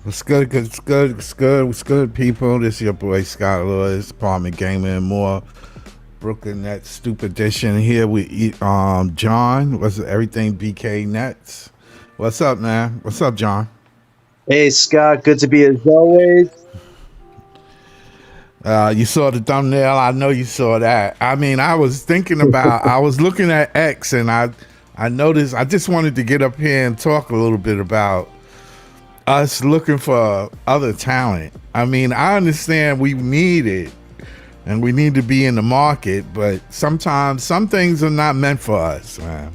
What's good, what's good, people? This is your boy Scott Lewis, Apartment Gaming and more. Brooklyn Nets Stoop Edition here with John. What's everything BK Nets? What's up, man? What's up, John? Hey, Scott. Good to be as always. You saw the thumbnail. I know you saw that. I mean, I was thinking about, I was looking at X and I noticed, I just wanted to get up here and talk a little bit about us looking for other talent. I mean, I understand we need it and we need to be in the market, but sometimes some things are not meant for us, man.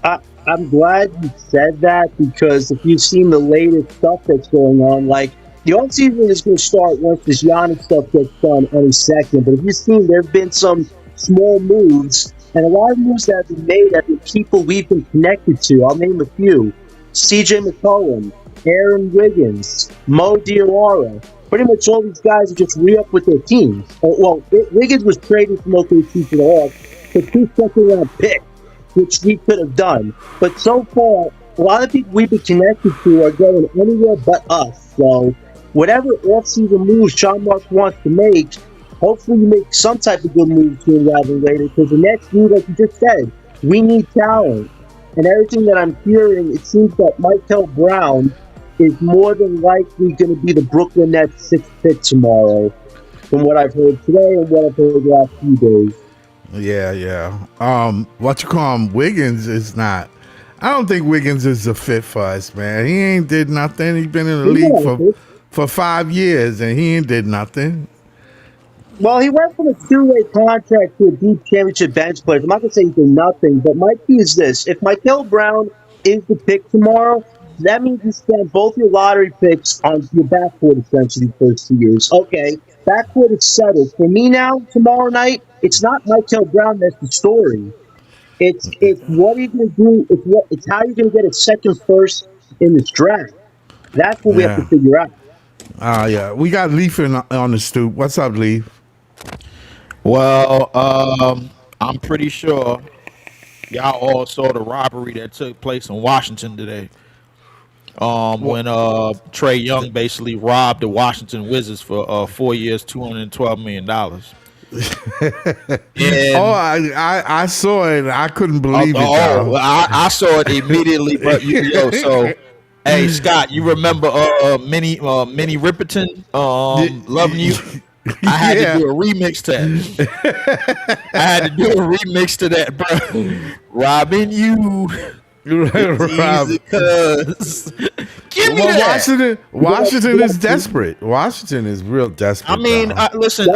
I'm glad you said that, because if you've seen the latest stuff that's going on, like the offseason is going to start once this Giannis stuff gets done any second. But if you've seen, there have been some small moves, and a lot of moves that have been made have been people we've been connected to. I'll name a few: CJ McCollum, Aaron Wiggins, Mo Diawara. Pretty much all these guys are just re-up with their teams. Well, Wiggins was traded from OKC to the Hawks for 2 second-round picks, which we could have done. But so far, a lot of people we've been connected to are going anywhere but us. So whatever off-season moves Sean Marks wants to make, hopefully you make some type of good move sooner rather than later, because the next move, like you just said, we need talent. And everything that I'm hearing, it seems that Michael Brown is more than likely going to be the Brooklyn Nets 6th pick tomorrow, from what I've heard today and what I've heard the last few days. Yeah. What you call him, Wiggins is not. I don't think Wiggins is a fit for us, man. He ain't did nothing. He's been in the league for 5 years and he ain't did nothing. Well, he went from a 2-way contract to a deep championship bench player. I'm not going to say he did nothing, but my key is this. If Michael Brown is the pick tomorrow, that means you spend both your lottery picks on your backcourt essentially the first 2 years. Okay, backcourt is settled. For me now, tomorrow night, it's not Michael Brown that's the story. It's what are you going to do? It's how you're going to get a second first in this draft. That's what we have to figure out. Yeah. We got Leaf on the stoop. What's up, Leaf? Well, I'm pretty sure y'all all saw the robbery that took place in Washington today. When Trey Young basically robbed the Washington Wizards for 4 years, $212 million. I saw it. I couldn't believe it. I saw it immediately. But so hey, Scott, you remember Minnie Riperton loving you? I had to do a remix to that. I had to do a remix to that, bro. Robbing you. Because give me that. Washington is desperate. Washington is real desperate. I mean, listen.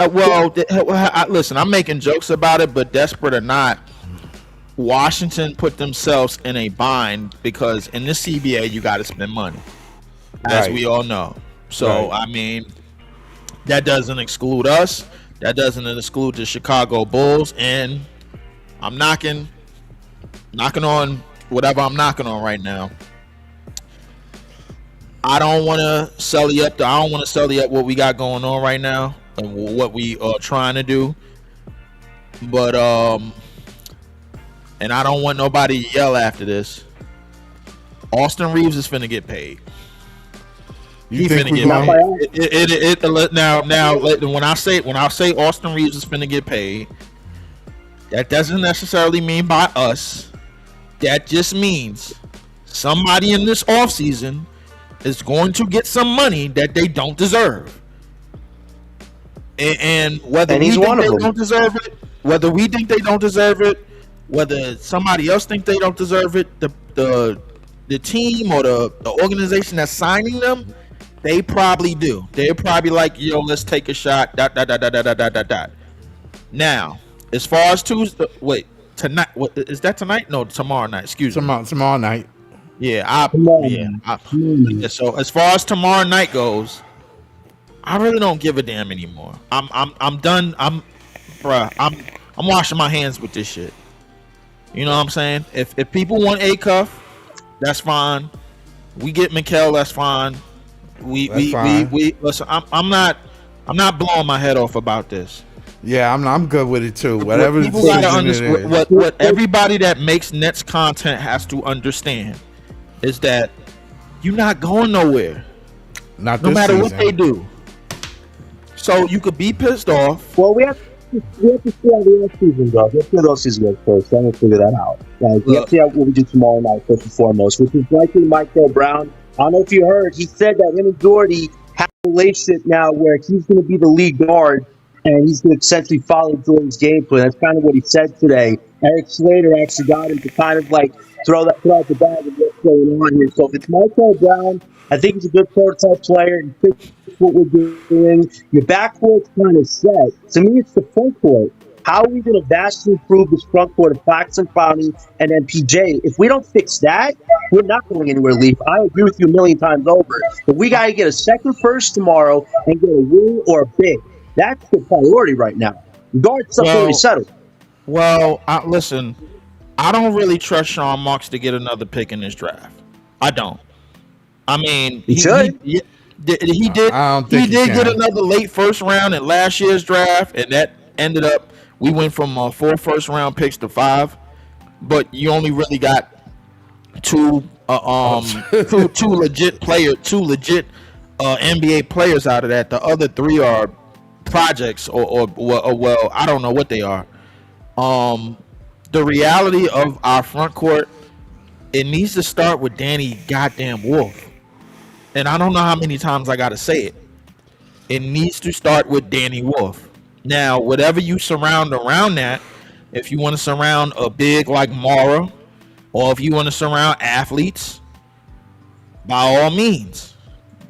I'm making jokes about it, but desperate or not, Washington put themselves in a bind because in the CBA you got to spend money, as we all know. So I mean, that doesn't exclude us. That doesn't exclude the Chicago Bulls, and I'm knocking on whatever I'm knocking on right now. I don't want to sell you up. I don't want to sell you up what we got going on right now and what we are trying to do. But and I don't want nobody to yell after this. Austin Reeves is finna get paid. You think we're going? Now, when I say Austin Reeves is finna get paid, that doesn't necessarily mean by us. That just means somebody in this offseason is going to get some money that they don't deserve. And whether we think they don't deserve it, whether we think they don't deserve it, whether somebody else think they don't deserve it, the team or the organization that's signing them, they probably do. They're probably like, yo, let's take a shot. Now, as far as Tuesday, tonight. What is that tonight? No, tomorrow night. Excuse me. Tomorrow night. Yeah, so as far as tomorrow night goes, I really don't give a damn anymore. I'm done. I'm washing my hands with this shit. You know what I'm saying? If people want Acuff, that's fine. We get Mikal, that's fine. We listen. I'm not blowing my head off about this. Yeah, I'm good with it too. Whatever people gotta understand, what everybody that makes Nets content has to understand is that you're not going nowhere. Not no matter season. What they do. So you could be pissed off. Well, we have to see how the offseason goes. Let's see how the offseason goes first. Then we'll figure that out. Like, we have to see what we do tomorrow night, first and foremost, which is likely Michael Brown. I don't know if you heard, he said that him and Jordy have a relationship now where he's going to be the lead guard and he's going to essentially follow Jordan's game plan. That's kind of what he said today. Eric Slater actually got him to kind of like throw out the bag and what's going on here. So if it's Michael Brown, I think he's a good prototype player and fits what we're doing. Your backcourt's kind of set. To me, it's the front court. How are we going to vastly improve this front court of Claxton, Clowney, and then PJ? If we don't fix that, we're not going anywhere, Leaf. I agree with you a million times over. But we got to get a second first tomorrow and get a wing or a big. That's the priority right now. Guard stuff already settled. Well, listen, I don't really trust Sean Marks to get another pick in this draft. I don't. I mean, he did. He did get another late first round in last year's draft, and that ended up we went from 4 first round picks to 5, but you only really got two legit NBA players out of that. The other 3 are projects or well, I don't know what they are. The reality of our front court, it needs to start with Danny goddamn Wolf. And I don't know how many times I gotta say it. It needs to start with Danny Wolf. Now, whatever you surround around that, if you want to surround a big like Mara, or if you want to surround athletes, by all means,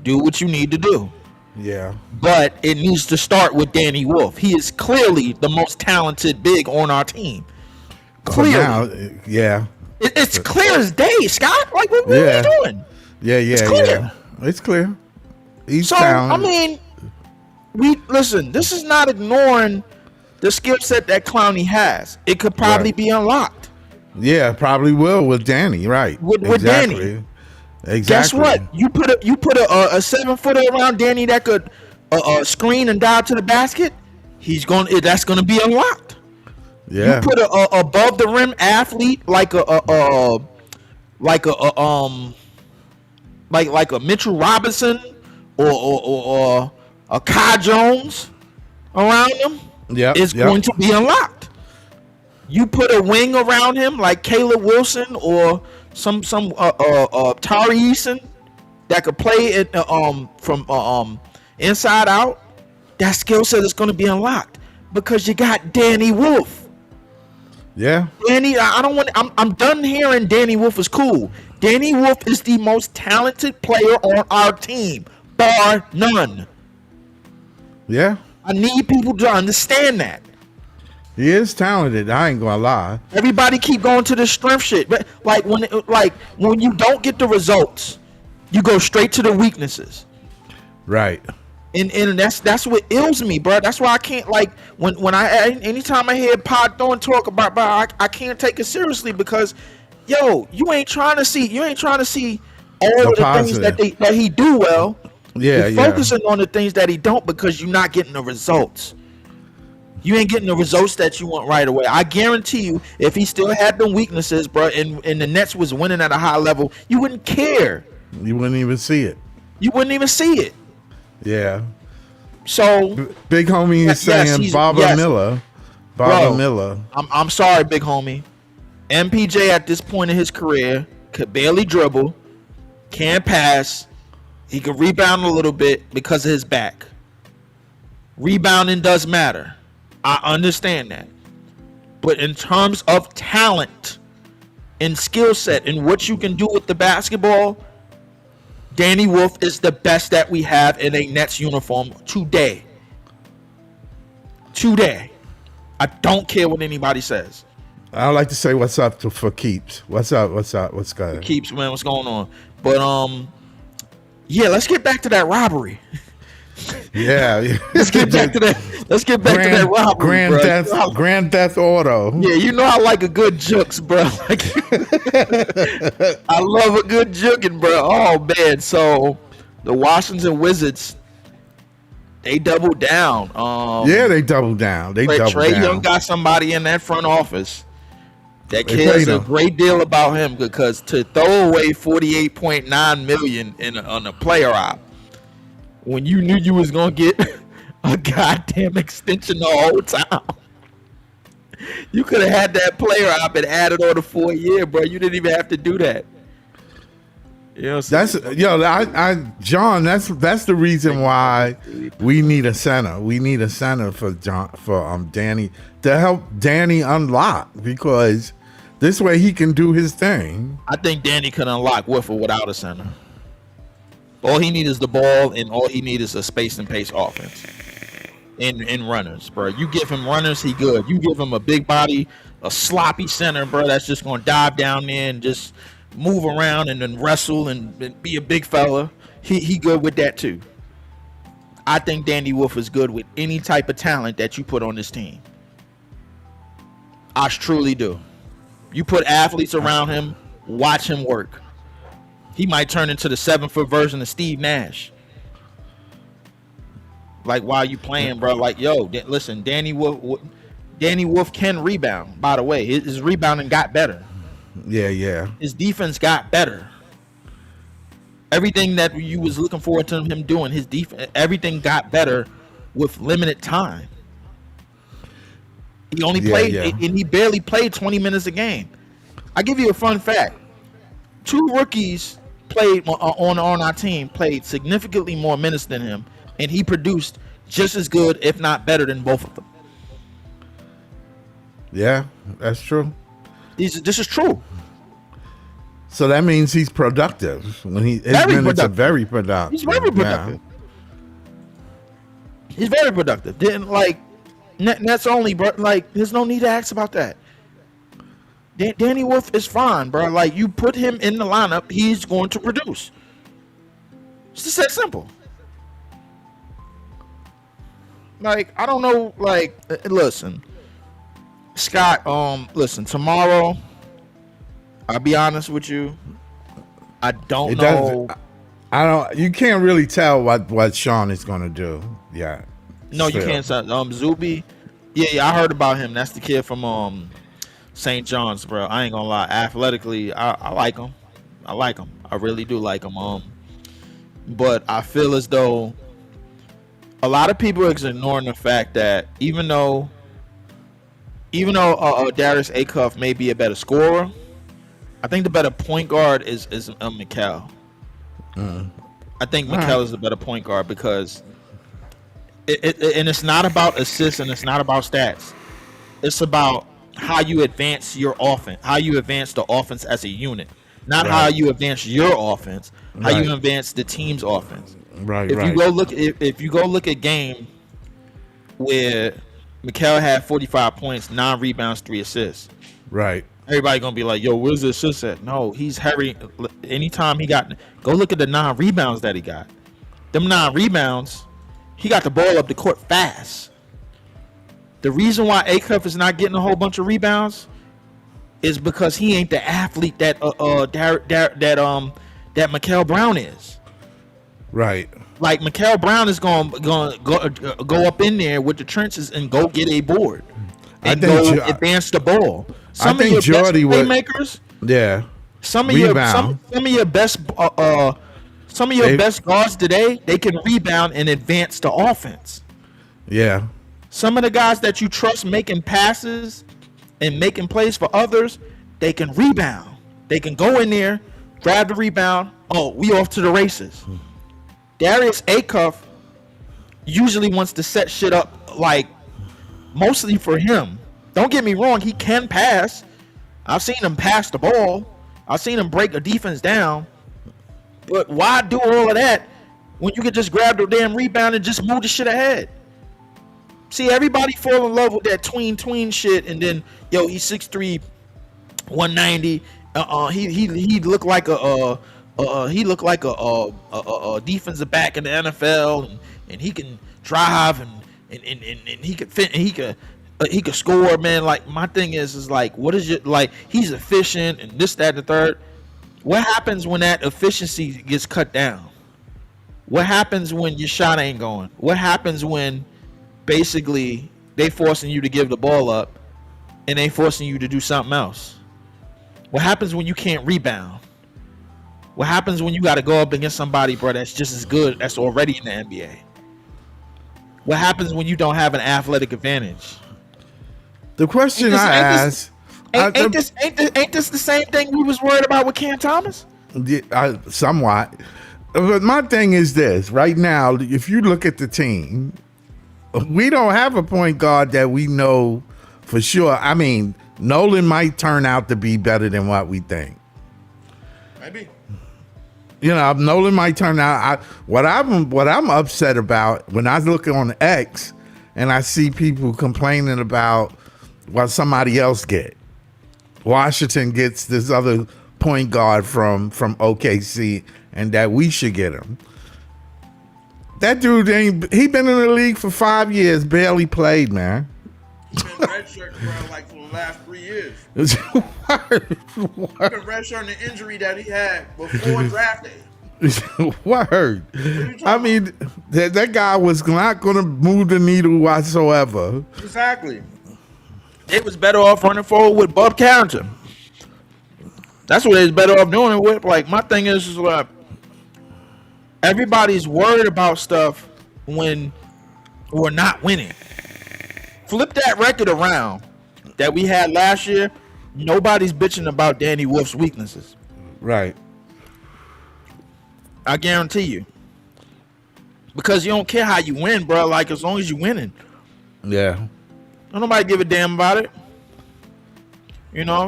do what you need to do. Yeah. But it needs to start with Danny Wolf. He is clearly the most talented big on our team. Clearly. Now, yeah. It's clear as day, Scott. Like, what are we doing? Yeah. It's clear. He's talented. I mean, listen, this is not ignoring the skill set that Clowney has. It could probably be unlocked. Yeah, probably will with Danny, right? With Danny. Exactly. Guess what? You put a 7-footer around Danny that could screen and dive to the basket. That's gonna be unlocked. Yeah. You put a above the rim athlete like a Mitchell Robinson or a Kai Jones around him. It's going to be unlocked. You put a wing around him like Caleb Wilson or some Tari Eason that could play it from inside out. That skill set is going to be unlocked because you got Danny Wolf. Yeah. Danny, I'm done hearing Danny Wolf is cool. Danny Wolf is the most talented player on our team, bar none. Yeah. I need people to understand that. He is talented. I ain't gonna lie. Everybody keep going to the strength shit, but when you don't get the results, you go straight to the weaknesses. Right. And that's what ails me, bro. That's why I can't anytime I hear Pod throwing talk about, I can't take it seriously because, yo, you ain't trying to see all of the things that he do well. Yeah, You're focusing on the things that he don't because you're not getting the results. You ain't getting the results that you want right away. I guarantee you, if he still had the weaknesses, bro, and the Nets was winning at a high level, you wouldn't care. You wouldn't even see it. You wouldn't even see it. Yeah. So Big Homie is saying Barbara Miller. Barbara Miller. I'm sorry, Big Homie. MPJ at this point in his career could barely dribble, can't pass. He could rebound a little bit because of his back. Rebounding does matter. I understand that. But in terms of talent and skill set and what you can do with the basketball, Danny Wolf is the best that we have in a Nets uniform today. Today. I don't care what anybody says. I like to say what's up for Keeps. What's up? What's going on? Keeps, man, what's going on? But yeah, let's get back to that robbery. Yeah. Let's get back to that. Let's get back to that robbery, Grand Theft Auto. Yeah, you know I like a good jukes, bro. Like, I love a good juking, bro. Oh man, so the Washington Wizards, they doubled down. Yeah, they doubled down. Trae Young got somebody in that front office that cares a great deal about him, because to throw away $48.9 million on a player op when you knew you was gonna get a goddamn extension the whole time. You could have had that player op and added on the 4 year, bro. You didn't even have to do that. You know what I'm saying? John, that's the reason why we need a center. We need a center for Danny, to help Danny unlock, because this way he can do his thing. I think Danny can unlock with or without a center. All he needs is the ball, and all he needs is a space and pace offense. In runners, bro. You give him runners, he good. You give him a big body, a sloppy center, bro, that's just gonna dive down there and just move around and then wrestle and be a big fella. He good with that too. I think Danny Wolf is good with any type of talent that you put on this team. I truly do. You put athletes around him, watch him work. He might turn into the 7-foot version of Steve Nash. Like, while you playing, bro, like, yo, listen, Danny Wolf can rebound, by the way. His rebounding got better. Yeah. His defense got better. Everything that you was looking forward to him doing, his defense, everything got better with limited time. He only played, and he barely played 20 minutes a game. I give you a fun fact. 2 rookies played on our team, played significantly more minutes than him, and he produced just as good, if not better, than both of them. Yeah, that's true. This is true. So that means he's productive. When his minutes are very productive. He's very productive. Yeah. He's very productive. Didn't like Nets only, bro. Like, there's no need to ask about that. Danny Wolf is fine, bro. Like, you put him in the lineup, he's going to produce. It's just that simple. Like, I don't know. Like, listen, Scott. Listen, tomorrow, I'll be honest with you. I don't know. I don't. You can't really tell what Sean is going to do. Yeah. No, you can't. Zuby. Yeah, I heard about him. That's the kid from St. John's, bro. I ain't gonna lie. Athletically, I like him. I really do like him. But I feel as though a lot of people are ignoring the fact that even though Darius Acuff may be a better scorer, I think the better point guard is Mikal. I think Mikal is the better point guard, because and it's not about assists and it's not about stats. It's about how you advance your offense, how you advance the offense as a unit, not how you advance your offense, how you advance the team's offense. Right. If you go look at game where Mikal had 45 points, 9 rebounds, 3 assists. Right. Everybody gonna be like, "Yo, where's the assist at?" No, he's hurrying. Anytime he got, go look at the 9 rebounds that he got. Them 9 rebounds, he got the ball up the court fast. The reason why Acuff is not getting a whole bunch of rebounds is because he ain't the athlete that Mikal Brown is. Right. Like Mikael Brown is going to go up in there with the trenches and go get a board and go advance the ball. Some of your best playmakers, some of your best guards today, they can rebound and advance the offense. Yeah. Some of the guys that you trust making passes and making plays for others, they can rebound. They can go in there, grab the rebound. Oh, we off to the races. Darius Acuff usually wants to set shit up like mostly for him. Don't get me wrong, he can pass. I've seen him pass the ball. I've seen him break a defense down. But why do all of that when you could just grab the damn rebound and just move the shit ahead? See, everybody fall in love with that tween shit, and then he's 6'3", 190. He looked like a defensive back in the NFL, and he can drive and he could fit and he could score, man. Like, my thing is like, what is it like? He's efficient and this, that, and the third. What happens when that efficiency gets cut down? What happens when your shot ain't going? What happens when basically they forcing you to give the ball up and they forcing you to do something else? What happens when you can't rebound? What happens when you got to go up against somebody, bro, that's just as good, that's already in the NBA? What happens when you don't have an athletic advantage? The question I ask, ain't this the same thing we was worried about with Cam Thomas? Somewhat. But my thing is this: right now, if you look at the team, we don't have a point guard that we know for sure. I mean, Nolan might turn out to be better than what we think. Maybe. Nolan might turn out. What I'm upset about when I look on X and I see people complaining about what somebody else get. Washington gets this other point guard from OKC, and that we should get him. That dude he been in the league for 5 years, barely played, man. He's been redshirting around like for the last 3 years. He's been redshirting the injury that he had before draft day. Word. I mean, that guy was not going to move the needle whatsoever. Exactly. They was better off running forward with Bob Carrington. That's what they was better off doing it with. Like, my thing is like, everybody's worried about stuff when we're not winning. Flip that record around that we had last year. Nobody's bitching about Danny Wolf's weaknesses. Right. I guarantee you. Because you don't care how you win, bro. Like, as long as you're winning. Yeah. Don't nobody give a damn about it.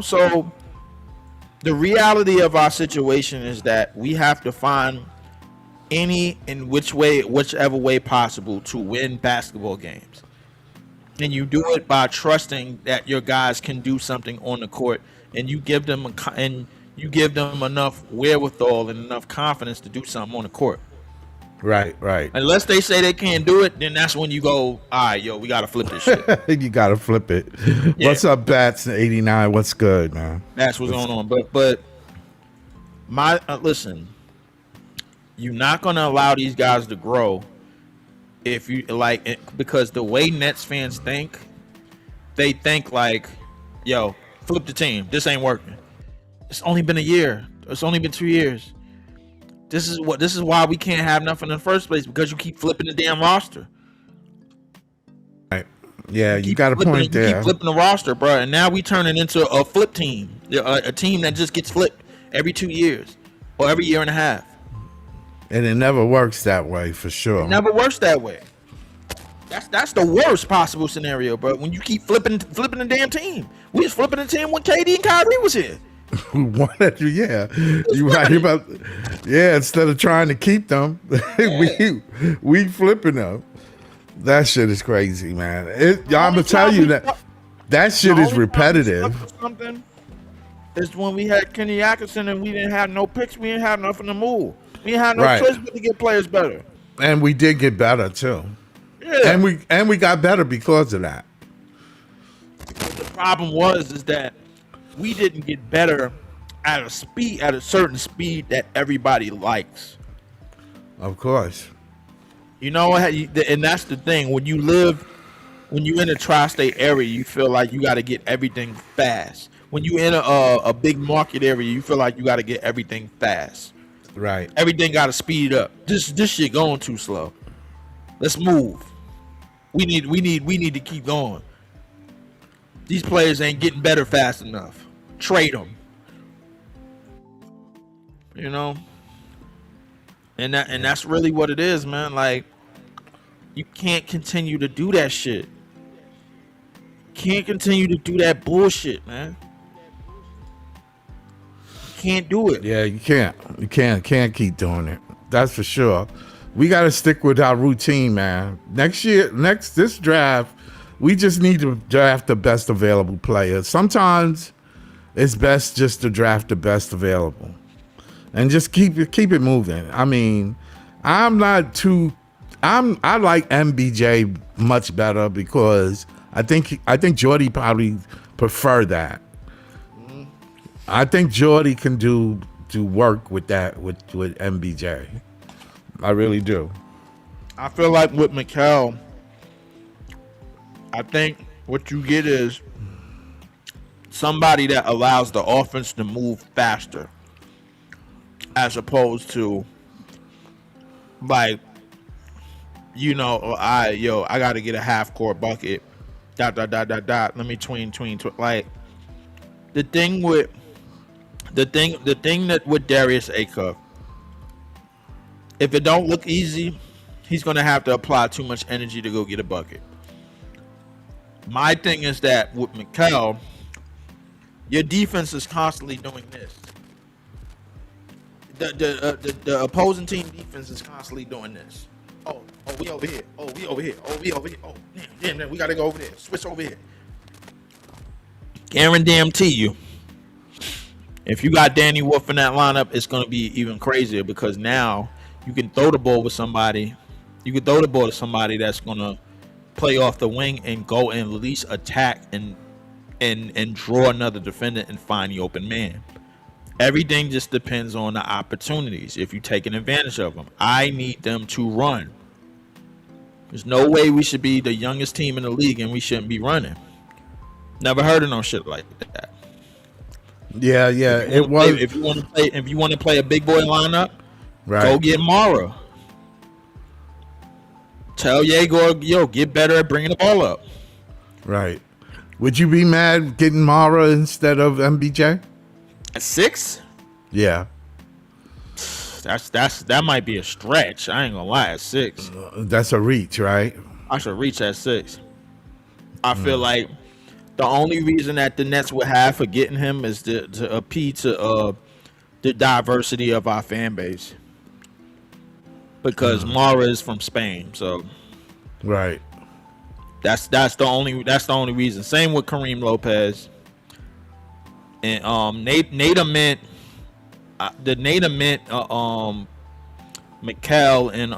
So the reality of our situation is that we have to find whichever way possible to win basketball games. And you do it by trusting that your guys can do something on the court, and you give them enough wherewithal and enough confidence to do something on the court. Right. Unless they say they can't do it, then that's when you go, all right, we got to flip this shit. You got to flip it. Yeah. What's up, Bats 89? What's good, man? That's what's going on. But listen, you're not going to allow these guys to grow if you because the way Nets fans think, they think like, flip the team. This ain't working. It's only been a year. It's only been 2 years. This is why we can't have nothing in the first place, because you keep flipping the damn roster. Right. Yeah, you got a point there. You keep flipping the roster, bro, and now we turning into a flip team, a team that just gets flipped every 2 years or every year and a half. And it never works that way, for sure. It never works that way. That's the worst possible scenario, bro. When you keep flipping the damn team. We was flipping the team when KD and Kyrie was here. Yeah, you right about. Yeah, instead of trying to keep them, we flipping them. That shit is crazy, man. I'm gonna tell you that shit is repetitive. Something is when we had Kenny Atkinson and we didn't have no picks. We didn't have nothing to move. We didn't have no choice but to get players better. And we did get better too. Yeah. And we got better because of that. The problem is that we didn't get better at a certain speed that everybody likes. Of course. You know, and that's the thing. When you're in a tri-state area, you feel like you got to get everything fast. When you in a big market area, you feel like you got to get everything fast. Right. Everything got to speed up. This shit going too slow. Let's move. We need to keep going. These players ain't getting better fast enough. Trade them. You know? And that's really what it is, man. Like, you can't continue to do that shit. Can't continue to do that bullshit, man. You can't do it. Yeah, you can't. You can't keep doing it. That's for sure. We got to stick with our routine, man. This draft, we just need to draft the best available player. Sometimes it's best just to draft the best available and just keep it moving. I mean, I like MBJ much better because I think Jordy probably prefer that. I think Jordy can do work with that with MBJ. I really do. I feel like with Mikal, I think what you get is somebody that allows the offense to move faster, as opposed to like, you know, I got to get a half court bucket. ... Let me tween. Like the thing that with Darius Acuff, if it don't look easy, he's gonna have to apply too much energy to go get a bucket. My thing is that with Mikal, your defense is constantly doing this. The opposing team defense is constantly doing this. Oh, we over here. Oh, we over here. Oh, we over here. Oh, damn, we gotta go over there. Switch over here. Guarantee you, if you got Danny Wolf in that lineup, it's gonna be even crazier because now you can throw the ball with somebody. You can throw the ball to somebody that's gonna play off the wing and go and at least attack and draw another defender and find the open man. Everything just depends on the opportunities. If you're taking advantage of them, I need them to run. There's no way we should be the youngest team in the league and we shouldn't be running. Never heard of no shit like that. Yeah, it was. If you want to play a big boy lineup, right, go get Mara. Tell Yegor, get better at bringing the ball up. Right. Would you be mad getting Mara instead of MBJ? At 6? Yeah. That might be a stretch. I ain't gonna lie. At 6, that's a reach, right? I should reach at 6. I feel like the only reason that the Nets would have for getting him is to appeal to the diversity of our fan base. Because Mara is from Spain, so right. That's the only reason. Same with Kareem Lopez and Nate Mint, Mikal and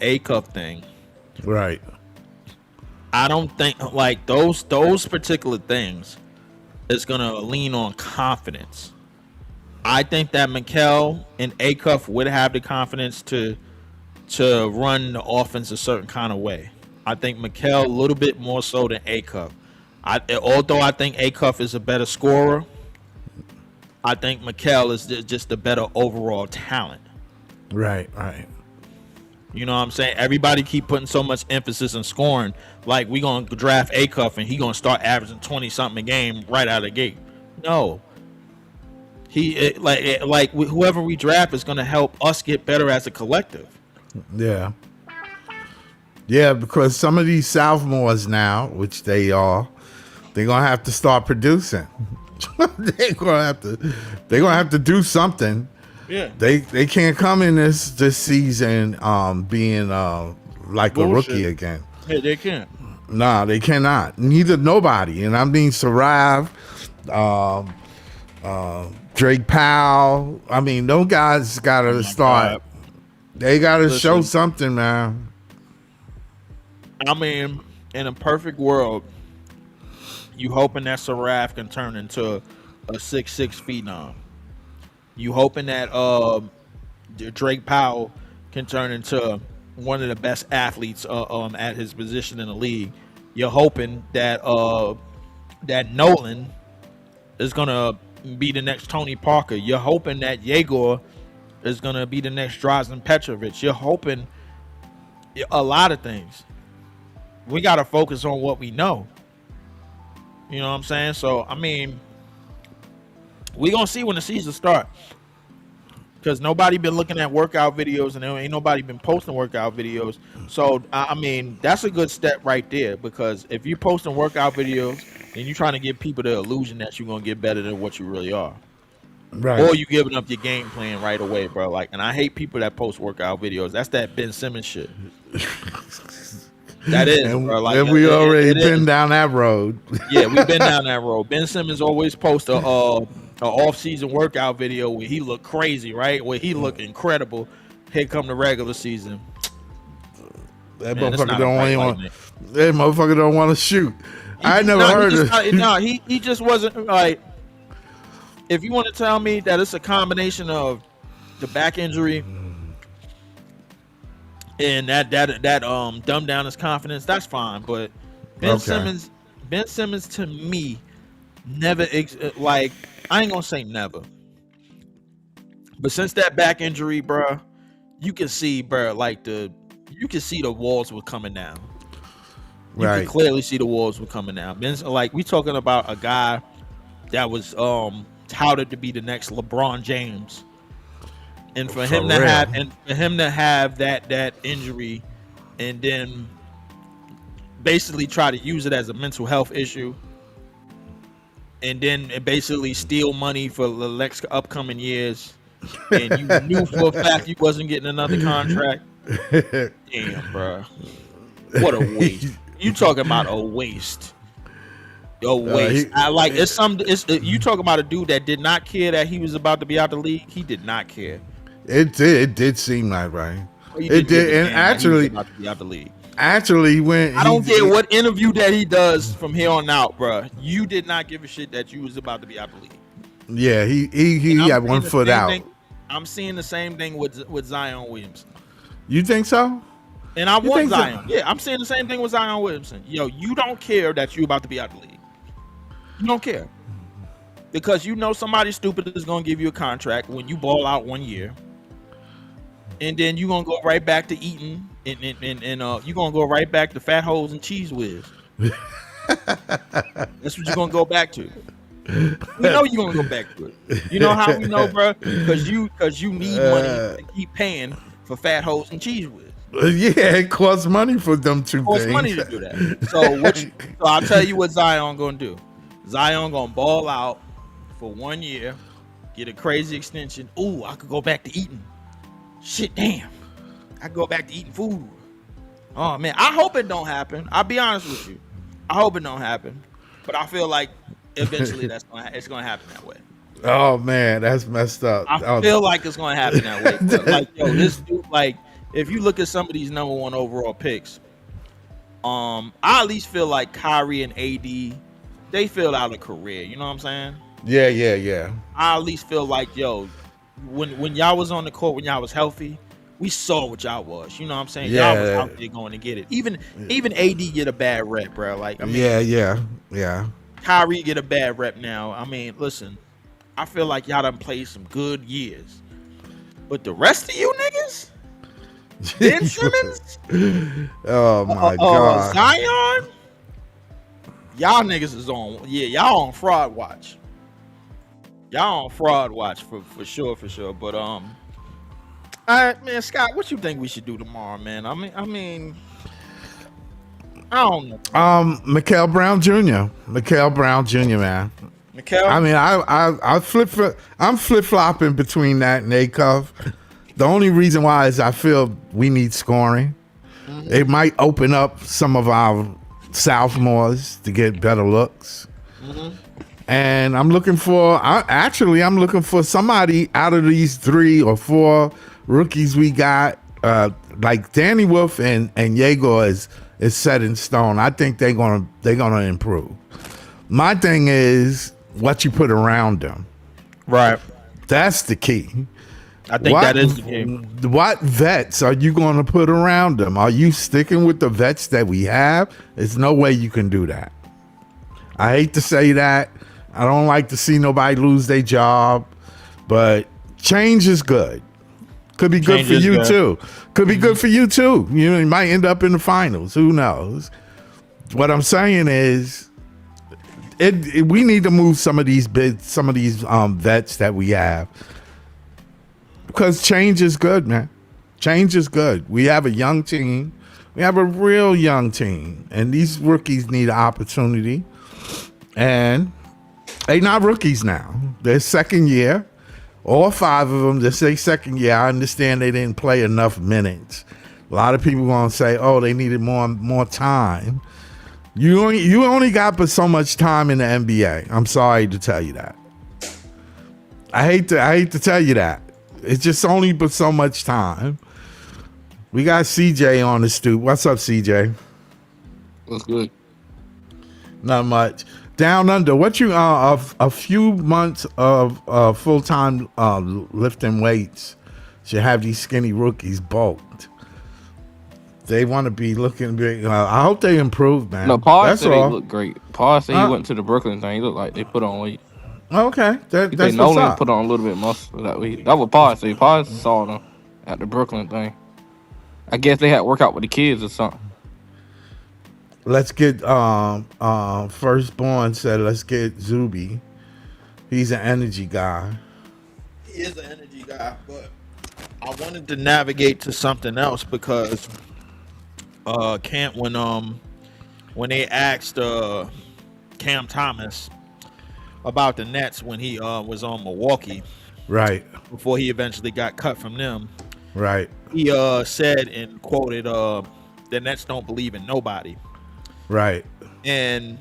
Acuff thing. Right. I don't think like those particular things is gonna lean on confidence. I think that Mikal and Acuff would have the confidence to run the offense a certain kind of way. I think Mikal a little bit more so than Acuff. Although I think Acuff is a better scorer, I think Mikal is just a better overall talent. Right. You know what I'm saying? Everybody keep putting so much emphasis on scoring. Like, we going to draft Acuff and he going to start averaging 20-something a game right out of the gate. No. Like whoever we draft is going to help us get better as a collective. Yeah. Yeah, because some of these sophomores now, which they are, they're going to have to start producing. they're going to have to do something. Yeah. They can't come in this season being like a rookie again. Yeah, they can't. Nah, they cannot. Nobody. And I mean Sarav, Drake Powell. I mean, those guys gotta start. God. They gotta show something, man. I mean, in a perfect world, you hoping that Sarav can turn into a 6'6" phenom. You hoping that Drake Powell can turn into one of the best athletes at his position in the league. You're hoping that that Nolan is gonna be the next Tony Parker. You're hoping that Yegor is gonna be the next Drazen Petrovic. You're hoping a lot of things. We gotta focus on what we know. You know what I'm saying? So I mean, we gonna see when the season starts. Because nobody been looking at workout videos and ain't nobody been posting workout videos. So, I mean, that's a good step right there. Because if you're posting workout videos and you're trying to give people the illusion that you're going to get better than what you really are. Right. Or you giving up your game plan right away, bro. Like, and I hate people that post workout videos. That's that Ben Simmons shit. That is, bro. Like, and we already been down that road. Yeah, we've been down that road. Ben Simmons always post a off-season workout video where he look crazy, right? Where he look incredible. Here come the regular season. That motherfucker don't want to shoot. I never heard it. No, he just wasn't like. If you want to tell me that it's a combination of the back injury and that dumbed down his confidence, that's fine. But Ben Simmons to me never like. I ain't gonna say never, but since that back injury, bro, you can see, bro, like you can see the walls were coming down. You can clearly see the walls were coming down. Ben's like, we talking about a guy that was touted to be the next LeBron James, and for him to have that injury, and then basically try to use it as a mental health issue. And then basically steal money for the next upcoming years. And you knew for a fact you wasn't getting another contract. Damn, bro. What a waste. You talking about a waste. A waste. You talking about a dude that did not care that he was about to be out the league. He did not care. It did seem like, right? It did. And actually, about to be out the league. Actually, when I don't care what interview that he does from here on out, bro. You did not give a shit that you was about to be out the league. Yeah, he had 1 foot out. I'm seeing the same thing with Zion Williamson. You think so? And I want Zion. So? Yeah, I'm seeing the same thing with Zion Williamson. Yo, you don't care that you about to be out the league. You don't care because you know somebody stupid is gonna give you a contract when you ball out 1 year, and then you gonna go right back to eating. And you're gonna go right back to fat holes and cheese whiz. That's what you're gonna go back to. We know you're gonna go back to it. You know how we know, bro? Because you need money to keep paying for fat holes and cheese whiz. Yeah, it costs money for them two things. It costs money to do that. So I'll tell you what Zion gonna do. Zion gonna ball out for 1 year, get a crazy extension. Ooh, I could go back to eating. Shit, damn. I go back to eating food. Oh man, I hope it don't happen. I'll be honest with you. I hope it don't happen, but I feel like eventually it's gonna happen that way. Oh man, that's messed up. I feel like it's gonna happen that way. But like, yo, this dude, like, if you look at some of these #1 overall picks, I at least feel like Kyrie and AD, they filled out a career. You know what I'm saying? Yeah. I at least feel like, yo, when y'all was on the court, when y'all was healthy, we saw what y'all was. You know what I'm saying? Yeah. Y'all was out there going to get it. Even AD get a bad rep, bro. Like, I mean, yeah. Kyrie get a bad rep now. I mean, listen, I feel like y'all done played some good years. But the rest of you niggas, Ben Simmons, oh my God, Zion, y'all niggas is on. Yeah, y'all on fraud watch. Y'all on fraud watch for sure. But all right, man, Scott, what you think we should do tomorrow, man? I mean, I don't know. Mikael Brown Jr., man. Mikael? I mean, I'm flip flopping between that and Akov. The only reason why is I feel we need scoring. Mm-hmm. It might open up some of our sophomores to get better looks. Mm-hmm. And I'm looking for somebody out of these 3 or 4 rookies we got, like Danny Wolf and Yegor is set in stone. I think they're gonna improve. My thing is what you put around them. Right. That's the key. I think that is the game. What vets are you going to put around them? Are you sticking with the vets that we have? There's no way you can do that. I hate to say that. I don't like to see nobody lose their job, but change is good. Could be good for you too. Could be good for you too. You might end up in the finals. Who knows? What I'm saying is, we need to move some of these vets that we have. Because change is good, man. Change is good. We have a young team. We have a real young team. And these rookies need an opportunity. And they're not rookies now. They're second year. All 5 of them, they say second year. I understand they didn't play enough minutes. A lot of people going to say, oh, they needed more time. You only got but so much time in the NBA. I'm sorry to tell you that. I hate to tell you that. It's just only but so much time. We got CJ on the stoop. What's up, CJ? What's good? Not much. Down under, what you a few months of full-time lifting weights should have these skinny rookies bulked. They want to be looking big. I hope they improve, man. No, Paul said they look great. Paul said he went to the Brooklyn thing. He looked like they put on weight. Okay, that's what's Nolan up. put on a little bit of muscle that week. That was Paul said. Paul saw them at the Brooklyn thing. I guess they had to work out with the kids or something. Let's get firstborn said. Let's get Zuby. He's an energy guy. He is an energy guy, but I wanted to navigate to something else because when they asked Cam Thomas about the Nets when he was on Milwaukee, right before he eventually got cut from them, right, he said and quoted the Nets don't believe in nobody, right, and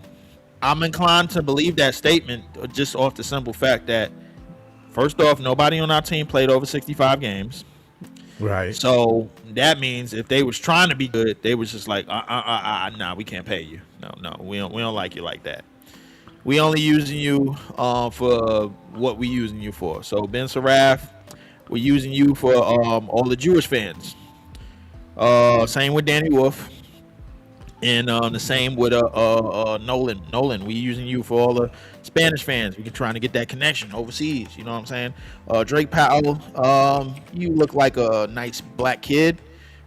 I'm inclined to believe that statement just off the simple fact that first off, nobody on our team played over 65 games. Right. So that means if they was trying to be good, they was just like, nah, we can't pay you. No, we don't like you like that. We only using you for what we using you for. So Ben Saraf, we're using you for all the Jewish fans. Same with Danny Wolf, and the same with Nolan. Nolan, we using you for all the Spanish fans. We're trying to get that connection overseas. You know what I'm saying? Drake Powell, you look like a nice black kid.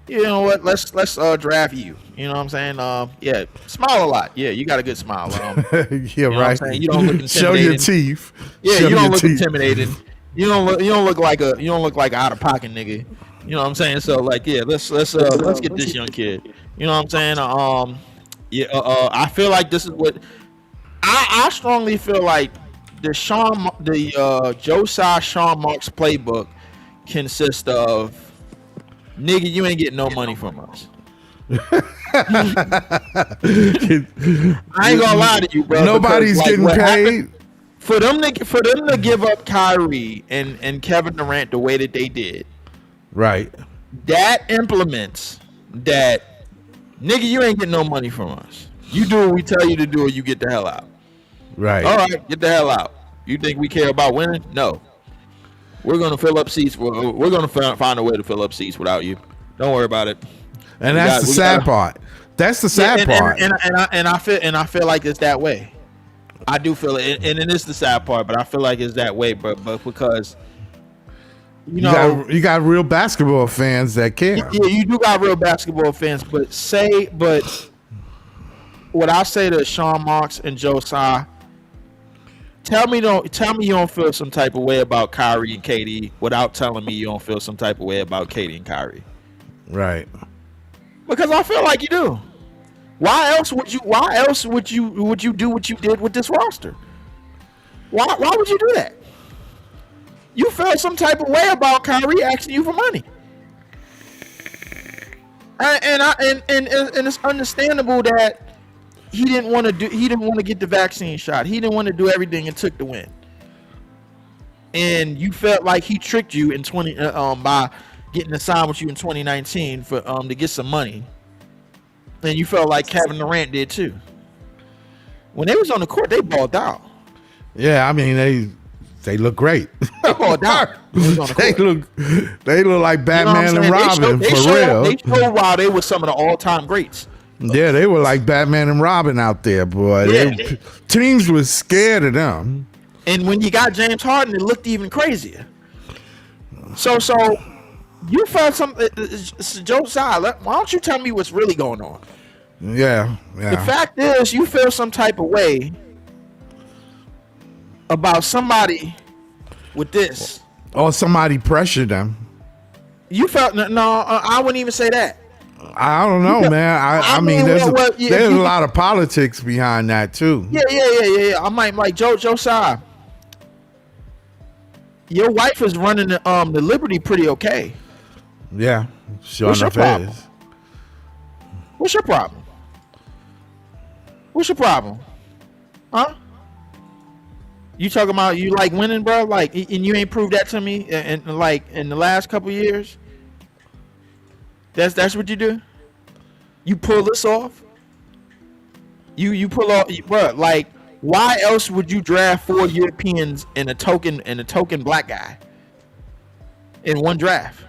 You know what? Let's draft you. You know what I'm saying? Yeah, smile a lot. Yeah, you got a good smile. Yeah, you know right. You don't look intimidating. Show your teeth. Yeah, Show you don't look teeth. intimidating. You don't look like a out of pocket nigga. You know what I'm saying? So like, yeah, let's get this young kid. You know what I'm saying? I feel like this is what I strongly feel like the Josiah Sean Marks playbook consists of, nigga, you ain't getting no money from us. I ain't gonna lie to you, bro. Nobody's getting paid. For them to give up Kyrie and Kevin Durant the way that they did. Right. That implements that, nigga, you ain't getting no money from us. You do what we tell you to do or you get the hell out. Right. All right, get the hell out. You think we care about winning? No. We're gonna fill up seats. We're gonna find a way to fill up seats without you. Don't worry about it. And that's the sad part. That's the sad part. And I feel like it's that way. I do feel it, and it is the sad part. But I feel like it's that way, but because you got real basketball fans that care. Yeah, you do got real basketball fans. But what I say to Sean Marks and Josiah. Tell me you don't feel some type of way about Kyrie and KD without telling me you don't feel some type of way about KD and Kyrie. Right. Because I feel like you do. Why else would you do what you did with this roster? Why would you do that? You felt some type of way about Kyrie asking you for money. And it's understandable that he didn't want to get the vaccine shot. He didn't want to do everything it took to win. And you felt like he tricked you in by getting to sign with you in 2019 for to get some money. And you felt like Kevin Durant did too. When they was on the court, they balled out. Yeah, I mean They look great. They ball down. they look like Batman and Robin for real. They showed while they were some of the all-time greats. Yeah, they were like Batman and Robin out there, boy. Yeah. Teams was scared of them. And when you got James Harden, it looked even crazier. So you felt something, Joe Tsai. Why don't you tell me what's really going on? Yeah. The fact is, you feel some type of way about somebody with this, or somebody pressured them. You felt I wouldn't even say that. I don't know, man. I mean, there's a lot of politics behind that too. Yeah. I might like Joe Tsai. Your wife is running the Liberty pretty okay. Yeah, sure enough is. What's your problem? What's your problem? Huh? You talking about you like winning, bro? Like, and you ain't proved that to me in the last couple years. That's what you do. You pull this off. You pull off, bro. Like, why else would you draft 4 Europeans and a token black guy in one draft?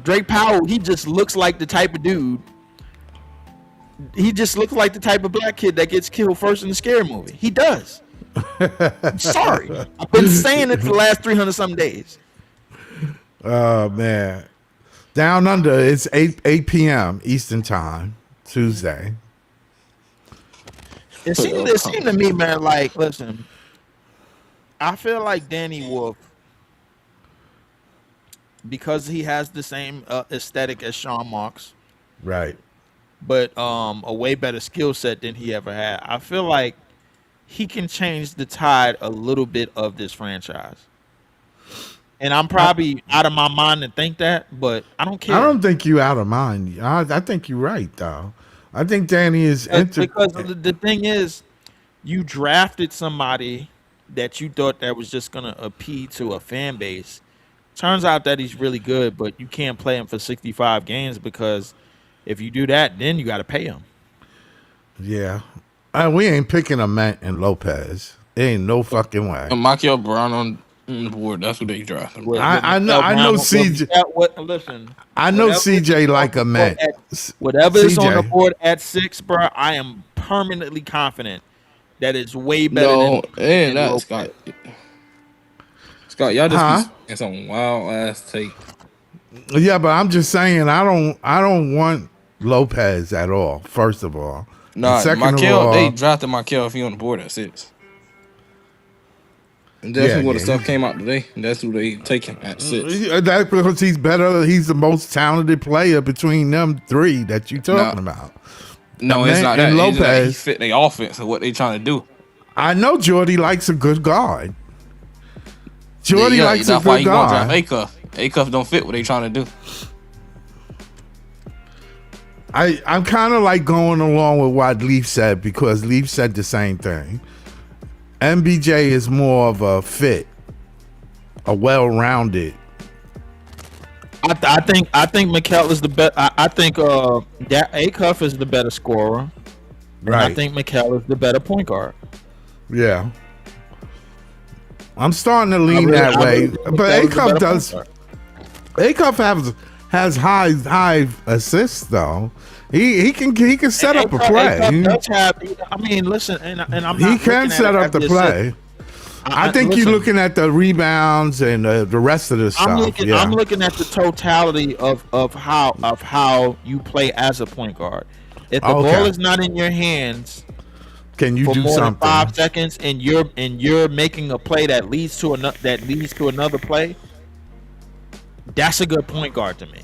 Drake Powell, he just looks like the type of dude. He just looks like the type of black kid that gets killed first in the scary movie. He does. I'm sorry. I've been saying it for the last 300 some days. Oh man. Down under, it's 8 p.m. Eastern time, Tuesday. It seemed to me, man, like, listen, I feel like Danny Wolf, because he has the same aesthetic as Sean Marks, right, but a way better skill set than he ever had. I feel like he can change the tide a little bit of this franchise. And I'm probably out of my mind to think that, but I don't care. I don't think you out of mind. I think you're right, though. I think Danny is because the thing is, you drafted somebody that you thought that was just gonna appeal to a fan base. Turns out that he's really good, but you can't play him for 65 games because if you do that, then you got to pay him. Yeah, we ain't picking Ament and Lopez. There ain't no fucking way. Michael Brown on the board. That's what they drafted. I know CJ. Listen, I know CJ like Ament. Whatever is on the board at 6, bro, I am permanently confident that it's way better than that, Scott. Scott, y'all just be some wild ass take. Yeah, but I'm just saying I don't want Lopez at all. First of all, they drafted Michael if he on the board at 6. And that's what the stuff came out today. And that's who they taking at 6. That's because he's better. He's the most talented player between them 3 that you talking about. No, it's not that. Lopez, he fit their offense and what they trying to do. I know Jordy likes a good guard. Jordy likes a good guard. That's why you gonna draft A-Cuff don't fit what they trying to do. I'm kind of like going along with what Leaf said because Leaf said the same thing. MBJ is more of a fit, a well-rounded. I think Mikal is the best. I think that A-Cuff is the better scorer. Right. I think Mikal is the better point guard. Yeah. I'm starting to lean that way, but A-Cuff does. A-Cuff has high assists though. He can set up a play. I mean, listen, and I'm not. He can set up the play. I think you're looking at the rebounds and the rest of the stuff. I'm looking at the totality of how you play as a point guard. If the ball is not in your hands, can you do more something? Than 5 seconds, and you're making a play that leads to another play. That's a good point guard to me.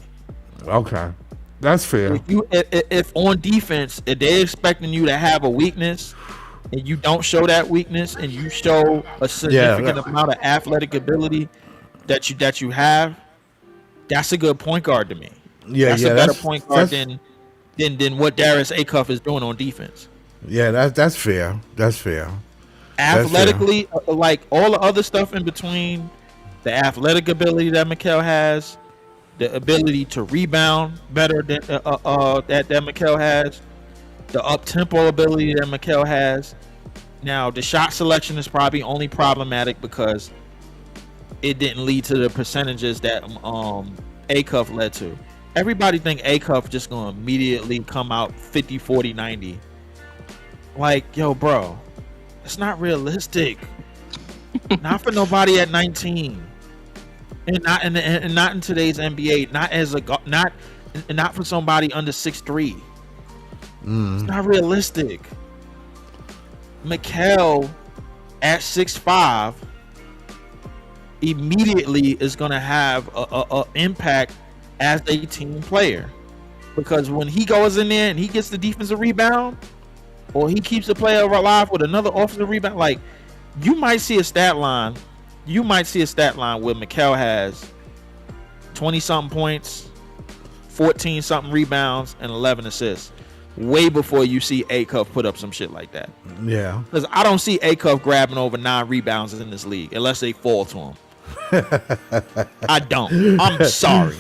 Okay, that's fair. If on defense, if they're expecting you to have a weakness, and you don't show that weakness, and you show a significant amount of athletic ability that you have, that's a good point guard to me. That's a better point guard than what Darius A-Cuff is doing on defense. Yeah, that's fair. That's fair. Athletically, that's fair. Like all the other stuff in between, the athletic ability that Mikal has, the ability to rebound better than that Mikal has, the up tempo ability that Mikal has, Now the shot selection is probably only problematic because it didn't lead to the percentages that A-Cuff led to. Everybody think A-Cuff just gonna immediately come out 50, 40, 90. Like, yo, bro, it's not realistic. Not for nobody at 19, and not in today's NBA. Not for somebody under 6'3". It's not realistic. Mikal at 6'5" immediately is gonna have a impact as a team player, because when he goes in there and he gets the defensive rebound, or he keeps the player alive with another offensive rebound, like you might see a stat line. You might see a stat line where Mikal has 20-something points, 14-something rebounds, and 11 assists. Way before you see A-Cuff put up some shit like that. Yeah. Because I don't see A-Cuff grabbing over 9 rebounds in this league unless they fall to him. I don't. I'm sorry.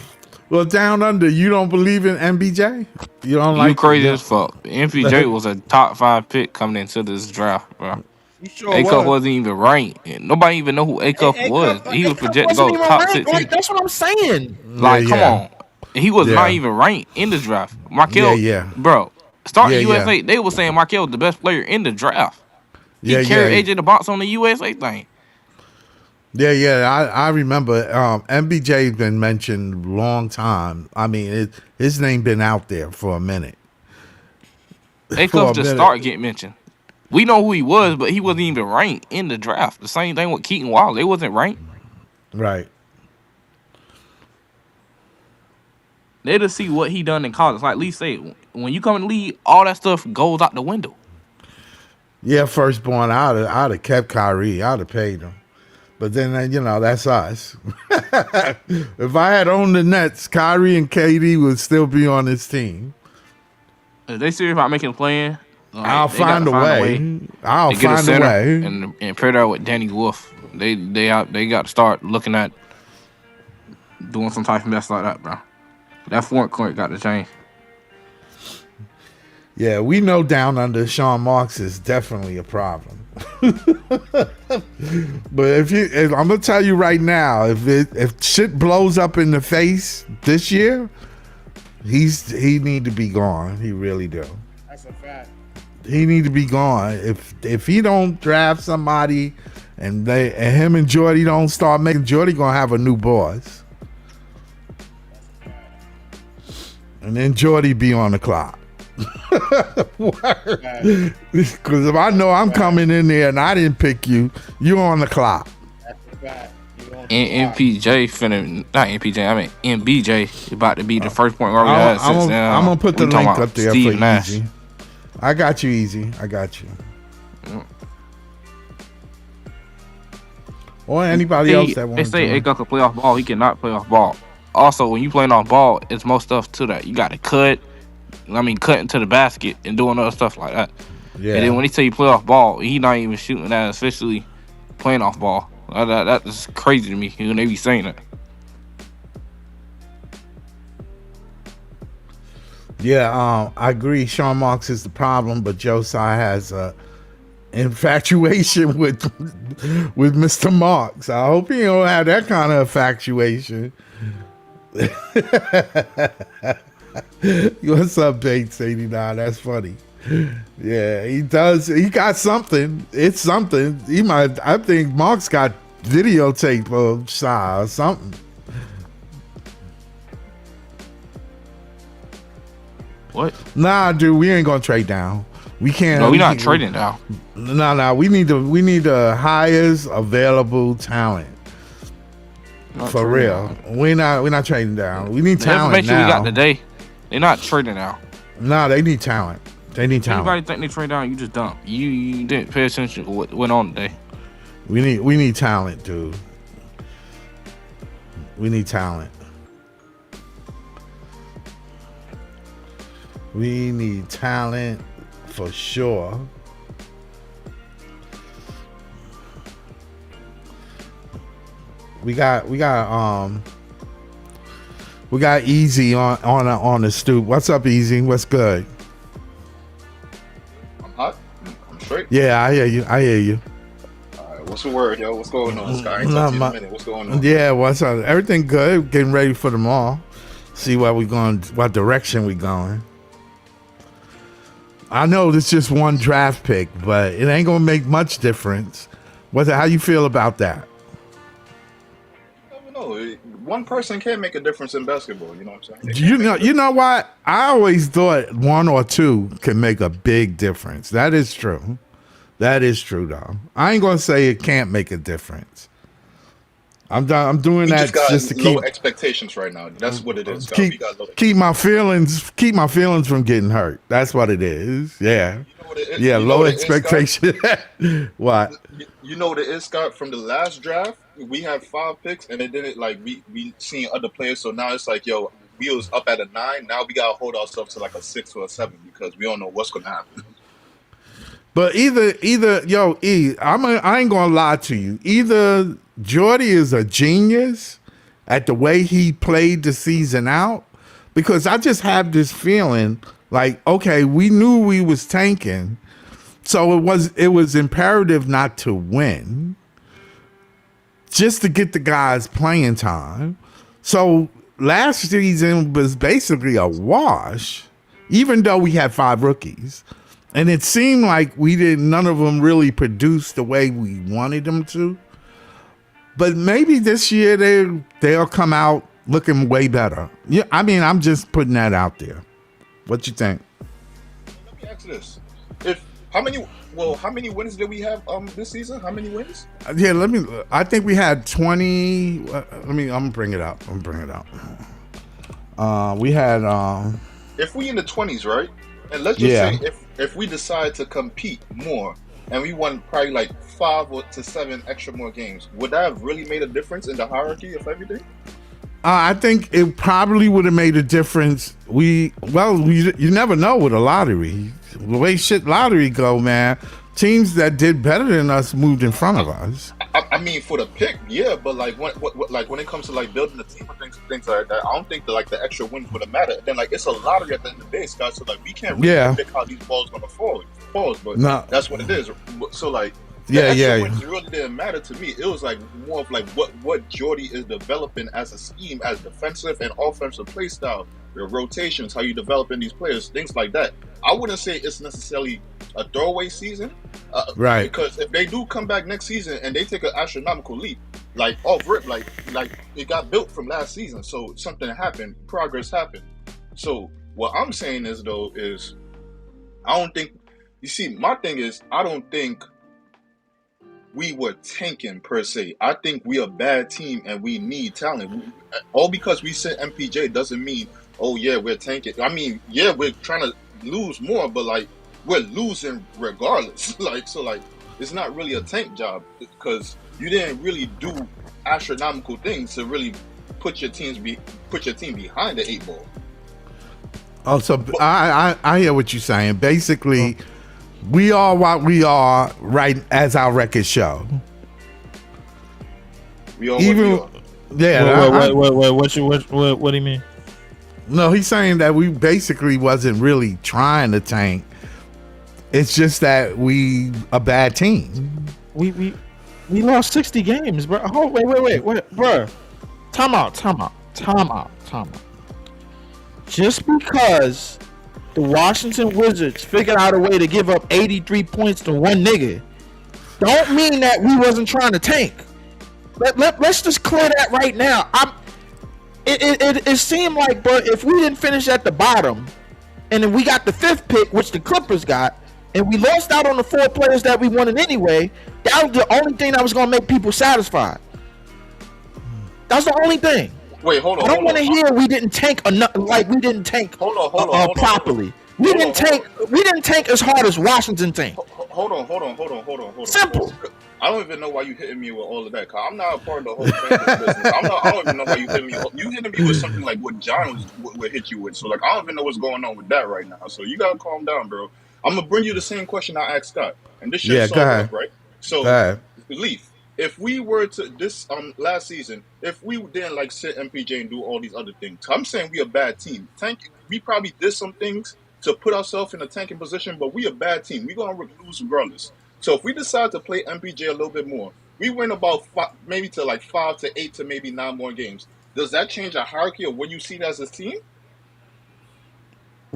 Well, down under, you don't believe in MBJ? You don't like? You crazy as fuck. MPJ was a top 5 pick coming into this draft, bro. Sure A-Cuff wasn't even ranked. Nobody even know who A-Cuff was. He was projected to go top 16. Like, that's what I'm saying. Like, come on. He was not even ranked in the draft. Markel, bro, starting USA, they were saying Markel was the best player in the draft. He carried AJ the Box on the USA thing. I remember MBJ's been mentioned a long time. I mean, his name been out there for a minute. A-Cuff just started getting mentioned. We know who he was, but he wasn't even ranked in the draft. The same thing with Keaton Wallace. They wasn't ranked. Right. They just see what he done in college. Like Lee said, when you come in the league, all that stuff goes out the window. Yeah, firstborn, I'd have kept Kyrie. I'd have paid him. But then, that's us. If I had owned the Nets, Kyrie and KD would still be on this team. If they serious about making a plan, I'll find a way. I'll find a way. And pair that with Danny Wolf. They got to start looking at doing some type of mess like that, bro. That front court got to change. Yeah, we know down under Sean Marks is definitely a problem. But I'm gonna tell you right now, if shit blows up in the face this year, he need to be gone. He really do. That's a fact. He need to be gone. If he don't draft somebody, and him and Jordy don't start making, Jordy gonna have a new boss. And then Jordy be on the clock. Because if I know I'm coming in there and I didn't pick you, you on the clock. That's a fact. And MBJ about to be the first point guard we had since I'm gonna put the link up there Steve for Nash. Easy. I got you, Easy. I got you. Or anybody else that wants to. They say A-Cuff can play off ball. He cannot play off ball. Also, when you playing off ball, it's more stuff to that. You got to cut into the basket and doing other stuff like that. Yeah. And then when he say you play off ball, he not even shooting that officially playing off ball. That is crazy to me when they be saying that. Yeah, I agree. Sean Marks is the problem, but Josiah has a infatuation with Mr. Marks. I hope he don't have that kind of infatuation. What's up, Bates 89? That's funny. Yeah, he does. He got something. It's something. I think Mark's got videotape of Shy or something. What? Nah, dude, we ain't gonna trade down. We can't. No, we're not trading down. No. We need the highest available talent. For real, we're not trading down. We need talent information now. We got today, they're not trading now. No, they need talent. Anybody think they trade down? You just dump. You didn't pay attention to what went on today. We need talent, dude. We need talent. We need talent for sure. We got Easy on the stoop. What's up, Easy? What's good? I'm hot. I'm straight? Yeah, I hear you. I hear you. All right, what's the word, yo? What's going on, Scott? I ain't No, talked to you in my- a minute. What's going on? Yeah, what's up? Everything good. Getting ready for the mall. See where we going, what direction we going. I know it's just one draft pick, but it ain't gonna make much difference. How you feel about that? I don't know. One person can make a difference in basketball. You know what I'm saying? You know what? I always thought one or two can make a big difference. That is true. That is true, though. I ain't gonna say it can't make a difference. I'm doing We that just got just to low keep expectations right now. That's what it is, Scott. We got low keep my feelings from getting hurt. That's what it is. Yeah. You know what it is? Yeah, You know low what it is, expectation. What? You know what it is, Scott? From the last draft, we had 5 picks, and it didn't like we seen other players. So now it's like, yo, we was up at a 9. Now we gotta hold ourselves to like a 6 or a 7 because we don't know what's gonna happen. But either I ain't gonna lie to you. Either Jordy is a genius at the way he played the season out, because I just have this feeling like, okay, we knew we was tanking, so it was imperative not to win, just to get the guys playing time. So last season was basically a wash, even though we had 5 rookies. And it seemed like none of them really produced the way we wanted them to. But maybe this year they'll come out looking way better. Yeah, I mean, I'm just putting that out there. What you think? Let me ask this: how many wins did we have this season? How many wins? Yeah, I think we had 20. I'm gonna bring it up. We had. If we in the 20s, right? And let's just say if we decide to compete more and we won probably like 5 to 7 extra more games, would that have really made a difference in the hierarchy of everything? I think it probably would have made a difference. You never know with a lottery. The way lottery go, man. Teams that did better than us moved in front of us. I mean, for the pick, yeah, but like when it comes to like building a team and things like that, I don't think that like the extra wins would have mattered. Then like it's a lottery at the end of the day, Scott. So like we can't really predict how these balls gonna fall, but that's what it is. So like the extra wins really didn't matter to me. It was like more of like what Jordy is developing as a scheme, as defensive and offensive play style, the rotations, how you developing these players, things like that. I wouldn't say it's necessarily a throwaway season, right? Because if they do come back next season and they take an astronomical leap, like off rip, like it got built from last season, so something happened, progress happened. So what I'm saying is I don't think. You see, my thing is I don't think we were tanking per se. I think we're a bad team and we need talent. All because we sent MPJ doesn't mean, oh yeah, we're tanking. I mean, yeah, we're trying to lose more, but like we're losing regardless. Like it's not really a tank job because you didn't really do astronomical things to really put your team behind the 8 ball. Oh, so I hear what you're saying. Basically, we are what we are right as our records show. We are what we are. Yeah. What do you mean? No, he's saying that we basically wasn't really trying to tank. It's just that we a bad team. We lost 60 games, bro. Oh, wait, bro. Time out. Just because the Washington Wizards figured out a way to give up 83 points to one nigga, don't mean that we wasn't trying to tank. Let's just clear that right now. It seemed like, bro, if we didn't finish at the bottom, and then we got the 5th pick, which the Clippers got, and we lost out on the 4 players that we wanted anyway, that was the only thing that was going to make people satisfied. That's the only thing. Wait, hold on. I don't want to hear we didn't tank enough, like we didn't tank properly. We didn't tank as hard as Washington tanked. Hold on. Simple. I don't even know why you hitting me with all of that. Cause I'm not a part of the whole fantasy business. I don't even know why you hitting me. You hitting me with something like what John would hit you with. So like I don't even know what's going on with that right now. So you gotta calm down, bro. I'm gonna bring you the same question I asked Scott, and this shit go ahead. up, right? So Leaf, if we were to this last season, if we didn't like sit MPJ and do all these other things, I'm saying we a bad team. We probably did some things to put ourselves in a tanking position, but we a bad team. We're gonna lose regardless. So if we decide to play MPJ a little bit more, we win about maybe to like 5 to 8 to maybe 9 more games. Does that change the hierarchy of what you see as a team?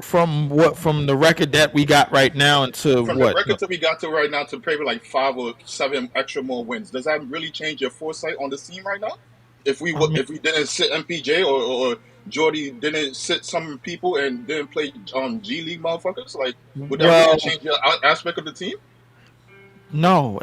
From the record that we got right now into From what? the record that we got to right now to maybe like 5 or 7 extra more wins, does that really change your foresight on the team right now? If we didn't sit MPJ or Jordy didn't sit some people and didn't play G League motherfuckers, like would that really change your aspect of the team? No,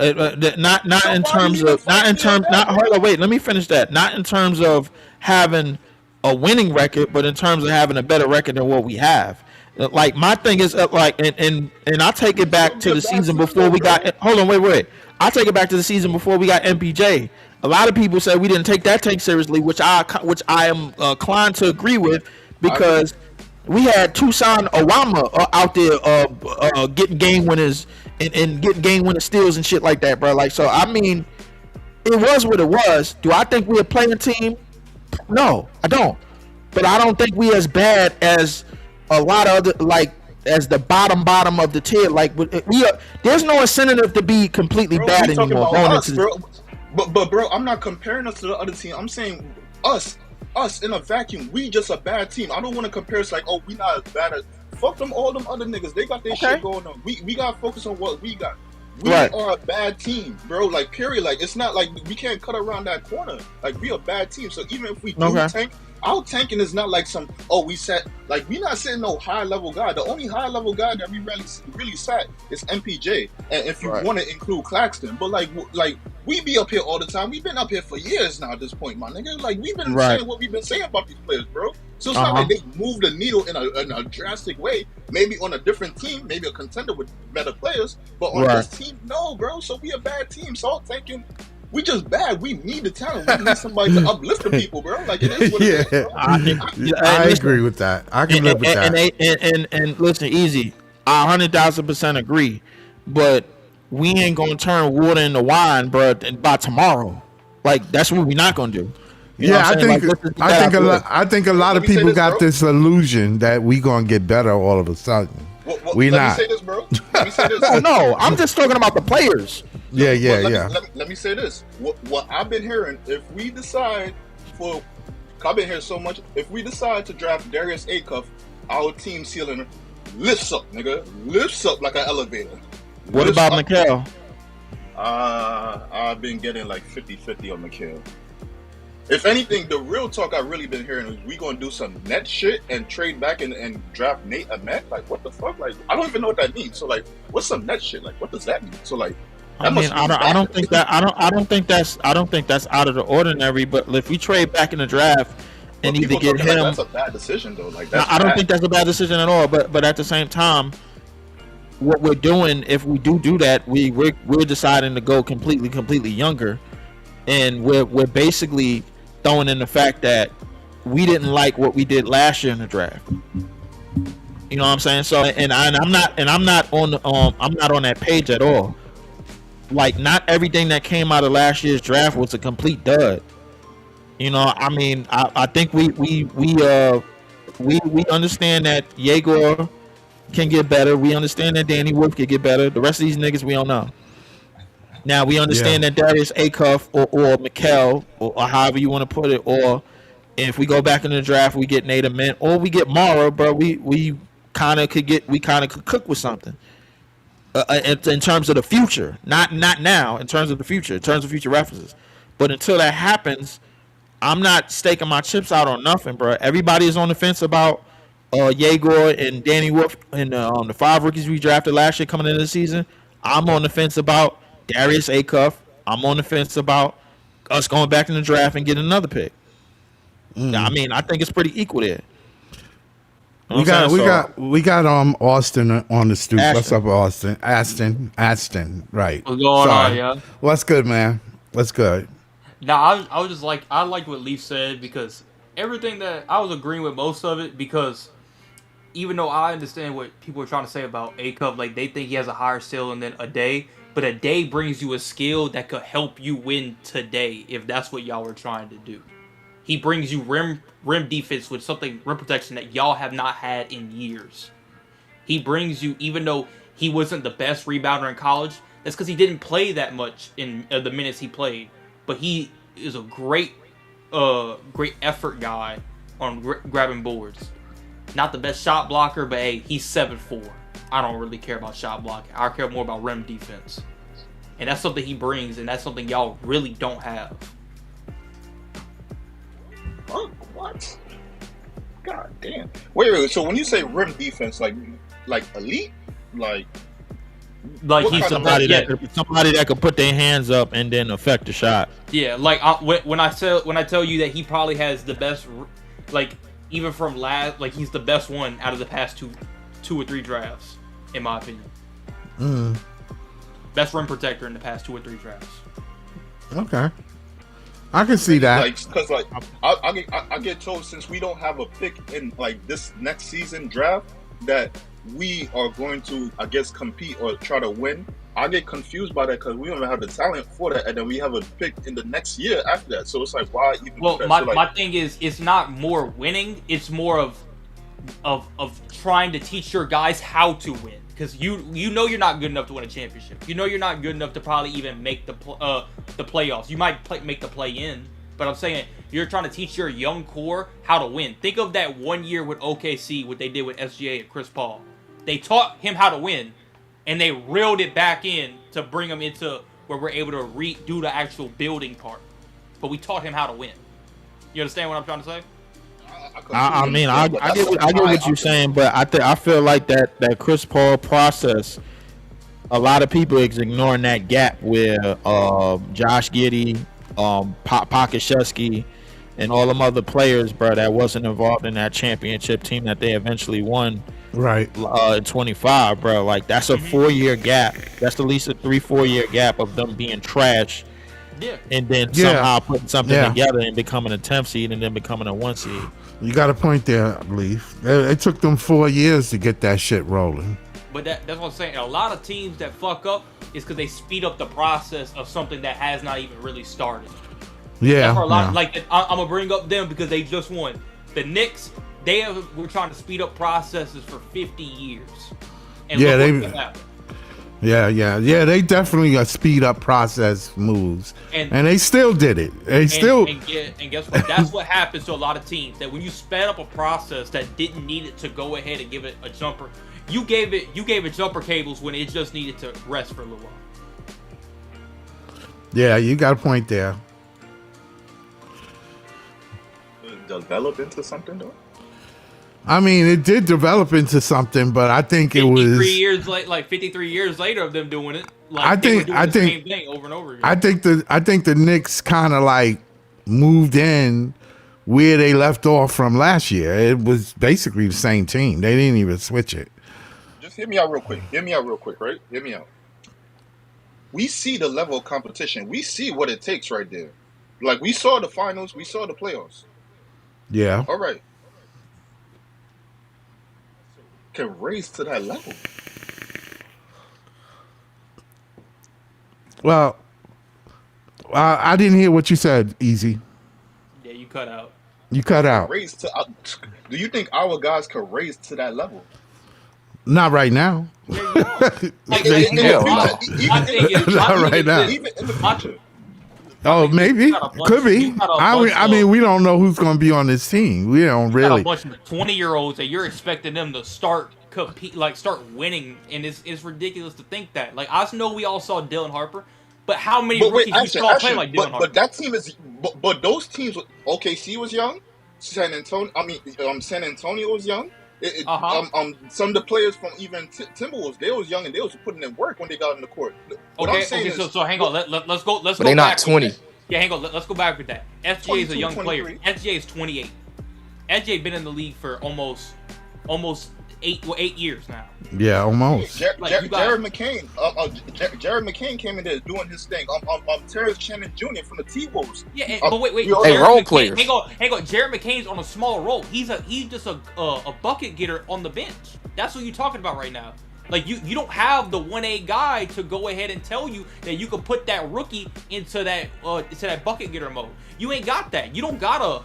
not in terms of hold on, wait, let me finish that. Not in terms of having a winning record, but in terms of having a better record than what we have. Like my thing is like, and I'll take it back to the season before we got. Hold on, wait. I'll take it back to the season before we got MPJ. A lot of people said we didn't take that tank seriously, which I am inclined to agree with, because we had Tucson Awama out there getting game winners and getting game winner steals and shit like that, bro. Like, so I mean, it was what it was. Do I think we're a playing team? No, I don't. But I don't think we as bad as a lot of other, like, as the bottom of the tier. Like, we are. There's no incentive to be completely bad anymore. But bro, I'm not comparing us to the other team. I'm saying us in a vacuum. We just a bad team. I don't want to compare us like, oh, we not as bad as. Fuck them, all them other niggas. They got their shit going on. We got to focus on what we got. We are a bad team, bro. Like, period. Like, it's not like we can't cut around that corner. Like, we a bad team. So even if we do tank, our tanking is not like some, we sat, like, we not sitting no high level guy. The only high level guy that we really sat is MPJ. And if you want to include Claxton, but like we be up here all the time. We've been up here for years now at this point, my nigga. Like, we've been saying what we've been saying about these players, bro. So it's not like they move the needle in a drastic way. Maybe on a different team, maybe a contender with better players, but on this team, no, bro. So we a bad team. So I'm thinking, we just bad. We need the talent. We need somebody to uplift the people, bro. Like, it is what it is, bro. I agree with that. I can live with that. And listen, easy. I 100,000% agree, but we ain't gonna turn water into wine, bro, by tomorrow. Like, that's what we're not gonna do. You I think a lot of people got this illusion that we gonna get better all of a sudden. We not. Let me say this, bro. Let me say this. No, I'm just talking about the players. Let me say this. What I've been hearing, if we decide I've been hearing so much. If we decide to draft Darius Acuff, our team ceiling lifts up, nigga. Lifts up like an elevator. What about Mikal? I've been getting like 50-50 on Mikal. If anything, the real talk I've really been hearing is we gonna do some net shit and trade back and draft Nate Ahmed. Like, what the fuck? Like, I don't even know what that means. So, like, what's some net shit? Like, what does that mean? So, like, I don't think that's out of the ordinary. But if we trade back in the draft and either get him, that's a bad decision though. Like, I don't think that's a bad decision at all. But at the same time, what we're doing, if we do that, we're deciding to go completely younger, and we're basically throwing in the fact that we didn't like what we did last year in the draft. You know what I'm saying? So, and I'm not on that page at all. Like, not everything that came out of last year's draft was a complete dud. You know, I mean, I think we understand that Yegor can get better. We understand that Danny Wolf can get better. The rest of these niggas, we don't know. Now, we understand that Darius Acuff or Mikal, or however you want to put it, or if we go back in the draft, we get Nate Ahmed, or we get Mara, bro, we kind of could cook with something. In terms of the future, not now, in terms of the future, in terms of future references. But until that happens, I'm not staking my chips out on nothing, bro. Everybody is on the fence about Yegor and Danny Wolf and the 5 rookies we drafted last year coming into the season. I'm on the fence about Darius Acuff. I'm on the fence about us going back in the draft and getting another pick. I mean, I think it's pretty equal there. We got Austin on the stoop. What's up, Austin? Aston. Right. What's going on, yeah? What's good, man? What's good? Nah, I was just like, I liked what Leaf said, because everything that I was agreeing with most of it, because even though I understand what people are trying to say about Acuff, like, they think he has a higher ceiling than a day, but a day brings you a skill that could help you win today if that's what y'all were trying to do. He brings you rim defense with rim protection that y'all have not had in years. He brings you, even though he wasn't the best rebounder in college, that's because he didn't play that much in the minutes he played. But he is a great effort guy on grabbing boards. Not the best shot blocker, but hey, he's 7'4". I don't really care about shot blocking. I care more about rim defense. And that's something he brings, and that's something y'all really don't have. What? God damn. Wait. So when you say rim defense, like elite, like he's somebody that could put their hands up and then affect the shot. Yeah, like when I tell you that he probably has the best, like even from last, like he's the best one out of the past two or three drafts, in my opinion. Best rim protector in the past 2 or 3 drafts. Okay, I can see that. Like, because like I get told, since we don't have a pick in like this next season draft, that we are going to, I guess, compete or try to win. I get confused by that because we don't even have the talent for that, and then we have a pick in the next year after that. So it's like, why even? Well, do that? my thing is, it's not more winning; it's more of trying to teach your guys how to win. Because you know you're not good enough to win a championship. You know you're not good enough to probably even make the playoffs. You might make the play-in, but I'm saying you're trying to teach your young core how to win. Think of that 1 year with OKC, what they did with SGA and Chris Paul. They taught him how to win, and they reeled it back in to bring him into where we're able to do the actual building part. But we taught him how to win. You understand what I'm trying to say? I get what you're saying, but I feel like that Chris Paul process, a lot of people is ignoring that gap where Josh Giddey, Pokusevski, and all them other players, bro, that wasn't involved in that championship team that they eventually won. Right. In 25, bro. Like, that's a 4-year gap. That's at least a 3-4 year gap of them being trash. Yeah. And then somehow putting something together and becoming a 10th seed and then becoming a 1 seed. You got a point there, Leaf. It took them 4 years to get that shit rolling. But that's what I'm saying. A lot of teams that fuck up is because they speed up the process of something that has not even really started. Yeah. Like, I'm going to bring up them because they just won. The Knicks, we're trying to speed up processes for 50 years. And they definitely speed up process moves, and they still did it. And guess what? That's what happens to a lot of teams. That when you sped up a process that didn't need it to go ahead and give it a jumper, you gave it jumper cables when it just needed to rest for a little while. Yeah, you got a point there. Develop into something though. I mean, it did develop into something, but I think it was 53 years later of them doing it. Like, I think the same thing over and over again. I think the Knicks kind of like moved in where they left off from last year. It was basically the same team. They didn't even switch it. Just hear me out real quick, right? Hear me out. We see the level of competition. We see what it takes right there. Like, we saw the finals, we saw the playoffs. Yeah. All right. Can raise to that level. Well, I didn't hear what you said, Easy. Yeah, you cut out. Do you think our guys can raise to that level? Not right now. Not right now. Even in the future. Oh, maybe. Could be. I mean, we don't know who's going to be on this team. We don't really. You got a bunch of 20-year-olds that you're expecting them to start winning, and it's ridiculous to think that. Like, I know we all saw Dylan Harper, but how many rookies you saw play like Dylan Harper? But that team is. But those teams, OKC was young. San Antonio was young. Some of the players from even Timberwolves, they was young and they was putting in work when they got in the court. So hang on. Let's go. But they're not 20. Yeah, hang on. Let's go back with that. SGA is a young player. SGA is 28. SGA been in the league for almost 8 years now. Yeah, almost. Jared McCain. Jared McCain came in there doing his thing. Terrence Shannon Jr. from the T-Wolves. Yeah, but wait. Hey, role players. Hang on. Jared McCain's on a small role. He's just a bucket getter on the bench. That's what you're talking about right now. Like, you don't have the 1A guy to go ahead and tell you that you can put that rookie into that bucket getter mode. You ain't got that. You don't got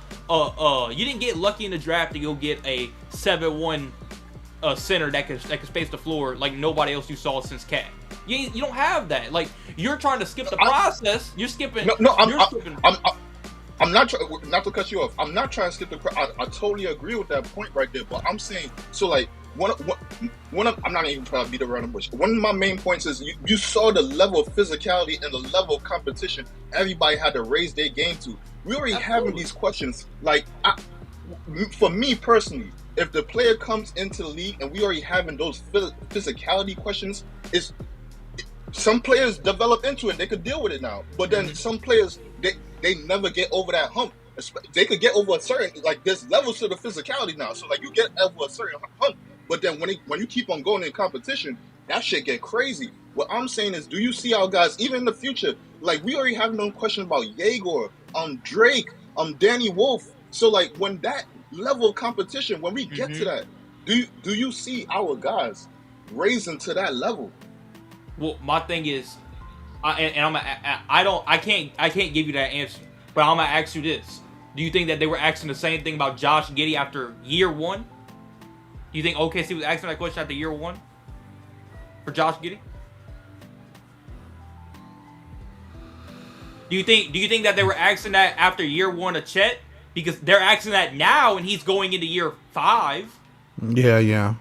you didn't get lucky in the draft to go get a 7'1" a center that can space the floor like nobody else you saw since Cat. You don't have that. Like you're trying to skip the process. You're skipping. I'm not trying not to cut you off. I'm not trying to skip the. I totally agree with that point right there. But I'm saying so like one of I'm not even trying to beat around the bush. One of my main points is you saw the level of physicality and the level of competition everybody had to raise their game to. We already having these questions. Like for me personally, if the player comes into the league and we already having those physicality questions, it's some players develop into it. They could deal with it now. But then some players they never get over that hump. They could get over a certain like there's levels to the physicality now. So like you get over a certain hump, but then when you keep on going in competition, that shit get crazy. What I'm saying is, do you see our guys even in the future? Like we already have no question about Yegor, Drake, Danny Wolf. So like when that level of competition, when we get to that, do you see our guys raising to that level? Well, my thing is, I can't give you that answer, but I'm gonna ask you this: do you think that they were asking the same thing about Josh Giddey after year one? Do you think OKC was asking that question after year one for Josh Giddey? Do you think that they were asking that after year one of Chet? Because they're asking that now, and he's going into year 5. Yeah.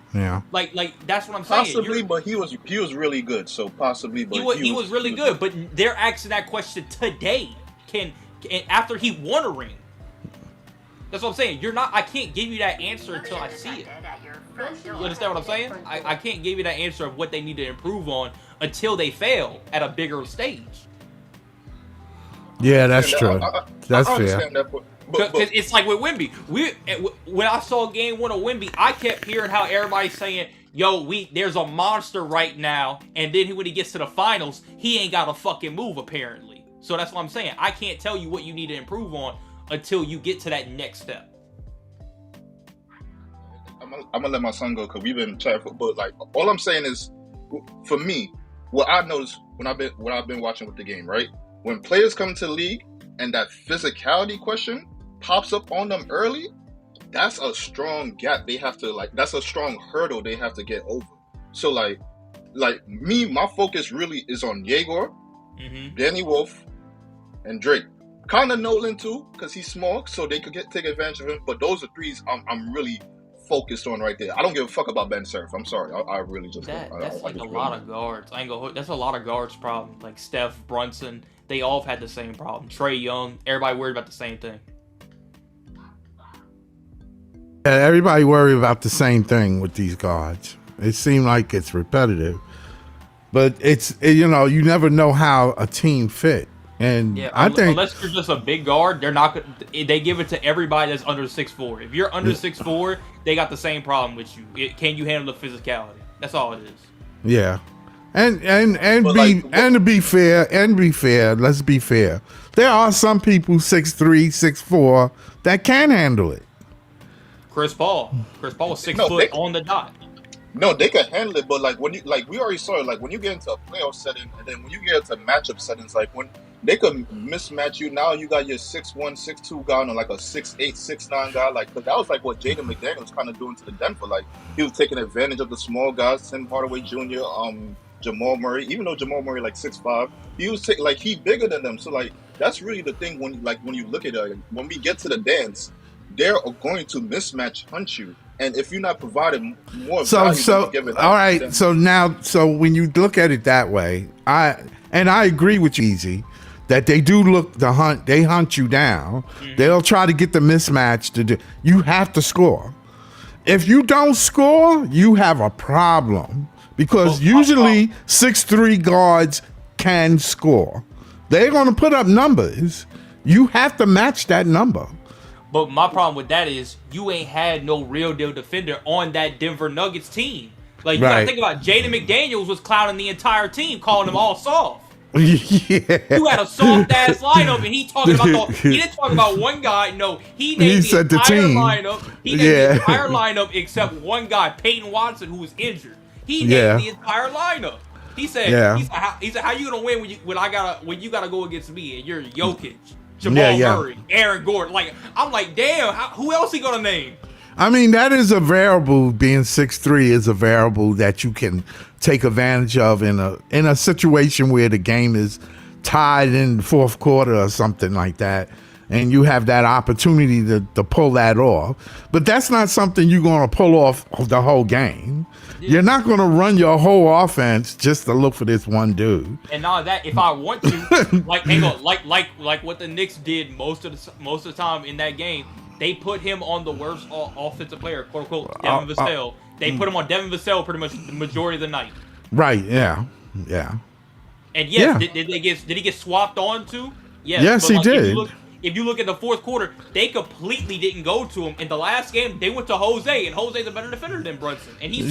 Like that's what I'm saying. Possibly, but he was really good. So possibly, but he was really good. But they're asking that question today. Can after he won a ring? That's what I'm saying. I can't give you that answer until I see it. You understand what I'm saying? I can't give you that answer of what they need to improve on until they fail at a bigger stage. Yeah, that's true. That's fair. Because it's like with Wemby. When I saw game 1 of Wemby, I kept hearing how everybody's saying, yo, there's a monster right now, and then when he gets to the finals, he ain't got a fucking move, apparently. So that's what I'm saying. I can't tell you what you need to improve on until you get to that next step. I'm gonna let my son go because we've been chatting for, but like all I'm saying is, for me, what I noticed when I've been watching with the game, right? When players come to the league and that physicality question pops up on them early, that's a strong gap they have to that's a strong hurdle they have to get over. So like me, my focus really is on Yegor, Danny Wolf, and Drake. Kind of Nolan too, because he's small, so they could take advantage of him. But those are threes I'm really focused on right there. I don't give a fuck about Ben Surf. I'm sorry, I really just don't. That's like a lot of guards. That's a lot of guards problem. Like Steph, Brunson, they all have had the same problem. Trae Young, everybody worried about the same thing. Yeah, everybody worry about the same thing with these guards. It seems like it's repetitive, but it's you never know how a team fit. And yeah, I think unless you're just a big guard, they're not. They give it to everybody that's under 6'4". If you're under 6'4", they got the same problem with you. Can you handle the physicality? That's all it is. Yeah, and to be fair, let's be fair. There are some people 6'3", 6'4" that can handle it. Chris Paul was 6 foot on the dot. No, they can handle it, but like when we already saw it, like when you get into a playoff setting, and then when you get into matchup settings, like when they could mismatch you, now you got your 6'1", 6'2" guy on like a 6'8", 6'9" guy, like, cause that was like what Jaden McDaniels was kind of doing to the Denver, like he was taking advantage of the small guys, Tim Hardaway Jr., Jamal Murray, even though Jamal Murray like 6'5", he was he bigger than them, so like that's really the thing when you look at it, when we get to the dance, they're going to mismatch hunt you. And if you're not providing more value, all right. So when you look at it that way, I agree with you, Easy, that they do they hunt you down. Mm-hmm. They'll try to get the mismatch to do. You have to score. If you don't score, you have a problem because usually 6'3" guards can score. They're going to put up numbers. You have to match that number. But my problem with that is you ain't had no real deal defender on that Denver Nuggets team. Like, you gotta think about Jaden McDaniels was clowning the entire team, calling them all soft. Yeah. You had a soft ass lineup, and he didn't talk about one guy. No, he named the entire lineup. He named the entire lineup except one guy, Peyton Watson, who was injured. He named the entire lineup. He said, how you gonna win when you gotta go against me and you're Jokic, Jamal Murray, Aaron Gordon? Like, I'm like, damn, who else he gonna name? I mean, that is a variable. Being 6'3" is a variable that you can take advantage of in a situation where the game is tied in the fourth quarter or something like that, and you have that opportunity to pull that off. But that's not something you're going to pull off of the whole game. Yeah. You're not going to run your whole offense just to look for this one dude. And now that if I want to, like what the Knicks did most of the time in that game, they put him on the worst offensive player, quote unquote, Devin Vassell. They put him on Devin Vassell pretty much the majority of the night. Right. Yeah. And yes, did he get swapped on to? Yes, he did. If you look at the fourth quarter, they completely didn't go to him. In the last game, they went to Jose, and Jose's a better defender than Brunson, and he's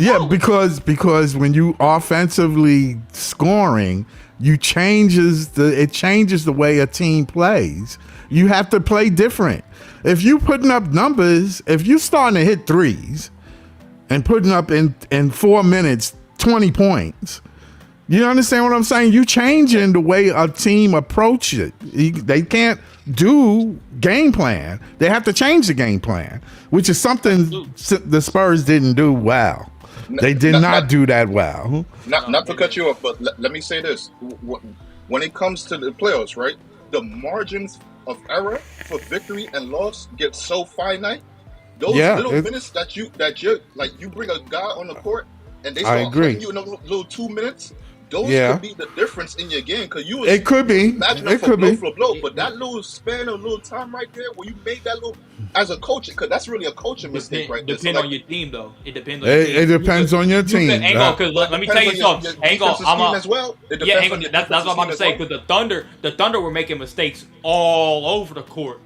because when you offensively scoring, it changes the way a team plays. You have to play different. If you putting up numbers, if you starting to hit threes and putting up in 4 minutes 20 points. You understand what I'm saying? You changing the way a team approach it. They can't do game plan. They have to change the game plan, which is something the Spurs didn't do well. They did not do that well. Not to cut you off, but let me say this. When it comes to the playoffs, right, the margins of error for victory and loss get so finite. Those little minutes that you bring a guy on the court and they start hitting you in a little 2 minutes. Those could be the difference in your game because you was matching up for blow, but that little span of little time right there where you made that little as a coach, because that's really a coaching mistake right there. Depends on your team though. It depends on your team. It depends on your team. Because let me tell you something. As well. That's what I'm about to say. Because the Thunder were making mistakes all over the court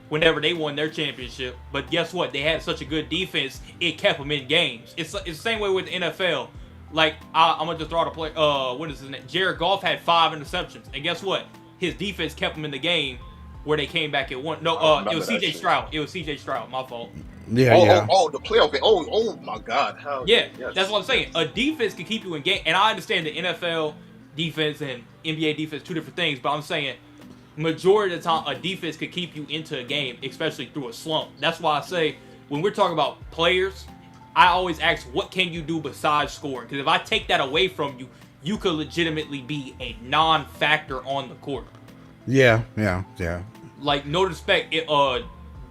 whenever they won their championship. But guess what? They had such a good defense, it kept them in games. It's the same way with the NFL. Like, I'm going to just throw out a play. What is his name? Jared Goff had 5 interceptions. And guess what? His defense kept him in the game where they came back and won. No, it was CJ Stroud. It was CJ Stroud. My fault. The playoff game. Oh, my God. That's what I'm saying. A defense can keep you in game. And I understand the NFL defense and NBA defense, two different things. But I'm saying majority of the time, a defense could keep you into a game, especially through a slump. That's why I say when we're talking about players, I always ask, what can you do besides scoring? Because if I take that away from you, you could legitimately be a non-factor on the court. Yeah. Like, no disrespect,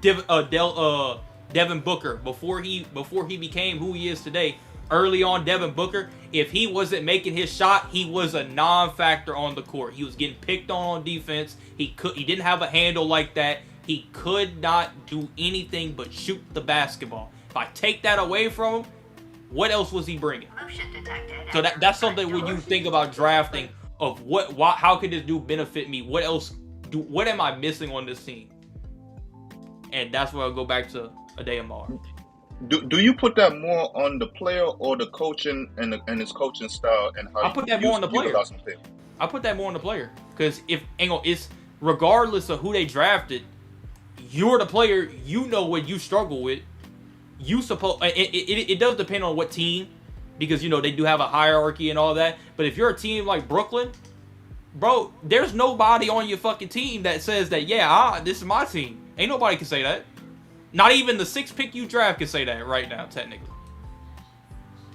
Devin Booker, before he became who he is today, early on, Devin Booker, if he wasn't making his shot, he was a non-factor on the court. He was getting picked on defense. He didn't have a handle like that. He could not do anything but shoot the basketball. If I take that away from him, what else was he bringing? So that's something when you think about drafting of how could this dude benefit me? What am I missing on this team? And that's where I'll go back to Adeyemar. Do you put that more on the player or the coaching and his coaching style and how I put that more on the player. I put that more on the player because it's regardless of who they drafted, you're the player. You know what you struggle with. It does depend on what team, because they do have a hierarchy and all that. But if you're a team like Brooklyn, bro, there's nobody on your fucking team that says that this is my team. Ain't nobody can say that. Not even the 6th pick you draft can say that right now, technically.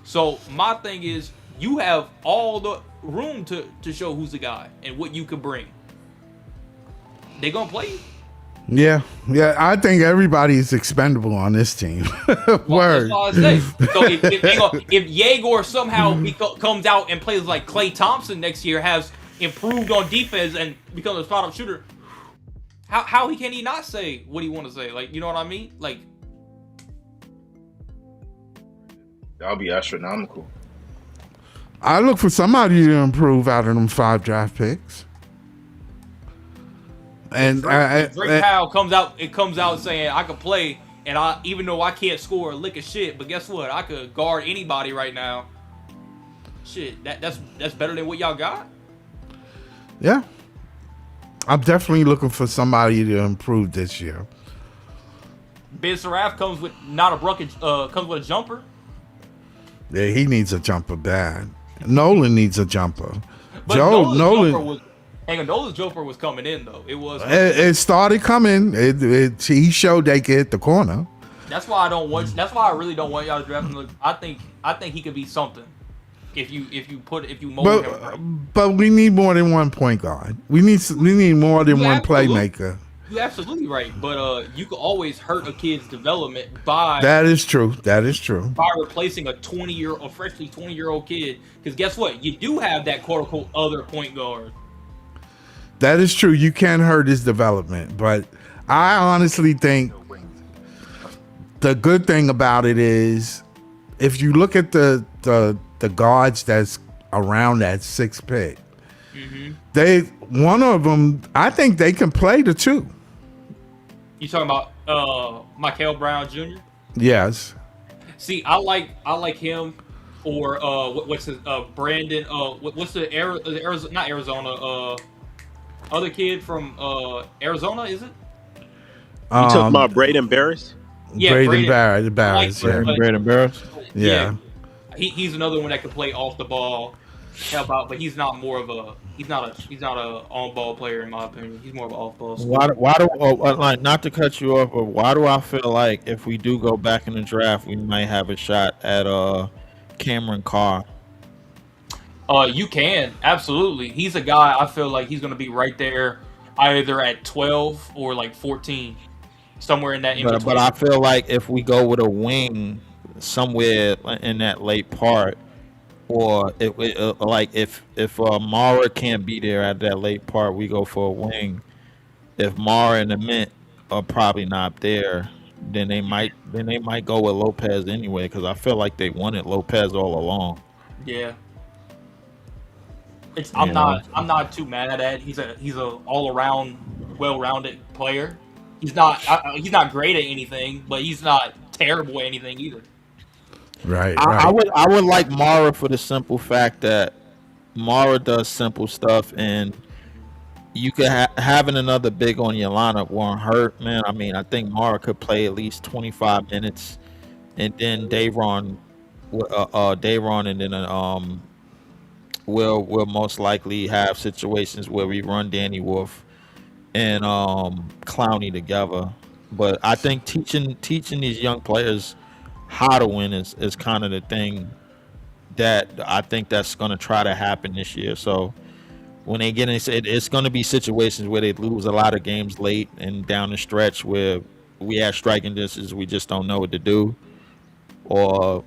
So my thing is, you have all the room to show who's the guy and what you can bring. They gonna play you. Yeah. I think everybody's expendable on this team. Word. That's all I say. So if Yegor somehow comes out and plays like Klay Thompson next year, has improved on defense and becomes a spot-up shooter, how can he not say what he want to say? Like, you know what I mean? Like, that'll be astronomical. I look for somebody to improve out of them 5 draft picks. And Drake Powell comes out saying I can play, and even though I can't score a lick of shit, but guess what? I could guard anybody right now. Shit, that's better than what y'all got. Yeah, I'm definitely looking for somebody to improve this year. Ben Seraph comes with not a bucket, comes with a jumper. Yeah, he needs a jumper bad. Nolan needs a jumper. But Nolan's jumper was coming in though. It was. It started coming. He showed they could hit the corner. That's why I don't want. That's why I really don't want y'all to draft him. I think he could be something if you mold him right. But we need more than one point guard. We need more than one playmaker. You're absolutely right, but you can always hurt a kid's development by That is true. By replacing a freshly 20-year-old kid. Because guess what? You do have that quote unquote other point guard. That is true. You can hurt his development, but I honestly think the good thing about it is if you look at the guards that's around that 6th pick, one of them, I think they can play the 2. You talking about Michael Brown Jr.? Yes. See, I like him, or what's his Brandon? What's the Arizona? Not Arizona. Other kid from Arizona, is it? You talking about Braden Barris? Yeah, Braden Barris. Braden Barris. Yeah. He's another one that could play off the ball, help out, but he's not a on ball player in my opinion. He's more of an off ball. Why do like, not to cut you off, but why do I feel like if we do go back in the draft, we might have a shot at Cameron Carr? You can absolutely. He's a guy I feel like he's going to be right there, either at 12 or like 14, somewhere in that. But I feel like if we go with a wing somewhere in that late part, or if Mara can't be there at that late part, we go for a wing. If Mara and the Mint are probably not there, then they might go with Lopez anyway, because I feel like they wanted Lopez all along. Yeah. I'm not too mad at it. He's a all around well-rounded player. He's not great at anything, but he's not terrible at anything either. Right. I would like Mara for the simple fact that Mara does simple stuff, and you could having another big on your lineup won't hurt, man. I mean, I think Mara could play at least 25 minutes, and then Dayron and then we'll most likely have situations where we run Danny Wolf and Clowney together. But I think teaching these young players how to win is kind of the thing that I think that's going to try to happen this year. So when they get in, it's going to be situations where they lose a lot of games late and down the stretch where we have striking distance, we just don't know what to do, or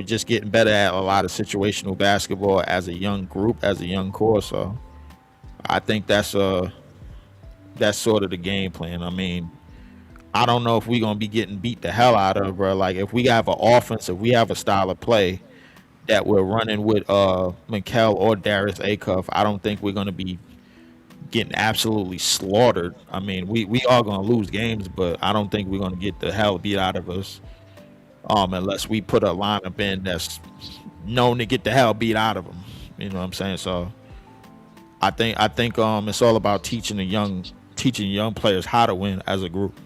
just getting better at a lot of situational basketball as a young group, as a young core. So I think that's sort of the game plan. I mean, I don't know if we're going to be getting beat the hell out of, bro. Like, if we have an offense, if we have a style of play that we're running with Mikal or Darius Acuff, I don't think we're going to be getting absolutely slaughtered. I mean, we are going to lose games, but I don't think we're going to get the hell beat out of us unless we put a lineup in that's known to get the hell beat out of them. You know what I'm saying? So I think it's all about teaching young players how to win as a group.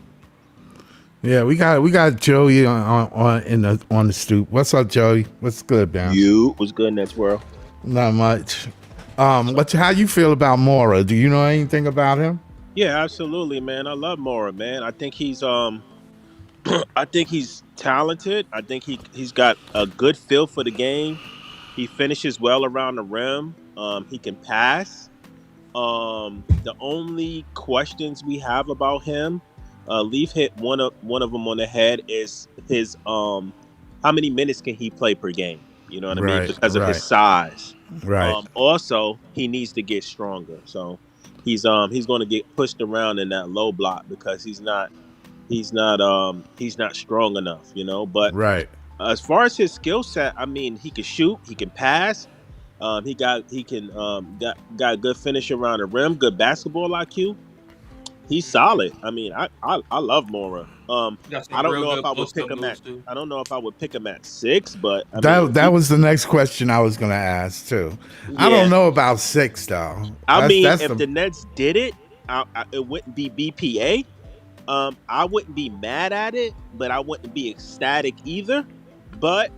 Yeah, we got Joey on the stoop. What's up, Joey? What's good, man? What's good, Nets World? Not much. How you feel about Mora? Do you know anything about him? Yeah, absolutely, man. I love Mora, man. I think he's talented. I think he's got a good feel for the game. He finishes well around the rim. He can pass. The only questions we have about him, Leaf hit one of them on the head, is his how many minutes can he play per game? You know what I mean? Because of his size. Right. Also, he needs to get stronger. So he's going to get pushed around in that low block because he's not strong enough, But as far as his skill set, I mean, he can shoot, he can pass, he got good finish around the rim, good basketball IQ. He's solid. I mean, I love Mora. I don't know if I would pick him at. I don't know if I would pick him at 6, but that was the next question I was going to ask too. Yeah. I don't know about 6 though. If the Nets did it, it wouldn't be BPA. I wouldn't be mad at it, but I wouldn't be ecstatic either. But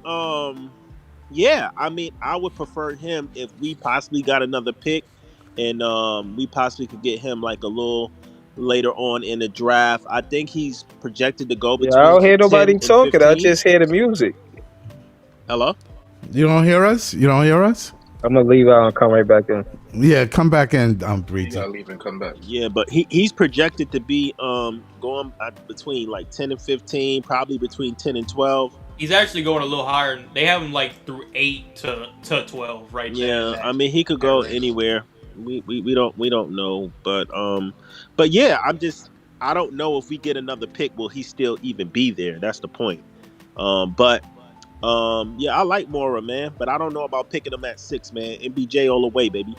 yeah, I mean, I would prefer him if we possibly got another pick, and we possibly could get him like a little later on in the draft. I think he's projected to go Yeah, I between don't hear 10 nobody and talking. I 15. just hear the music. Hello? You don't hear us? You don't hear us? I'm gonna leave out and come right back in. Yeah, come back in, You Breezy. gotta leave and come back. Yeah, but he's projected to be going between like 10 and 15, probably between 10 and 12. He's actually going a little higher. They have him like through 8 to 12 right there. Yeah, That, I mean he could that go range. anywhere. We don't know, but yeah, I don't know if we get another pick, will he still even be there? That's the point. But yeah, I like Mora, man, but I don't know about picking him at 6, man. MBJ all the way, baby.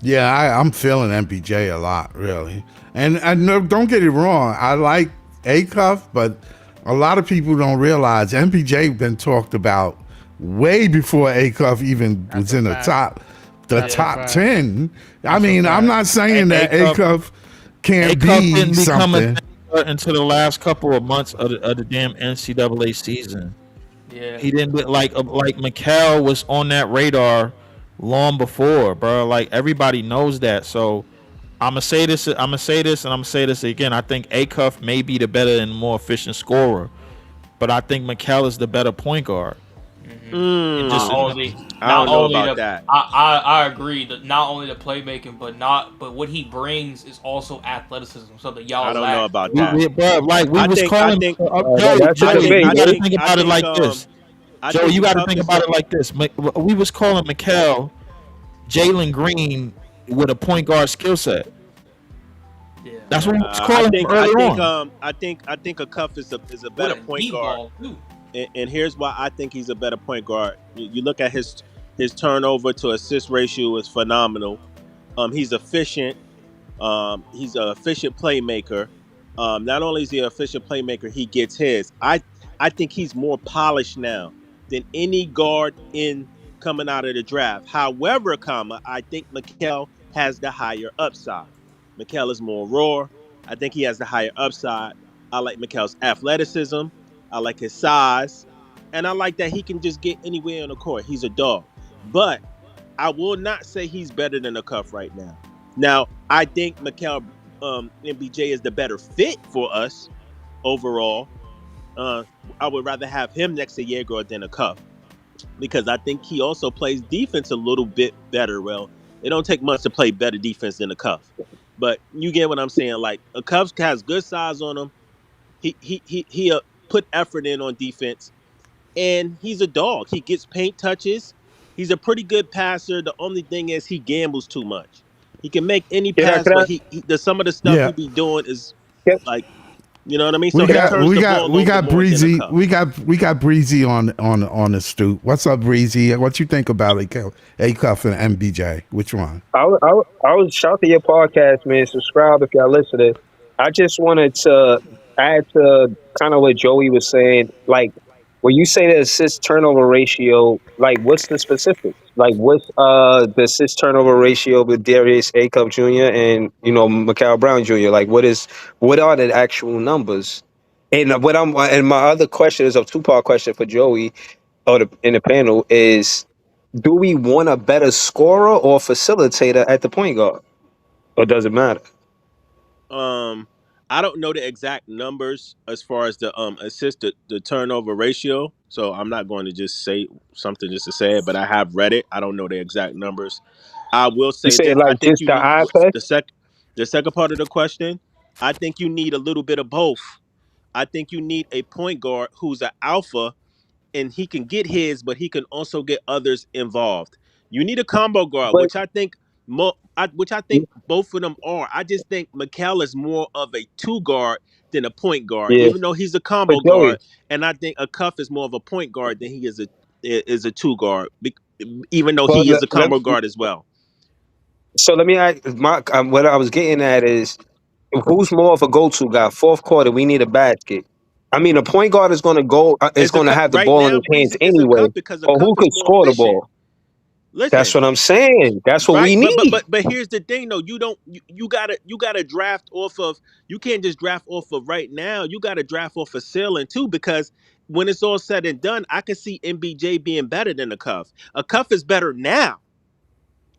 Yeah, I'm feeling MPJ a lot, really. And no, don't get it wrong. I like Acuff, but a lot of people don't realize MPJ been talked about way before Acuff even was That's a in the fact. top That's a top fact. 10. I That's a mean, I'm fact. not saying And that Acuff- Acuff can't Acuff be didn't become something. a thing until the last couple of months of the damn NCAA season. Yeah. He didn't like Mikal was on that radar long before, bro. Like everybody knows that. So I'm gonna say this, and I'm gonna say this again. I think Acuff may be the better and more efficient scorer, but I think Mikal is the better point guard. Not only, I don't not know only about the, that. I agree that not only the playmaking, but what he brings is also athleticism. So that y'all I don't lack. know about We, that. we, bro, like we I was think- calling. I think- Joey, that's a Joey, debate, you got to man. think about it like this. I Joe, think you got to Cup think is about a- it like this. We was calling Mikal Jalen Green with a point guard skill set. Yeah. That's what we was I calling think him early on. I think a Cuff is a With better a point deep guard. ball, too. And here's why I think he's a better point guard. You look at his turnover to assist ratio is phenomenal. He's efficient. He's an efficient playmaker. Not only is he an efficient playmaker, he gets his. I think he's more polished now than any guard in coming out of the draft. However, I think Mikal has the higher upside. Mikal is more raw. I think he has the higher upside. I like Mikal's athleticism. I like his size. And I like that he can just get anywhere on the court. He's a dog. But I will not say he's better than a Cuff right now. Now, I think Mikal MBJ is the better fit for us overall. I would rather have him next to Jaeger than a Cuff because I think he also plays defense a little bit better. Well, it don't take much to play better defense than a Cuff. But you get what I'm saying. Like a Cuff has good size on him. He put effort in on defense, and he's a dog. He gets paint touches. He's a pretty good passer. The only thing is he gambles too much. He can make any Can I- pass, can I- but some of the stuff Yeah. he be doing is Can- like, you know what I mean. So We he got turns we the got ball we over got more than a Breezy. Cuff. We got Breezy on the stoop. What's up, Breezy? What you think about Acuff and MBJ? Which one? I was shout to your podcast, man. Subscribe if y'all listening. I just wanted to add to kind of what Joey was saying. Like, when you say the assist turnover ratio, like, what's the specifics? Like, what's the assist turnover ratio with Darius Acuff Jr. and Mikal Brown Jr.? Like, what are the actual numbers? And my other question is a two-part question for Joey in the panel is: do we want a better scorer or facilitator at the point guard, or does it matter? I don't know the exact numbers as far as the assist the turnover ratio, so I'm not going to just say something just to say it. But I have read it. I don't know the exact numbers. I will say You say this: I like think just you the need eye test? the second part of the question. I think you need a little bit of both. I think you need a point guard who's an alpha and he can get his, but he can also get others involved. You need a combo guard, But which I think both of them are. I just think Mikal is more of a two guard than a point guard, yeah, even though he's a but combo Joey, guard. And I think a Cuff is more of a point guard than he is a two guard, even though but he is a combo guard as well. so let me ask. What I was getting at is who's more of a go-to guy? Fourth quarter, we need a basket. I mean, a point guard is going to go. Is It's a going to Cuff have the right ball in now. his hands Breezy is a anyway. Cuff because a But who Cuff is could more score the efficient. ball? Listen, That's what I'm saying. That's what we right, need. but here's the thing though. You gotta draft off of. You can't just draft off of right now. You gotta draft off of ceiling too, because when it's all said and done, I can see MBJ being better than a Cuff. A Cuff is better now,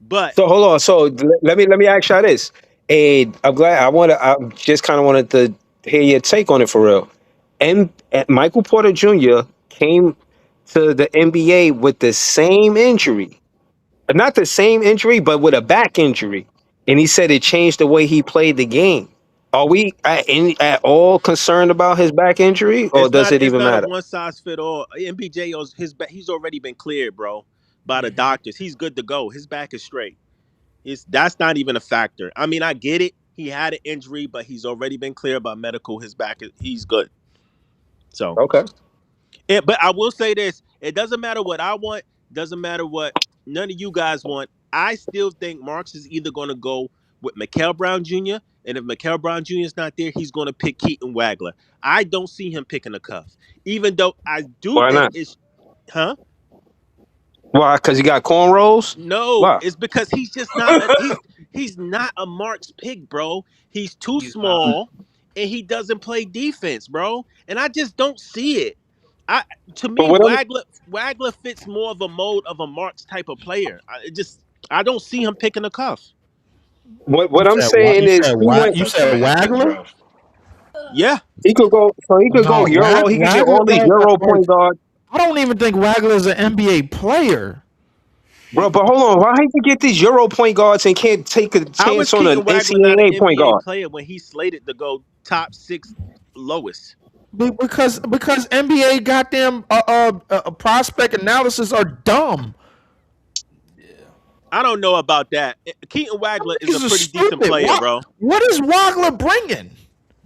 but So hold on. So let me ask y'all this: And I'm glad. I just kind of wanted to hear your take on it for real. And Michael Porter Jr. came to the NBA with the same injury, not the same injury, but with a back injury, and he said it changed the way he played the game. Are we at all concerned about his back injury, or It's does not. it It's even not a matter? one size fit all. MPJ he's already been cleared, bro, by the doctors. He's good to go. His back is straight. That's not even a factor. I mean, I get it. He had an injury, but he's already been cleared by medical. He's good. So, Okay. but I will say this: it doesn't matter what I want. Doesn't matter what none of you guys want. I still think Marks is either going to go with Mikael Brown Jr. and if Mikael Brown Jr. is not there, he's going to pick Keaton Wagler. I don't see him picking a cuff, even though I do Why think not? it's, huh? Why? Because he got cornrows? No, Why? it's because he's just not. He's not a Marks pick, bro. He's too He's not. small, and he doesn't play defense, bro. And I just don't see it. To But me, what I'm Wagler fits more of a mold of a Marks type of player. I don't see him picking a cuff. what I'm saying is he went. You said Wagler? Yeah, He could go. So he could go No, Euro. He could get all these Euro point guards. I don't even think Wagler is an NBA player. Bro, but hold on. Why he get these Euro point guards and can't take a how is chance on an Keaton Wagler not an NCAA point NBA guard? player when he's slated to go top 6 lowest? Because NBA goddamn prospect analysis are dumb. I don't know about that. Keaton Wagler is a pretty decent player, bro. What is Wagler bringing?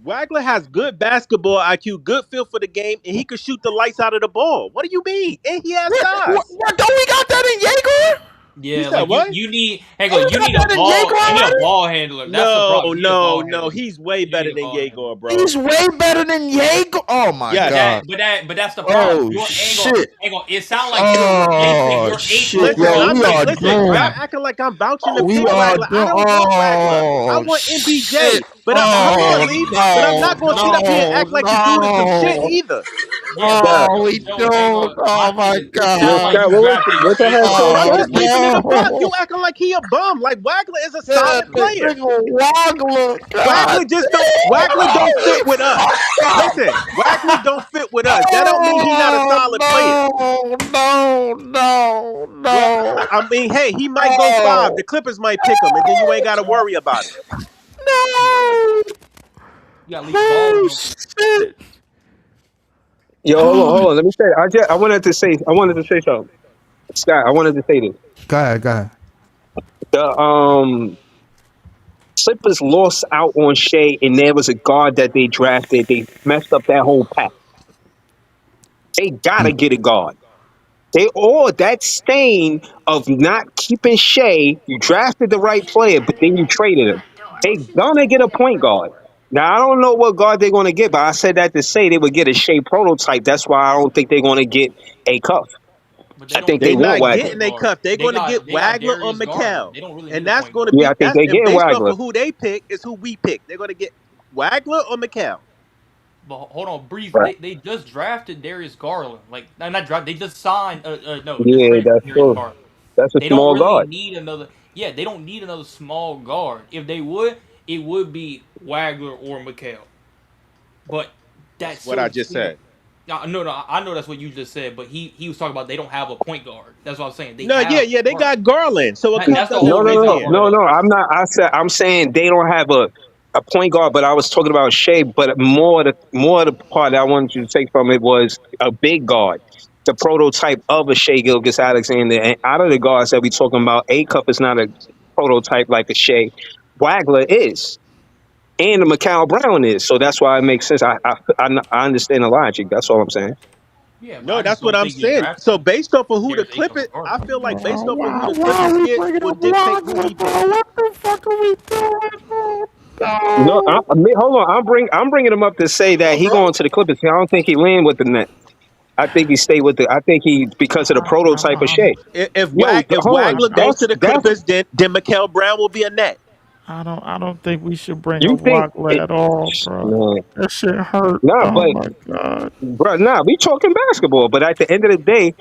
Wagler has good basketball IQ, good feel for the game, and he could shoot the lights out of the ball. What do you mean? And he has size. Don't we got that in Jaeger? Yeah, said like what? you need. Hang on, you need a ball handler. That's the problem. No. He's way better than Jaeger, bro. He's way better than Jaeger. Oh my god! But that's the problem. Oh shit! Hang on. It sounds like you're shit! Listen, y'all acting like I'm vouching to pick Wagler. I don't want Wagler. I want MPJ. But I'm not going to sit up here and act like the dude is some shit either. We don't. Oh my god! What the hell? You acting like he a bum. Like Wagler is a solid player. Wagler don't fit with us. Listen, Wagler don't fit with us. That don't mean he's not a solid player. No. Well, I mean, hey, he might go 5. The Clippers might pick him, and then you ain't got to worry about it. No. Shit. Yo, hold on. Let me say. I wanted to say something. Scott, I wanted to say this. Go ahead. The Clippers lost out on Shea, and there was a guard that they drafted. They messed up that whole pack. They gotta get a guard. That stain of not keeping Shea. You drafted the right player, but then you traded him. They gonna get a point guard. Now I don't know what guard they're gonna get, but I said that to say they would get a Shea prototype. That's why I don't think they're gonna get a cuff. I think they want not Wagler. getting a cuff. They're going to get Wagler or Mikael. And that's going to be I think they get based Wagler. off of who they pick is who we pick. They're going to get Wagler or Mikael. But hold on, Breeze. Right. They just drafted Darius Garland. Like, not draft. They just signed. No. Yeah, that's true. That's a small guard. Need another. Yeah, they don't need another small guard. If they would, it would be Wagler or Mikael. But that's what I just said. No, I know that's what you just said, but he was talking about they don't have a point guard. That's what I'm saying. They got Garland. So that's the whole No. I'm saying they don't have a point guard, but I was talking about Shea. But more of the part that I wanted you to take from it was a big guard, the prototype of a Shea Gilgeous-Alexander. And out of the guards that we talking about, A-Cup is not a prototype like a Shea. Wagler is. And the Mikael Brown is, so that's why it makes sense. I understand the logic. That's all I'm saying. Yeah, no, that's what I'm saying. So based off of who the Clippers, I feel like based off of who the Clippers get will dictate who we pick. What the fuck are we doing? No, hold on. I'm bringing him up to say that he going to the Clippers. I don't think he land with the Nets. I think he stayed with I think he because of the prototype of Shea. If Wagler goes to the Clippers, then Mikael Brown will be a Net. I don't think we should bring up Wagler at all, bro. No. That shit hurt. No, my god, bro. We talking basketball, but at the end of the day,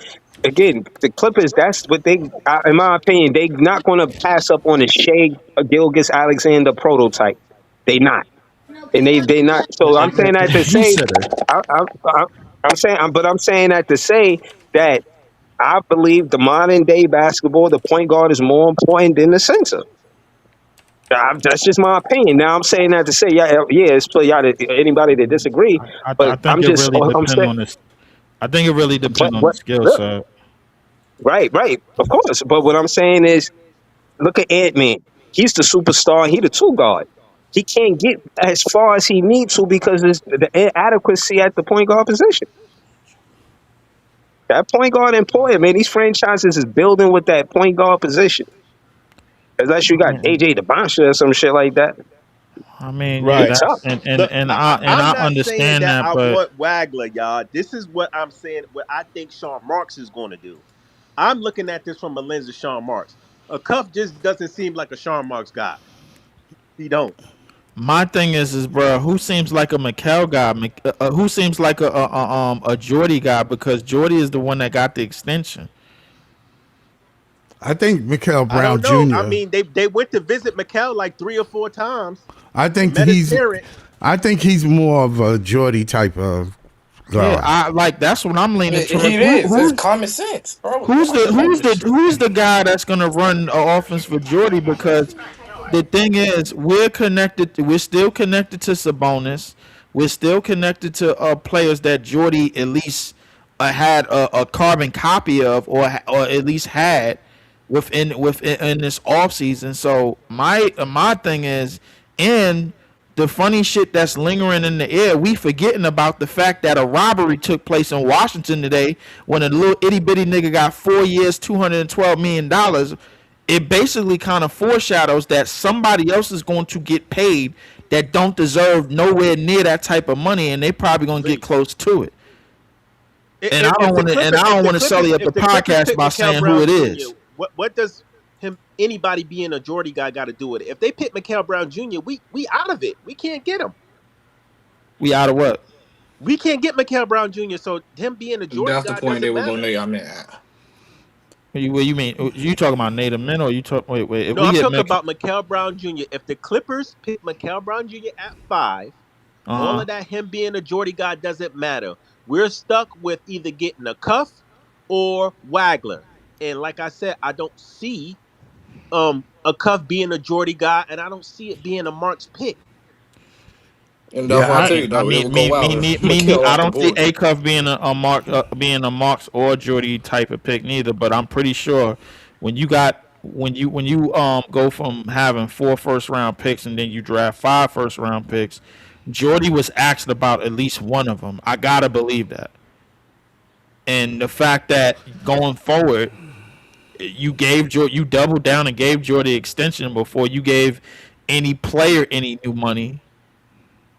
again, the Clippers. That's what they, in my opinion, they not going to pass up on the Shea Gilgeous-Alexander prototype. They not, and they not. So I'm saying that to He say, said it. I'm saying that to say that I believe the modern day basketball, the point guard is more important than the center. That's just my opinion. Now I'm saying that to say, it's for y'all anybody that disagree, I but think it really I'm depends saying, on this. I think it really depends on the but skill look, set. right, of course. But what I'm saying is, look at Ant-Man. He's the superstar. He the two guard. He can't get as far as he needs to because the inadequacy at the point guard position. That point guard important, man. These franchises is building with that point guard position. Unless you got AJ DeBoncha or some shit like that. I mean, yeah, Right. It's that's tough. Look, I'm I not saying understand that that, I but want Wagler, y'all. This is what I'm saying. What I think Sean Marks is going to do. I'm looking at this from a lens of Sean Marks. A Cuff just doesn't seem like a Sean Marks guy. He don't. my thing is, bro, who seems like a Mikal guy? Who seems like a Jordy guy? Because Jordy is the one that got the extension. I think Mikael I Brown don't know. Jr. I mean, they went to visit McHale like 3 or 4 times. I think Met his parent. I think he's more of a Jordy type of guy. Yeah, I like that's what I'm leaning It towards. is. It's common sense, bro. Who's the guy that's gonna run offense for Jordy? Because the thing is, we're connected. We're still connected to Sabonis. We're still connected to players that Jordy at least had a carbon copy of, or at least had within in this offseason. So my thing is, in the funny shit that's lingering in the air, we forgetting about the fact that a robbery took place in Washington today when a little itty bitty nigga got 4 years, $212 million. It basically kind of foreshadows that somebody else is going to get paid that don't deserve nowhere near that type of money, and they probably going to get close to it. And I don't want to sully up the podcast by saying who it is. What does anybody being a Jordy guy got to do with it? If they pick Mikal Brown Jr., we out of it. We can't get him. We out of what? We can't get Mikal Brown Jr. So him being a Jordy That's guy the point they doesn't were matter. going to nail me at. What you mean? You talking about Native Men, or you talk? Wait. If No, we I'm get talking about Mikal Brown Jr. If the Clippers pick Mikal Brown Jr. at 5, all of that him being a Jordy guy doesn't matter. We're stuck with either getting a Cuff or Wagler. And like I said, I don't see a Cuff being a Jordy guy, and I don't see it being a Marks pick. And that's why I tell you, I though, mean, I don't see Acuff being a Marks or Jordy type of pick neither. But I'm pretty sure when you go from having 4 first-round picks and then you draft 5 first-round picks, Jordy was asked about at least one of them. I gotta believe that. And the fact that going forward, you doubled down and gave Jordy extension before you gave any player any new money.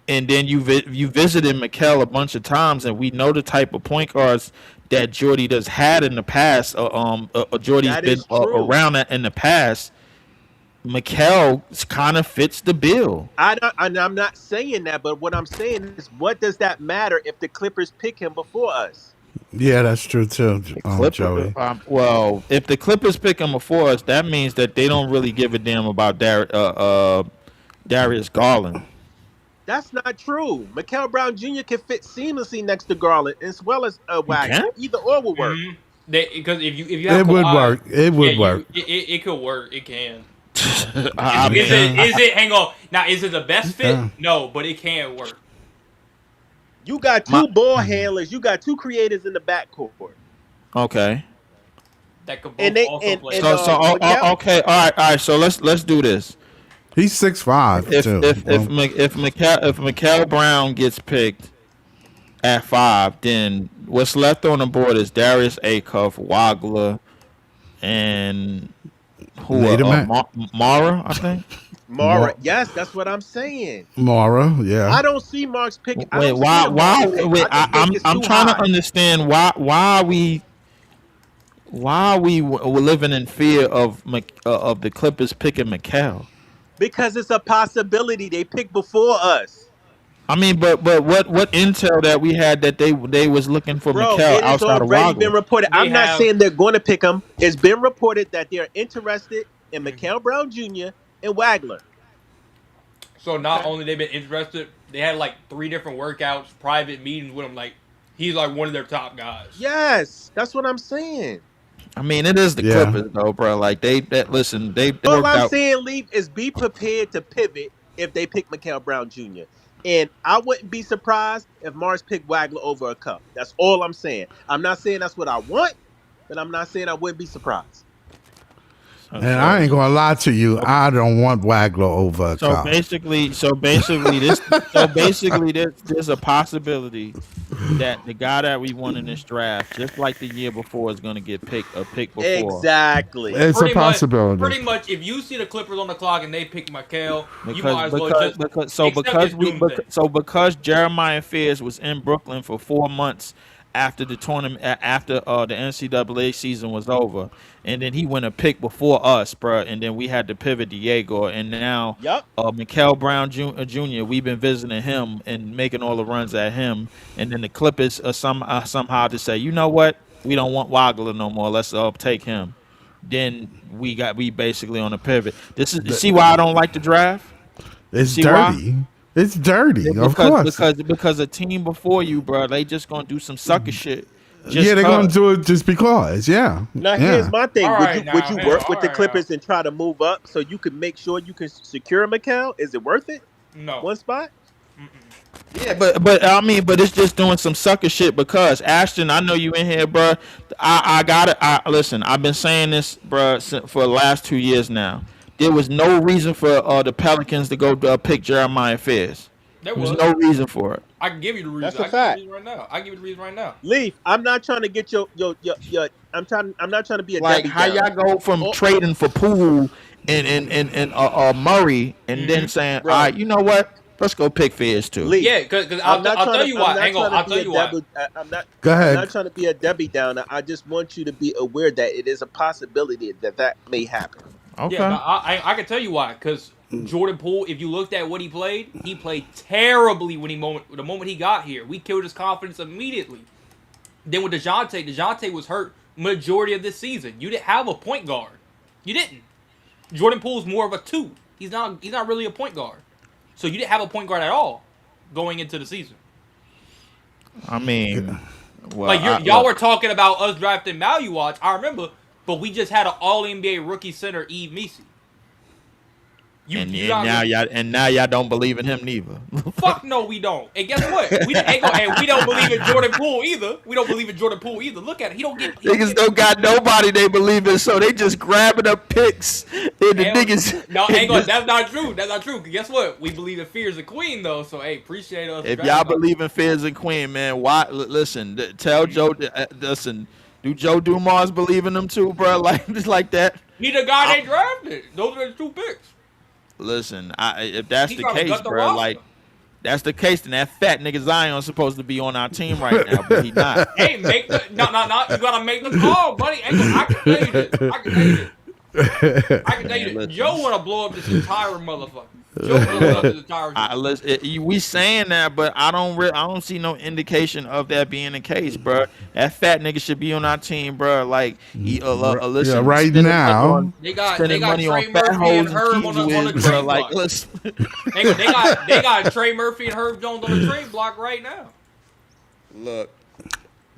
And then you visited Mikal a bunch of times, and we know the type of point guards that Jordy does had in the past. Jordy's been around that in the past. Mikal kind of fits the bill. I'm not saying that, but what I'm saying is, what does that matter if the Clippers pick him before us? Yeah, that's true too, Joey. Well, if the Clippers pick him before us, that means that they don't really give a damn about Darius Garland. That's not true. Mikal Brown Jr. can fit seamlessly next to Garland as well as Wagner. Either or will work. Mm-hmm. Because if you have it would work. It would work. It could work. It can. Is Is it? Hang on. Now, is it the best fit? No, but it can work. You got 2 ball handlers. You got 2 creators in the backcourt. Okay. That could both also play. Okay. All right. So let's do this. He's 6'5" too. If Mikal Brown gets picked at 5, then what's left on the board is Darius Acuff, Wagler, and who? Mara, I think. Mara, yes, that's what I'm saying. Mara, yeah. I don't see Marks picking. Wait, why? Wait, I'm trying to understand why we were living in fear of the Clippers picking Mikal. Because it's a possibility they pick before us. I mean, but what intel that we had that they was looking for Bro, Mikel it has outside of already been Wagler? reported. They I'm not have. saying they're going to pick him. It's been reported that they're interested in Mikel Brown Jr. and Wagler. So not only they've been interested, they had like 3 different workouts, private meetings with him. Like he's like one of their top guys. Yes, that's what I'm saying. I mean, it is the Yeah. Clippers though, bro. Like they All worked I'm out. saying, Leaf, is be prepared to pivot if they pick Mikel Brown Jr. And I wouldn't be surprised if Mars picked Wagler over a cup. That's all I'm saying. I'm not saying that's what I want, but I'm not saying I wouldn't be surprised. And I ain't gonna lie to you, I don't want Wagler over a So cop. basically, there's a possibility that the guy that we won in this draft, just like the year before, is going to get picked before. Exactly. It's a possibility. Pretty much, if you see the Clippers on the clock and they pick Mikel, you might as well just because Jeremiah Fears was in Brooklyn for 4 months after the tournament, after the NCAA season was over, and then he went a pick before us, bro, and then we had to pivot Diego, and now Mikel Brown Jr. We've been visiting him and making all the runs at him, and then the Clippers somehow to say, you know what, we don't want Wagler no more, let's take him. Then we basically on a pivot. See why I don't like the draft? It's See dirty. why? It's dirty, of course. Because a team before you, bro, they just gonna do some sucker shit. Yeah, they're gonna do it just because. Yeah. Now yeah. here's my thing: All right, would you now, work all with the right, Clippers and try to move up so you can make sure you can secure Mikel? Is it worth it? no. One spot? Yeah, but I mean, but it's just doing some sucker shit because Ashton, I know you in here, bro. I got it. Listen, I've been saying this, bro, for the last 2 years now. There was no reason for the Pelicans to go pick Jeremiah Fears. There There was was. no reason for it. I can give you the reason. That's a I fact. can give you the reason right now. I give you the reason right now. Leaf, I'm not trying to get your I'm not trying to be a Like Debbie how Downer. y'all go from trading for Poole and Murray and then saying, Bro. all right, you know what? Let's go pick Fizz too. Leaf, Yeah, because I'm not I'll trying tell to- you I'm why. not Hang on, trying to I'll be tell a you why. Debbie- I'm not. Go I'm ahead. not trying to be a Debbie Downer. I just want you to be aware that it is a possibility that may happen. Okay. Yeah, but I can tell you why. Because Jordan Poole, if you looked at what he played terribly when the moment he got here. We killed his confidence immediately. Then with DeJounte was hurt majority of this season. You didn't have a point guard. You didn't. Jordan Poole's more of a 2. He's not really a point guard. So you didn't have a point guard at all going into the season. I mean, well, Like y'all were talking about us drafting Maluwatch. I remember, but we just had an All NBA rookie center, Eve Misi. Now y'all don't believe in him neither. Fuck no, we don't. And guess what? We don't believe in Jordan Poole either. We don't believe in Jordan Poole either. Look at it. He don't get. Niggas don't got nobody they believe in, so they just grabbing up picks. And the niggas. No, hang on. That's not true. That's not true. Guess what? We believe in Fear's the Queen though. So hey, appreciate us. If y'all believe in Fizz and Queen, man, why? Listen, tell Joe. Listen, do Joe Dumars believe in them too, bro? Like just like that. He the guy they drafted. Those are the 2 picks. Listen, if that's He the trying to case, gut the bro, roster. like that's the case, then that fat nigga Zion's supposed to be on our team right now, but he not. Hey, make the no. You gotta make the call, buddy. I can tell you this. I can tell you this. Listen. Joe wanna blow up this entire motherfucker. Joe wanna blow up this entire. We saying that, but I don't see no indication of that being the case, bro. That fat nigga should be on our team, bro. Like, listen, Yeah, right spending now. money They got spending money on Trey fat Murphy and hoes Herb and on the Keys trade bro. Like, block. listen. They got Trey Murphy and Herb Jones on the trade block right now. Look,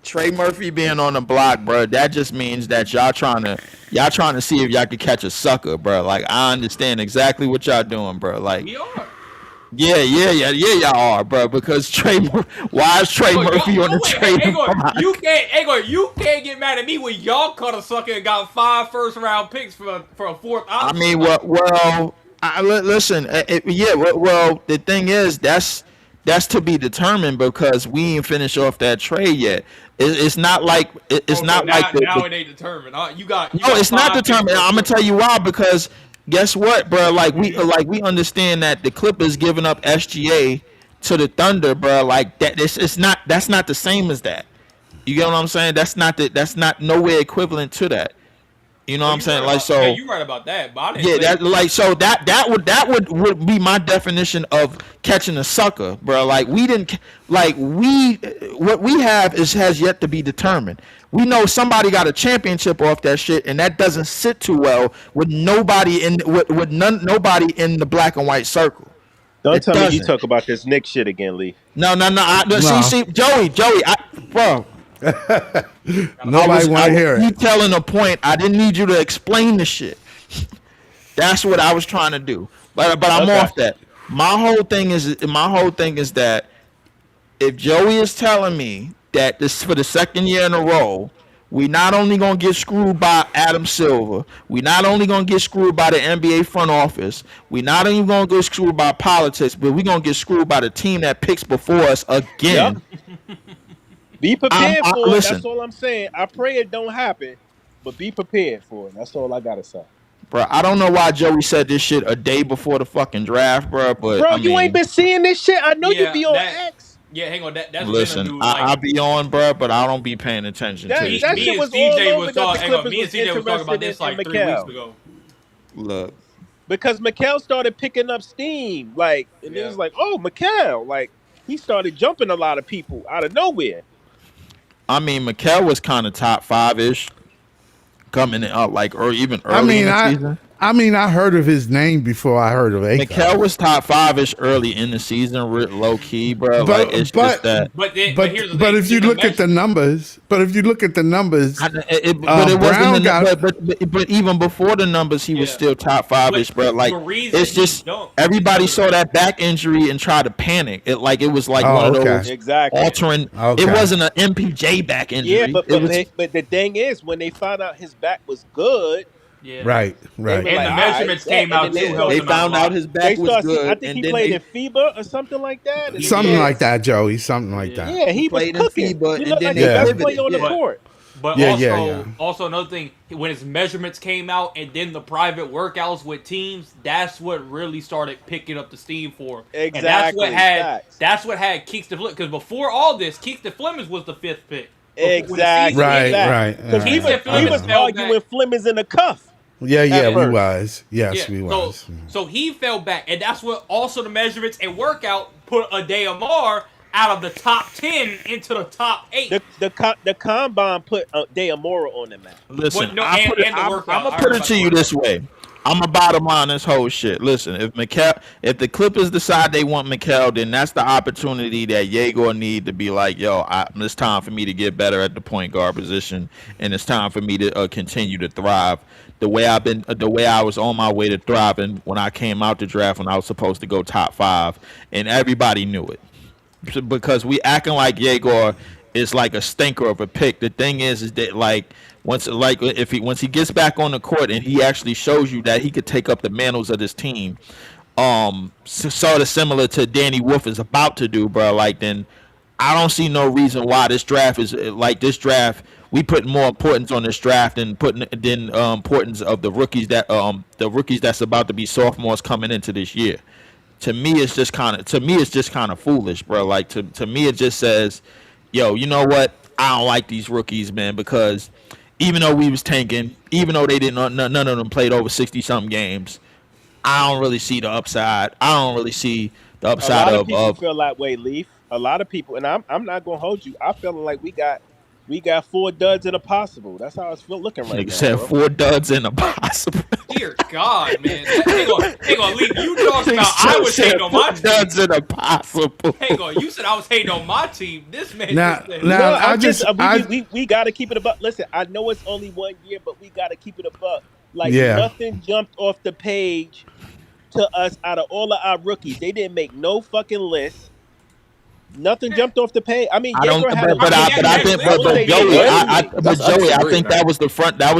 Trey Murphy being on the block, bro, that just means that y'all trying to see if y'all can catch a sucker, bro. Like, I understand exactly what y'all doing, bro. Like, We are. yeah, y'all are, bro. Because why is Trey Murphy on the trade block? You can't get mad at me when y'all cut a sucker and got 5 first-round picks for a 4th I option. mean, listen. Well, the thing is, that's to be determined because we ain't finished off that trade yet. It's not like it's not now, like now it ain't determined. You got no, it's not 5 determined. picks. I'm gonna tell you why because guess what, bro? Like we understand that the Clippers giving up SGA to the Thunder, bro. Like that, that's not the same as that. You get what I'm saying? That's not nowhere equivalent to that. You know what I'm saying? Like, so yeah, you're right about that. But I didn't yeah, say that like so that would be my definition of catching a sucker, bro. Like we didn't like we what we have has yet to be determined. We know somebody got a championship off that shit, and that doesn't sit too well with nobody in nobody in the black and white circle. Don't tell me you talk about this Nick shit again, Lee. No. No. See, Joey, bro. Nobody want to hear You it. telling a point. I didn't need you to explain the shit. That's what I was trying to do. But I'm off that. My whole thing is that if Joey is telling me that this for the second year in a row, we not only gonna get screwed by Adam Silver, we not only gonna get screwed by the NBA front office, we not only gonna get screwed by politics, but we gonna get screwed by the team that picks before us again. Yep. Be prepared for it. Listen. That's all I'm saying. I pray it don't happen, but be prepared for it. That's all I gotta say. Bro, I don't know why Joey said this shit a day before the fucking draft, bro. But Bro, I you mean, ain't been seeing this shit. I know you be on X. Yeah, hang on. That's listen, been a new, like, I be on, bro, but I don't be paying attention to That it. shit me and was CJ all was over that talking. the Hang on, Clippers me and was CJ was talking about this interested like in 3 weeks Mikal. ago. Look, Because Mikal started picking up steam, like, and it was like, oh, Mikal, like, he started jumping a lot of people out of nowhere. I mean, Mikal was kind of top 5-ish coming out, like, or even early in the season. I heard of his name before I heard of Akon. Mikal was top 5-ish early in the season, low key, bro. But- Like, it's but- just that. But here's the But thing. if you look at the numbers, But even before the numbers, he was still top 5-ish, bro. Like, it's just everybody saw that back injury and tried to panic. It was like one of those Exactly. altering. Okay. It wasn't an MPJ back injury. Yeah, but It was- the thing is, when they found out his back was good, Yeah. Right. And Like, the measurements alright, came out and too. then helped they him found out a out lot. his back was good. I think he and played then in FIBA or something like that. Something Yeah. like that, Joey. Something like that. Yeah, he was played in cooking. FIBA, He and looked then like they the best pivoted. player on the Yeah. court. But Yeah, also another thing, when his measurements came out and then the private workouts with teams, that's what really started picking up the steam for. And that's Exactly, that's what had Keeks the Flemings. Because before all this, Keeks the Flemings was the 5th pick. Exactly. Right, exactly. right. Because he Flemings was fell arguing back. Flemings in the cuff. Yeah, At we first. was. Yes, Yeah, we was. So he fell back, and that's what also the measurements and workout put a Amar out of the top 10 into the top 8. The combine put Deamora on the map. Listen, But no, I'm and the gonna workout. I put heard it to you about this way. I'm a bottom line this whole shit. Listen, if the Clippers decide they want Mikal, then that's the opportunity that Yegor need to be like, yo, it's time for me to get better at the point guard position, and it's time for me to continue to thrive. The way I was on my way to thriving when I came out the draft when I was supposed to go top 5, and everybody knew it because we acting like Yegor is like a stinker of a pick. The thing is that like once he gets back on the court and he actually shows you that he could take up the mantles of this team, sort of similar to Danny Wolf is about to do, bro. Like then I don't see no reason why this draft is like this draft. We put more importance on this draft than importance of the rookies that's about to be sophomores coming into this year. To me, it's just kind of foolish, bro. Like to me, it just says, yo, you know what? I don't like these rookies, man, because even though we was tanking, even though they didn't, none of them played over 60-something games. I don't really see the upside. I don't really see the upside a lot of people of feel that way, Leaf. A lot of people, and I'm not gonna hold you. I feel like we got 4 duds and a possible. That's how it's looking right Nigga now. said bro. 4 duds and a possible. Dear God, man. Hang on, Lee. You talking about I was hating on my team. Duds and a possible. Hang on, you said I was hating on my team. This man Now- just said, now- No, I just- we got to keep it above. Listen, I know it's only 1 year, but we got to keep it above. Like Yeah. nothing jumped off the page to us out of all of our rookies. They didn't make no fucking list. Nothing jumped off the page. I mean, I don't, Yegor had but I think, but Joey, I think that was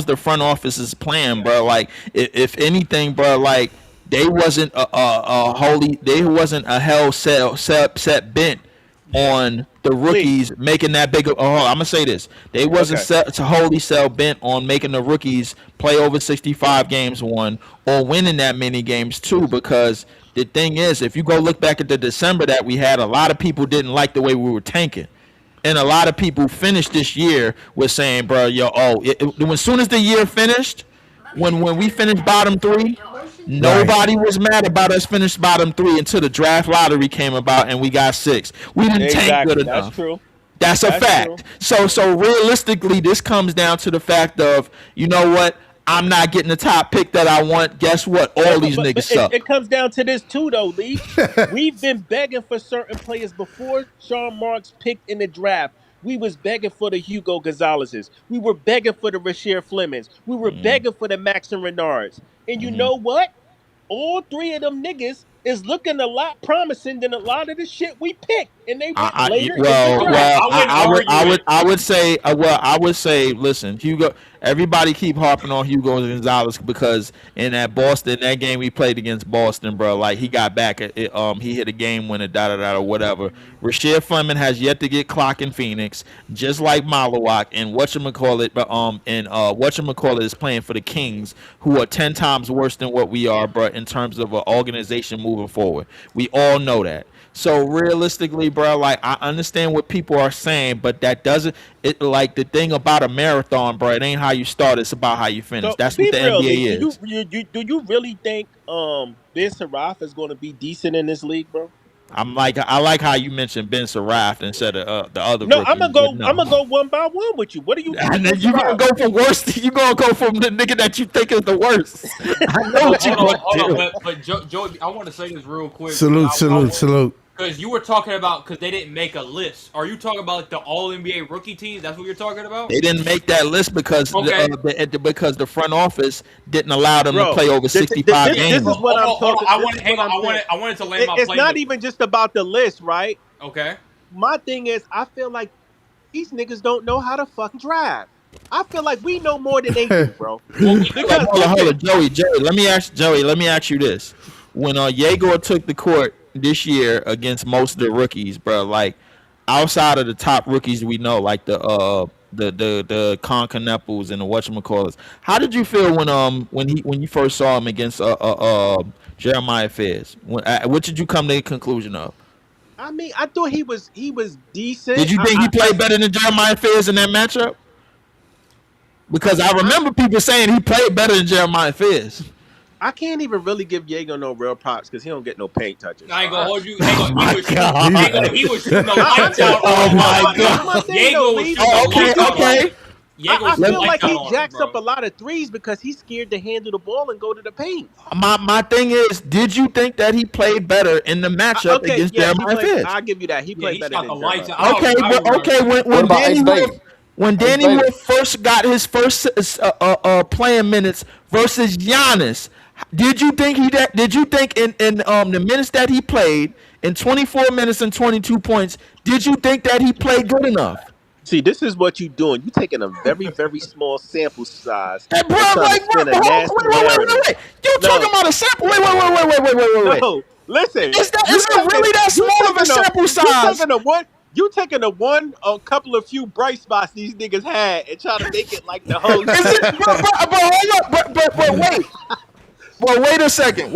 the front office's plan, bro. Like, if anything, bro, like they wasn't they wasn't a hell set bent on the rookies making that big. I'm gonna say this: they wasn't wholly bent on making the rookies play over 65 games one or winning that many games two, because. The thing is, if you go look back at the December that we had, a lot of people didn't like the way we were tanking. And a lot of people finished this year with saying, bro, as soon as the year finished, when we finished bottom 3, nobody was mad about us finished bottom 3 until the draft lottery came about and we got 6. We didn't tank good enough. That's true. That's a fact. So realistically, this comes down to the fact of, you know what? I'm not getting the top pick that I want. Guess what? All these niggas suck. It comes down to this too, though, Lee. We've been begging for certain players before Sean Marks picked in the draft. We was begging for the Hugo Gonzalez's. We were begging for the Rasheer Flemings. We were begging for the Maxim Renards. And you know what? All 3 of them niggas is looking a lot promising than a lot of the shit we picked, and they went later. I would say, listen, Hugo. Everybody keep harping on Hugo Gonzalez because in that game we played against Boston, bro, like he got back, he hit a game winner, or whatever. Rasheer Fleming has yet to get clock in Phoenix, just like Malawak, and whatchamacallit is playing for the Kings, who are 10 times worse than what we are, bro, in terms of an organization moving forward. We all know that. So realistically, bro, like I understand what people are saying, but that doesn't like the thing about a marathon, bro. It ain't how you start; it's about how you finish. So, that's what the NBA is. Do you really think Ben Saraf is going to be decent in this league, bro? I like how you mentioned Ben Saraf instead of the other. No, I'm gonna go one by one with you. What do you think? And then you gonna go from worst. You gonna go from the nigga that you think is the worst. I know what you gonna do. But Joey, I want to say this real quick. Salute. Because you were talking about because they didn't make a list. Are you talking about the All NBA rookie teams? That's what you're talking about. They didn't make that list because because the front office didn't allow them to play over 65 games. This is what I'm talking. I wanted to land my plane. It's not even just about the list, right? Okay. My thing is, I feel like these niggas don't know how to fucking draft. I feel like we know more than they do, bro. Hold on, Joey. Let me ask you this: when Yegor took the court this year against most of the rookies, bro, like outside of the top rookies we know, like the Concanepals and the whatchamacallits, how did you feel when you first saw him against Jeremiah Fez? What did you come to the conclusion of? I mean, I thought he was decent. Did you think he played better than Jeremiah Fez in that matchup? Because I remember people saying he played better than Jeremiah Fez. I can't even really give Diego no real props because he don't get no paint touches. I ain't gonna hold you. He was shooting the lights out. Oh my god. Diego was okay. I feel like he jacks up a lot of threes because he's scared to handle the ball and go to the paint. My thing is, did you think that he played better in the matchup against Jeremiah Fez? I'll give you that. He played better than Jeremiah. When Danny Wolf first got his first playing minutes versus Giannis, did you think in the minutes that he played in 24 minutes and 22 points, did you think that he played good enough? See, this is what you're doing. You're taking a very, very small sample size. Hey, bro, wait. You're talking about a sample. Wait. No, listen. Is it really that small of a sample size? You taking a couple of few bright spots these niggas had and trying to make it like the whole. But wait a second.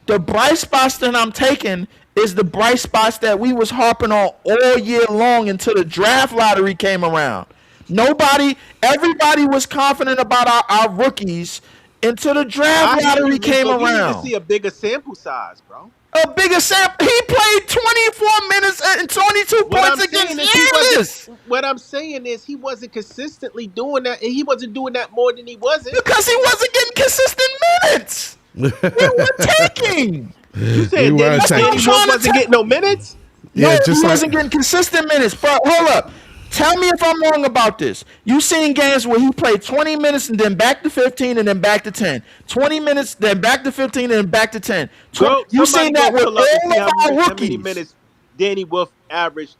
The bright spots that I'm taking is the bright spots that we was harping on all year long until the draft lottery came around. Everybody was confident about our rookies until the draft lottery came around. You need to see a bigger sample size, bro. A bigger sample. He played 24 minutes and 22 points against Giannis. What I'm saying is he wasn't consistently doing that, and he wasn't doing that more than he wasn't. Because he wasn't getting consistent minutes. We were taking. You said Danny wasn't getting no minutes? Yeah, he wasn't getting consistent minutes. Bro, hold up. Tell me if I'm wrong about this. You seen games where he played 20 minutes and then back to 15 and then back to 10. 20 minutes, then back to 15 and then back to 10. You seen that with all of our rookies. How many minutes Danny Wolf averaged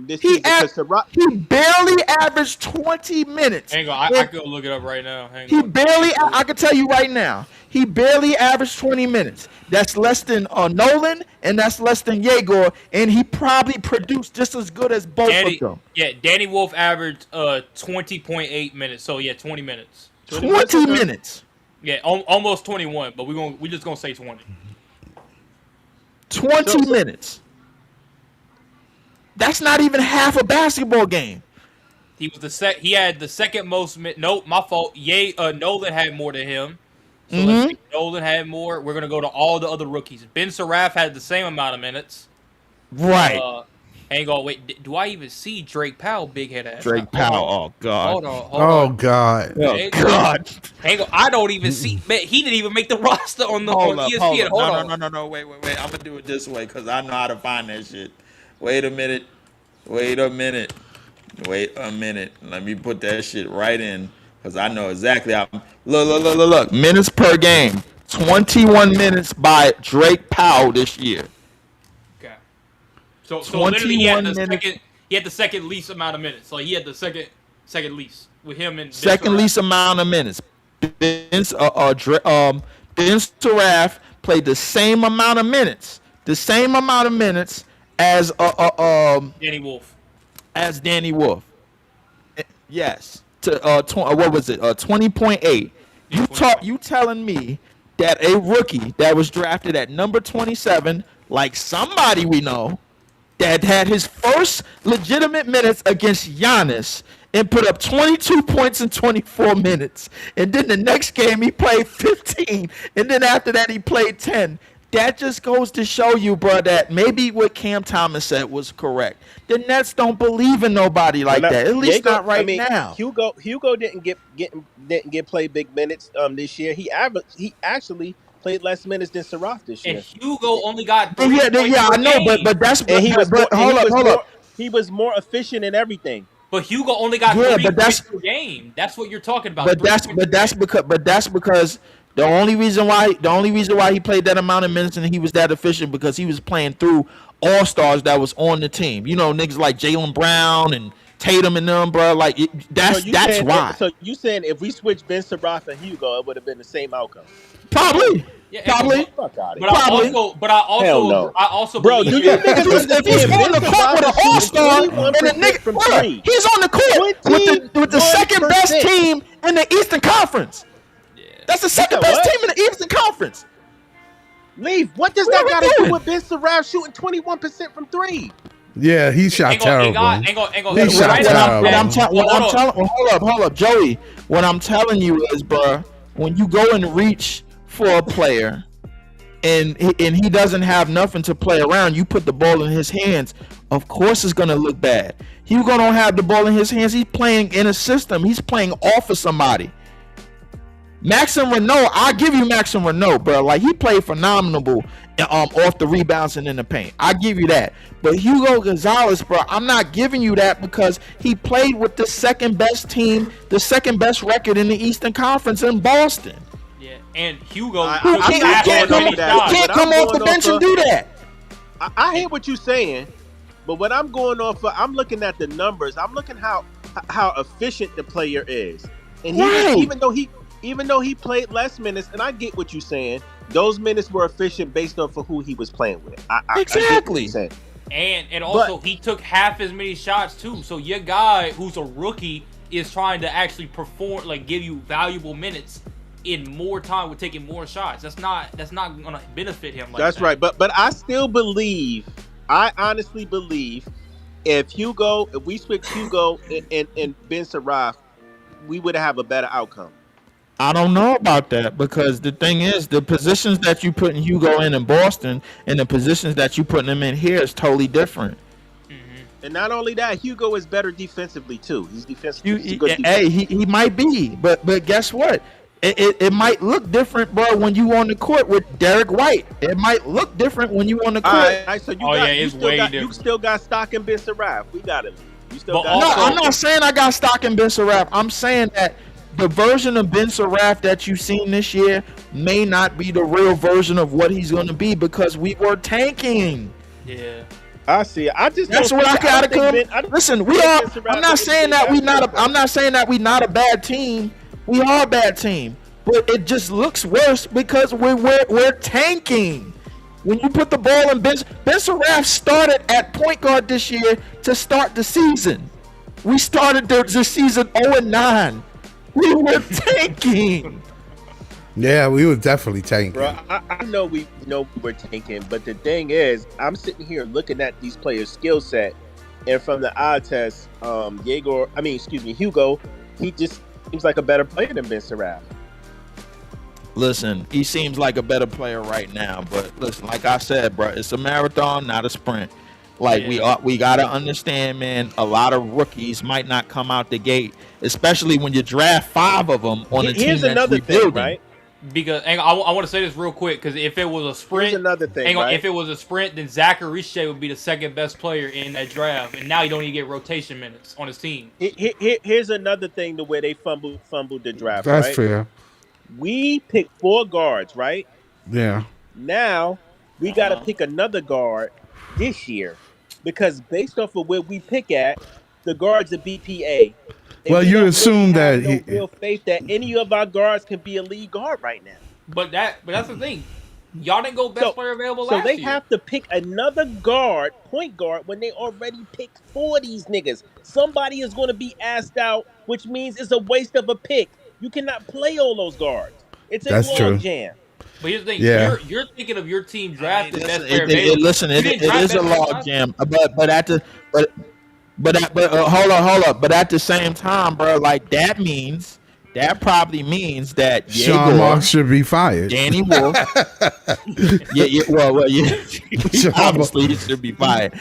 this season? He barely averaged 20 minutes. Hang on, I can go look it up right now. I can tell you right now. He barely averaged 20 minutes. That's less than Nolan, and that's less than Yegor, and he probably produced just as good as both of them. Yeah, Danny Wolf averaged 20.8 minutes. So yeah, 20 minutes. 20 minutes. Yeah, almost 21, but we just gonna say 20. 20 minutes. That's not even half a basketball game. He was He had the second most. Nope, my fault. Nolan had more than him. So let's see. Nolan had more. We're gonna go to all the other rookies. Ben Surratt had the same amount of minutes. Right. Hang on, wait. Do I even see Drake Powell? Big head ass. Drake Powell. Oh God. Hold on. Oh God. Oh God. Hang on. I don't even see. Man, he didn't even make the roster on ESPN. Hold on. No. Wait. I'm gonna do it this way because I know how to find that shit. Wait a minute. Let me put that shit right in because I know exactly how. Look. Minutes per game. 21 minutes by Drake Powell this year. Okay. So literally he had the second least amount of minutes. Like he had the second least with him and second least amount of minutes. Ben Surratt played the same amount of minutes. As Danny Wolf. Yes. What was it? 20.8. You telling me that a rookie that was drafted at number 27, like somebody we know, that had his first legitimate minutes against Giannis and put up 22 points in 24 minutes. And then the next game he played 15. And then after that he played 10. That just goes to show you, bro, that maybe what Cam Thomas said was correct. The Nets don't believe in nobody like that. At least not right now. Hugo didn't get played big minutes this year. He actually played less minutes than Surratt this year. And Hugo only got I know, but that's hold up. He was more efficient in everything. But Hugo only got 3 points per game. That's what you're talking about. But that's because the only reason why he played that amount of minutes and he was that efficient because he was playing through all-stars that was on the team. You know, niggas like Jaylen Brown and Tatum and them, bro. Like that's why. So you saying if we switch Ben Surratt and Hugo, it would have been the same outcome? Probably. Probably. Fuck out of here. But I also bro, do you think if he's on the court with an all-star and a nigga from three, he's on the court with the second best team in the Eastern Conference. That's the second best team in the Eastern Conference. Leave. What does that got to do with Ben Surratt shooting 21% from three? Yeah, he shot terrible. He shot terrible. Hold up, Joey. What I'm telling you is, bro, when you go and reach for a player and he doesn't have nothing to play around, you put the ball in his hands, of course it's going to look bad. Hugo don't have the ball in his hands. He's playing in a system. He's playing off of somebody. Maxim Renault, I'll give you Maxim Renault, bro. Like, he played phenomenal off the rebounds and in the paint. I give you that. But Hugo Gonzalez, bro, I'm not giving you that because he played with the second best team, the second best record in the Eastern Conference in Boston. Yeah, and Hugo can't come off the bench and do that. I hear what you're saying, but what I'm going off of, I'm looking at the numbers. I'm looking how efficient the player is. And even though he played less minutes, and I get what you're saying, those minutes were efficient based off of who he was playing with. Exactly. And also, he took half as many shots, too. So your guy, who's a rookie, is trying to actually perform, like, give you valuable minutes in more time with taking more shots. That's not going to benefit him like That's that. right. But I honestly believe if we switch Hugo and Ben Surratt, we would have a better outcome. I don't know about that because the thing is, the positions that you put in Hugo in Boston and the positions that you putting him in here is totally different. Mm-hmm. And not only that, Hugo is better defensively too. He's defensively. He might be, but guess what? It might look different, bro, when you on the court with Derek White. It might look different when you on the court. All right, so you still got stock in Ben Surratt. We got it. I'm not saying I got stock in Ben Surratt. I'm saying that the version of Ben Surratt that you've seen this year may not be the real version of what he's going to be because we were tanking. Yeah. I see. That's what I gotta come. Listen, we are. I'm not saying that we not. I'm not saying that we not a bad team. We are a bad team, but it just looks worse because we're tanking. When you put the ball in Ben Surratt started at point guard this year to start the season. We started the season 0-9. We were tanking. Yeah, we were definitely tanking. Bro, I know we were tanking, but the thing is, I'm sitting here looking at these players' skill set, And from the eye test, Hugo, he just seems like a better player than Ben Surratt. Listen, he seems like a better player right now, but listen, like I said, bro, it's a marathon, not a sprint. Like we gotta understand, man. A lot of rookies might not come out the gate, especially when you draft 5 of them on a team Here's that's another rebuilding. thing, right? Because I want to say this real quick, because if it was a sprint, Here's another thing, right? if it was a sprint, then Zachary Richey would be the second best player in that draft, and now he don't even get rotation minutes on his team. Here's another thing: the way they fumbled the draft. That's right? fair. We picked 4 guards, right? Yeah. Now we got to pick another guard this year because based off of where we pick at, the guards are BPA. And Well, we you don't assume really have that no real faith that any of our guards can be a lead guard right now. But that's the thing. Y'all didn't go best player available So last they year. have to pick another guard, point guard, when they already picked 4 of these niggas. Somebody is going to be asked out, which means it's a waste of a pick. You cannot play all those guards. It's a That's true. log jam. But here's the thing: Yeah. you're thinking of your team drafting best Listen, player available. listen, You it didn't draft is a best player log last jam, but hold up. But at the same time, bro, like that probably means that Sean Marks should be fired. Danny Wolf, obviously he should be fired.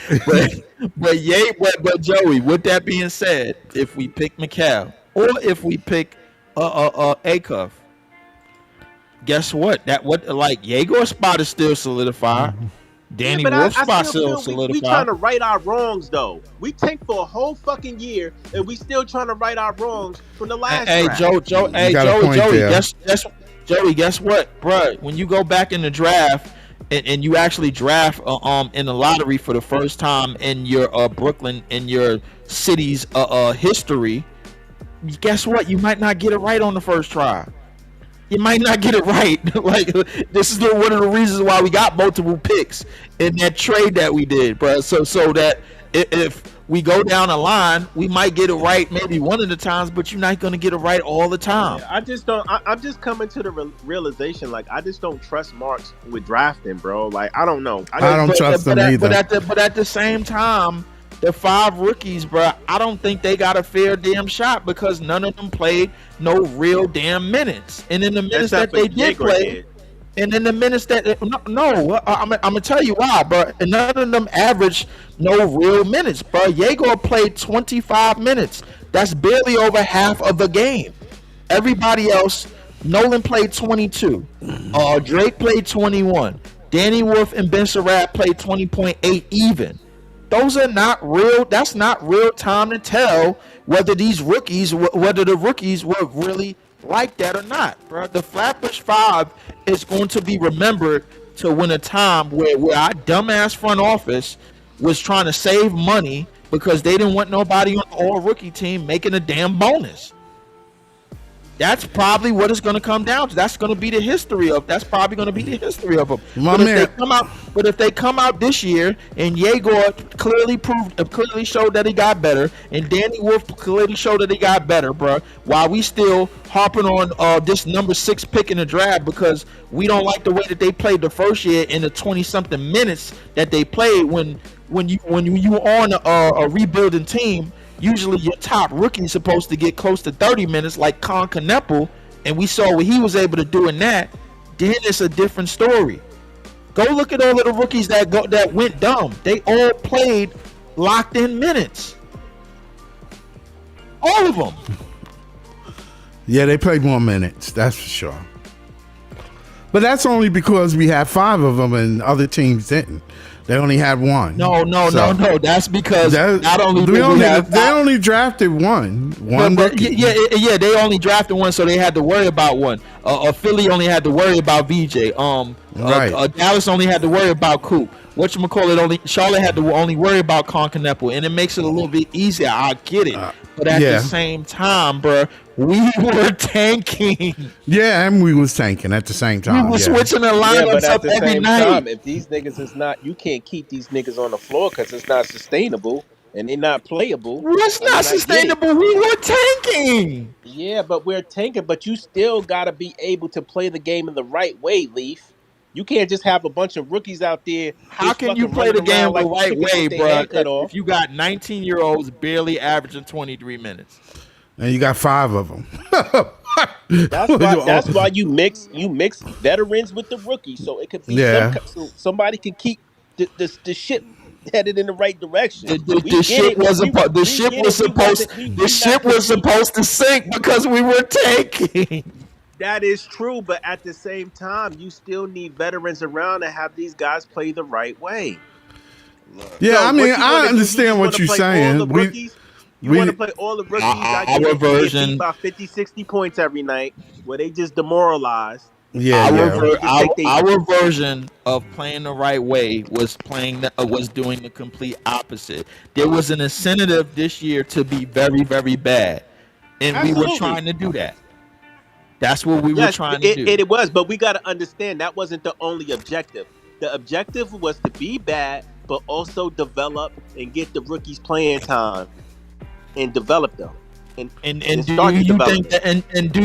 But Joey, with that being said, if we pick McCall or if we pick Acuff, guess what? Yegor's spot is still solidified. Danny Wolf's spot still solidified. We trying to right our wrongs though. We tanked for a whole fucking year, and we still trying to right our wrongs from the last draft. Joey, guess what, bro? When you go back in the draft and you actually draft in the lottery for the first time in your Brooklyn, in your city's history, guess what? You might not get it right on the first try. You might not get it right. Like, this is one of the reasons why we got multiple picks in that trade that we did, bro. So that if we go down the line, we might get it right maybe one of the times, but you're not going to get it right all the time. I just don't. I'm just coming to the realization, like, I just don't trust Marks with drafting, bro. Like, I don't know. I don't trust them either. But at the same time, the 5 rookies, bro, I don't think they got a fair damn shot because none of them played no real damn minutes. And in the minutes that they did play, and in the minutes that I'm gonna tell you why, bro. And none of them averaged no real minutes, bro. Yegor played 25 minutes. That's barely over half of the game. Everybody else, Nolan played 22. Drake played 21. Danny Wolf and Ben Surratt played 20.8 even. Those are not real. That's not real time to tell whether the rookies were really like that or not, bro. The Flatbush 5 is going to be remembered to win a time where our dumbass front office was trying to save money because they didn't want nobody on the all-rookie team making a damn bonus. That's probably what it's going to come down to. That's going to be the history of. That's probably going to be the history of them. But if they come out this year and Yegor clearly showed that he got better, and Danny Wolf clearly showed that he got better, bro. While we still harping on this number 6 pick in the draft because we don't like the way that they played the first year in the 20-something minutes that they played when you on a rebuilding team. Usually your top rookie is supposed to get close to 30 minutes like Con Kneppel, and we saw what he was able to do in that. Then it's a different story. Go look at all of the rookies that went dumb. They all played locked in minutes. All of them. Yeah, they played more minutes, that's for sure. But that's only because we had 5 of them and other teams didn't. They only had 1. No. That's because not only they only drafted one rookie. Yeah. They only drafted 1, so they had to worry about 1. Philly only had to worry about VJ. Dallas only had to worry about Coop. Charlotte had to only worry about Con Kneppel, and it makes it a little bit easier. I get it, but at the same time, bro, we were tanking. Yeah, and we was tanking at the same time. We were switching the lineups up every night. If these niggas is not, you can't keep these niggas on the floor because it's not sustainable and they're not playable. It's not sustainable. We were tanking. Yeah, but we're tanking. But you still gotta be able to play the game in the right way, Leaf. You can't just have a bunch of rookies out there. How just can you fucking play the running game around the like right chickens way, with their bro? head cut off? If you got 19-year-olds barely averaging 23 minutes, and you got 5 of them. That's why you mix veterans with the rookies, so it could be so somebody can keep the ship headed in the right direction. The ship was supposed to sink because we were tanking. That is true, but at the same time, you still need veterans around to have these guys play the right way. Yeah, So I mean, what you I wanna do, understand you what wanna you're play saying. all the rookies? You want to play all the rookies that get beat by 50, 60 points every night, where they just demoralized. Our version of playing the right way was doing the complete opposite. There was an incentive this year to be very, very bad, and we were trying to do that. That's what we were trying to do. It was, but we got to understand that wasn't the only objective. The objective was to be bad, but also develop and get the rookies playing time and develop them. And do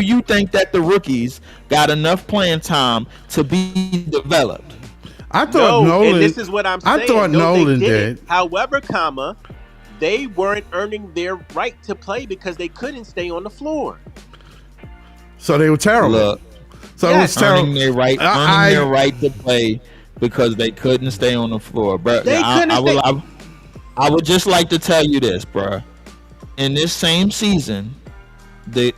you think that the rookies got enough playing time to be developed? I thought Nolan. And this is what I'm saying. I thought Nolan did. However, they weren't earning their right to play because they couldn't stay on the floor. So they were terrible. Look, it was terrible. Earning their right to play because they couldn't stay on the floor. But I would just like to tell you this, bro. In this same season, the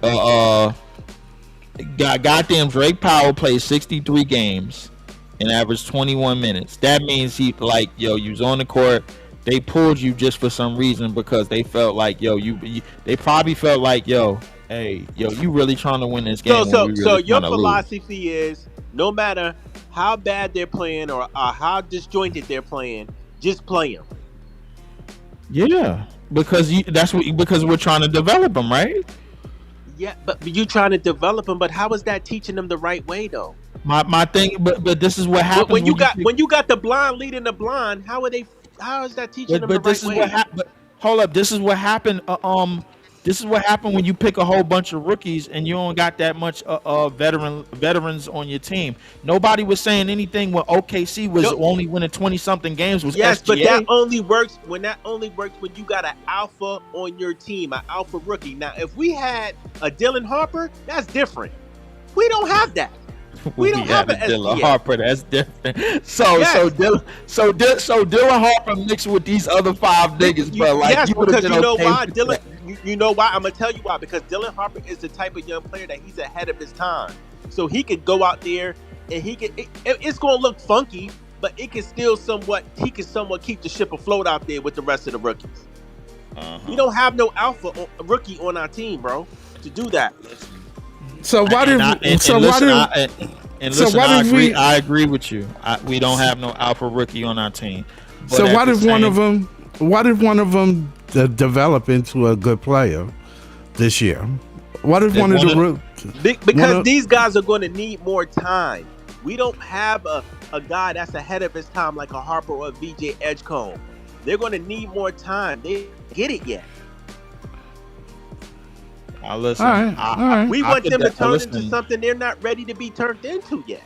goddamn Drake Powell played 63 games and averaged 21 minutes. That means you was on the court. They pulled you just for some reason because they felt like they probably felt like you really trying to win this game. So your philosophy is no matter how bad they're playing or how disjointed they're playing, just play them. Yeah. Because we're trying to develop them, right? Yeah, but you trying to develop them. But how is that teaching them the right way, though? My thing, but this is what happens when you got the blind leading the blind. How is that teaching them the right way? But hold up, this is what happened. This is what happened when you pick a whole bunch of rookies and you don't got that much veterans on your team. Nobody was saying anything when OKC was only winning 20-something games. Yes, SGA. But that only works when you got an alpha on your team, an alpha rookie. Now, if we had a Dylan Harper, that's different. We don't have that. We don't have a Dylan Harper. That's different. So Dylan Harper mixed with these other 5 niggas, bro. Because you know why Dylan. You know why? I'm gonna tell you why. Because Dylan Harper is the type of young player that he's ahead of his time. So he could go out there and it's gonna look funky, but he can somewhat keep the ship afloat out there with the rest of the rookies. We don't have no alpha rookie on our team, bro, to do that. I agree with you. We don't have no alpha rookie on our team. So what if one of them develop into a good player this year? What if because these guys are going to need more time. We don't have a guy that's ahead of his time like a Harper or a VJ Edgecombe. They're going to need more time. They get it yet. Listen. We want them to turn into something they're not ready to be turned into yet.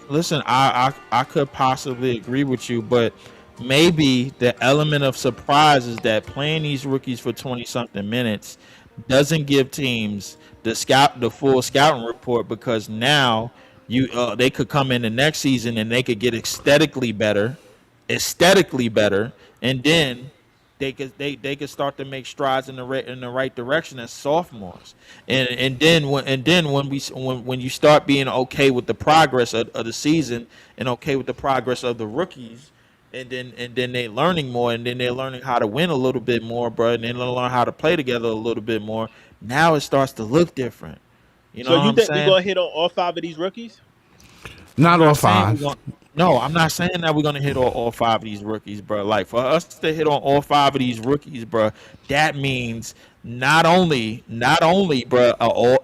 Listen, I could possibly agree with you, but maybe the element of surprise is that playing these rookies for 20-something minutes doesn't give teams the full scouting report, because now they could come in the next season and they could get aesthetically better, and then they could start to make strides in the right direction as sophomores, and then when you start being okay with the progress of the season and okay with the progress of the rookies, and then they're learning more, and then they're learning how to win a little bit more, bro, and then they'll learn how to play together a little bit more. Now it starts to look different. You know, so you think we're gonna hit on all 5 of these rookies? Not all 5. No, I'm not saying that we're gonna hit on all 5 of these rookies, bro. Like, for us to hit on all 5 of these rookies, bro, that means not only, bro,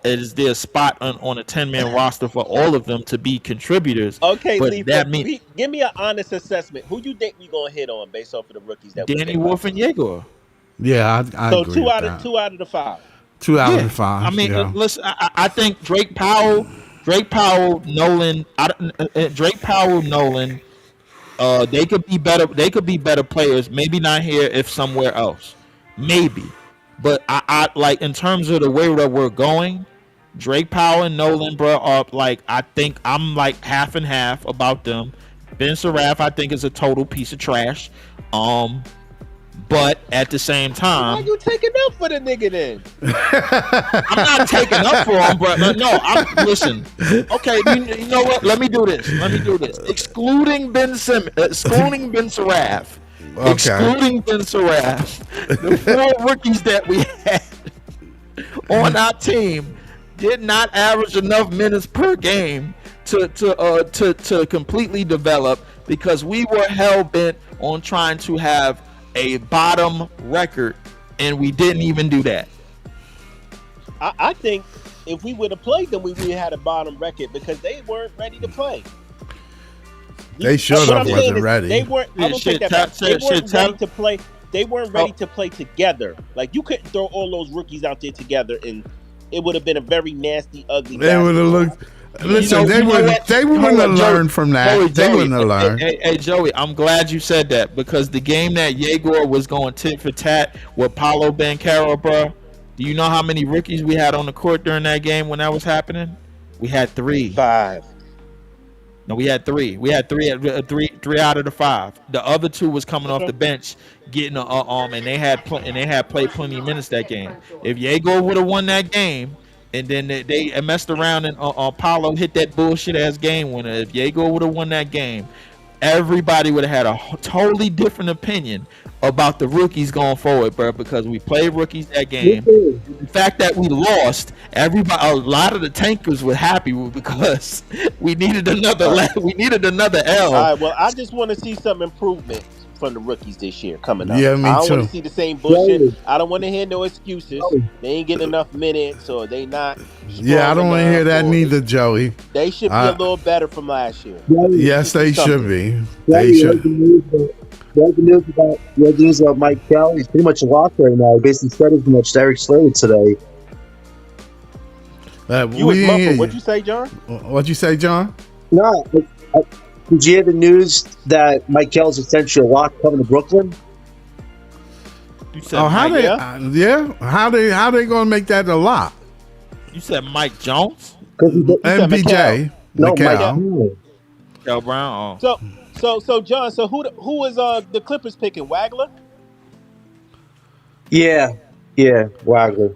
is there a spot on a 10-man roster for all of them to be contributors? Okay, but Lee, that means give me an honest assessment. Who you think we gonna hit on based off of the rookies that Danny Wolf and Yegor? Yeah, I agree. So 2 out of the 5. 2 out of the 5. I mean, listen, I think Drake Powell Drake Powell, Nolan. Drake Powell, Nolan. They could be better. They could be better players. Maybe not here, if somewhere else. Maybe, but I like in terms of the way that we're going. Drake Powell and Nolan, bro, are like I think I'm like half and half about them. Ben Seraph, I think, is a total piece of trash. But at the same Why time, you taking up for the nigga then? I'm not taking up for him, but no, listen. Okay, you know what? Let me do this. Excluding Ben Seraph, excluding Ben Seraph, the 4 rookies that we had on our team did not average enough minutes per game to completely develop because we were hell bent on trying to have a bottom record, and we didn't even do that. I think if we would have played them, we would have had a bottom record because they weren't ready to play. They showed up wasn't ready. They weren't. I don't think that they weren't ready to play. They weren't ready to play together. Like you couldn't throw all those rookies out there together, and it would have been a very nasty, ugly. They would have looked. Listen, they wouldn't have learned from that. They wouldn't have learned. Hey, Joey, I'm glad you said that because the game that Yegor was going tit for tat with Paulo Banchero, bro. Do you know how many rookies we had on the court during that game when that was happening? We had 3. 5. No, we had 3. We had 3 out of the 5. The other 2 was coming off the bench, getting and they had played plenty of minutes that game. If Yegor would have won that game. And then they messed around and Paulo hit that bullshit ass game winner. If Yegor would have won that game, everybody would have had a totally different opinion about the rookies going forward, bro. Because we played rookies that game. The fact that we lost, a lot of the tankers were happy because we needed another L. All right. Well, I just want to see some improvement from the rookies this year coming up. Yeah, me I don't too. want to see the same bullshit. I don't want to hear no excuses. They ain't getting enough minutes or they not. Yeah, I don't want to hear that neither, Joey. They should be a little better from last year. Yes, they should be. They should. The news about Mike Kell. He's pretty much locked right now. He basically said as much to Eric Slater today. You was muffled. What'd you say, John? What'd you say, John? No. Did you hear the news that Mike Kell's essentially locked coming to Brooklyn? How they gonna make that a lot? You said Mike Jones? MPJ. No, Kel Brown. So John. So who was the Clippers picking? Wagler. Yeah, Wagler.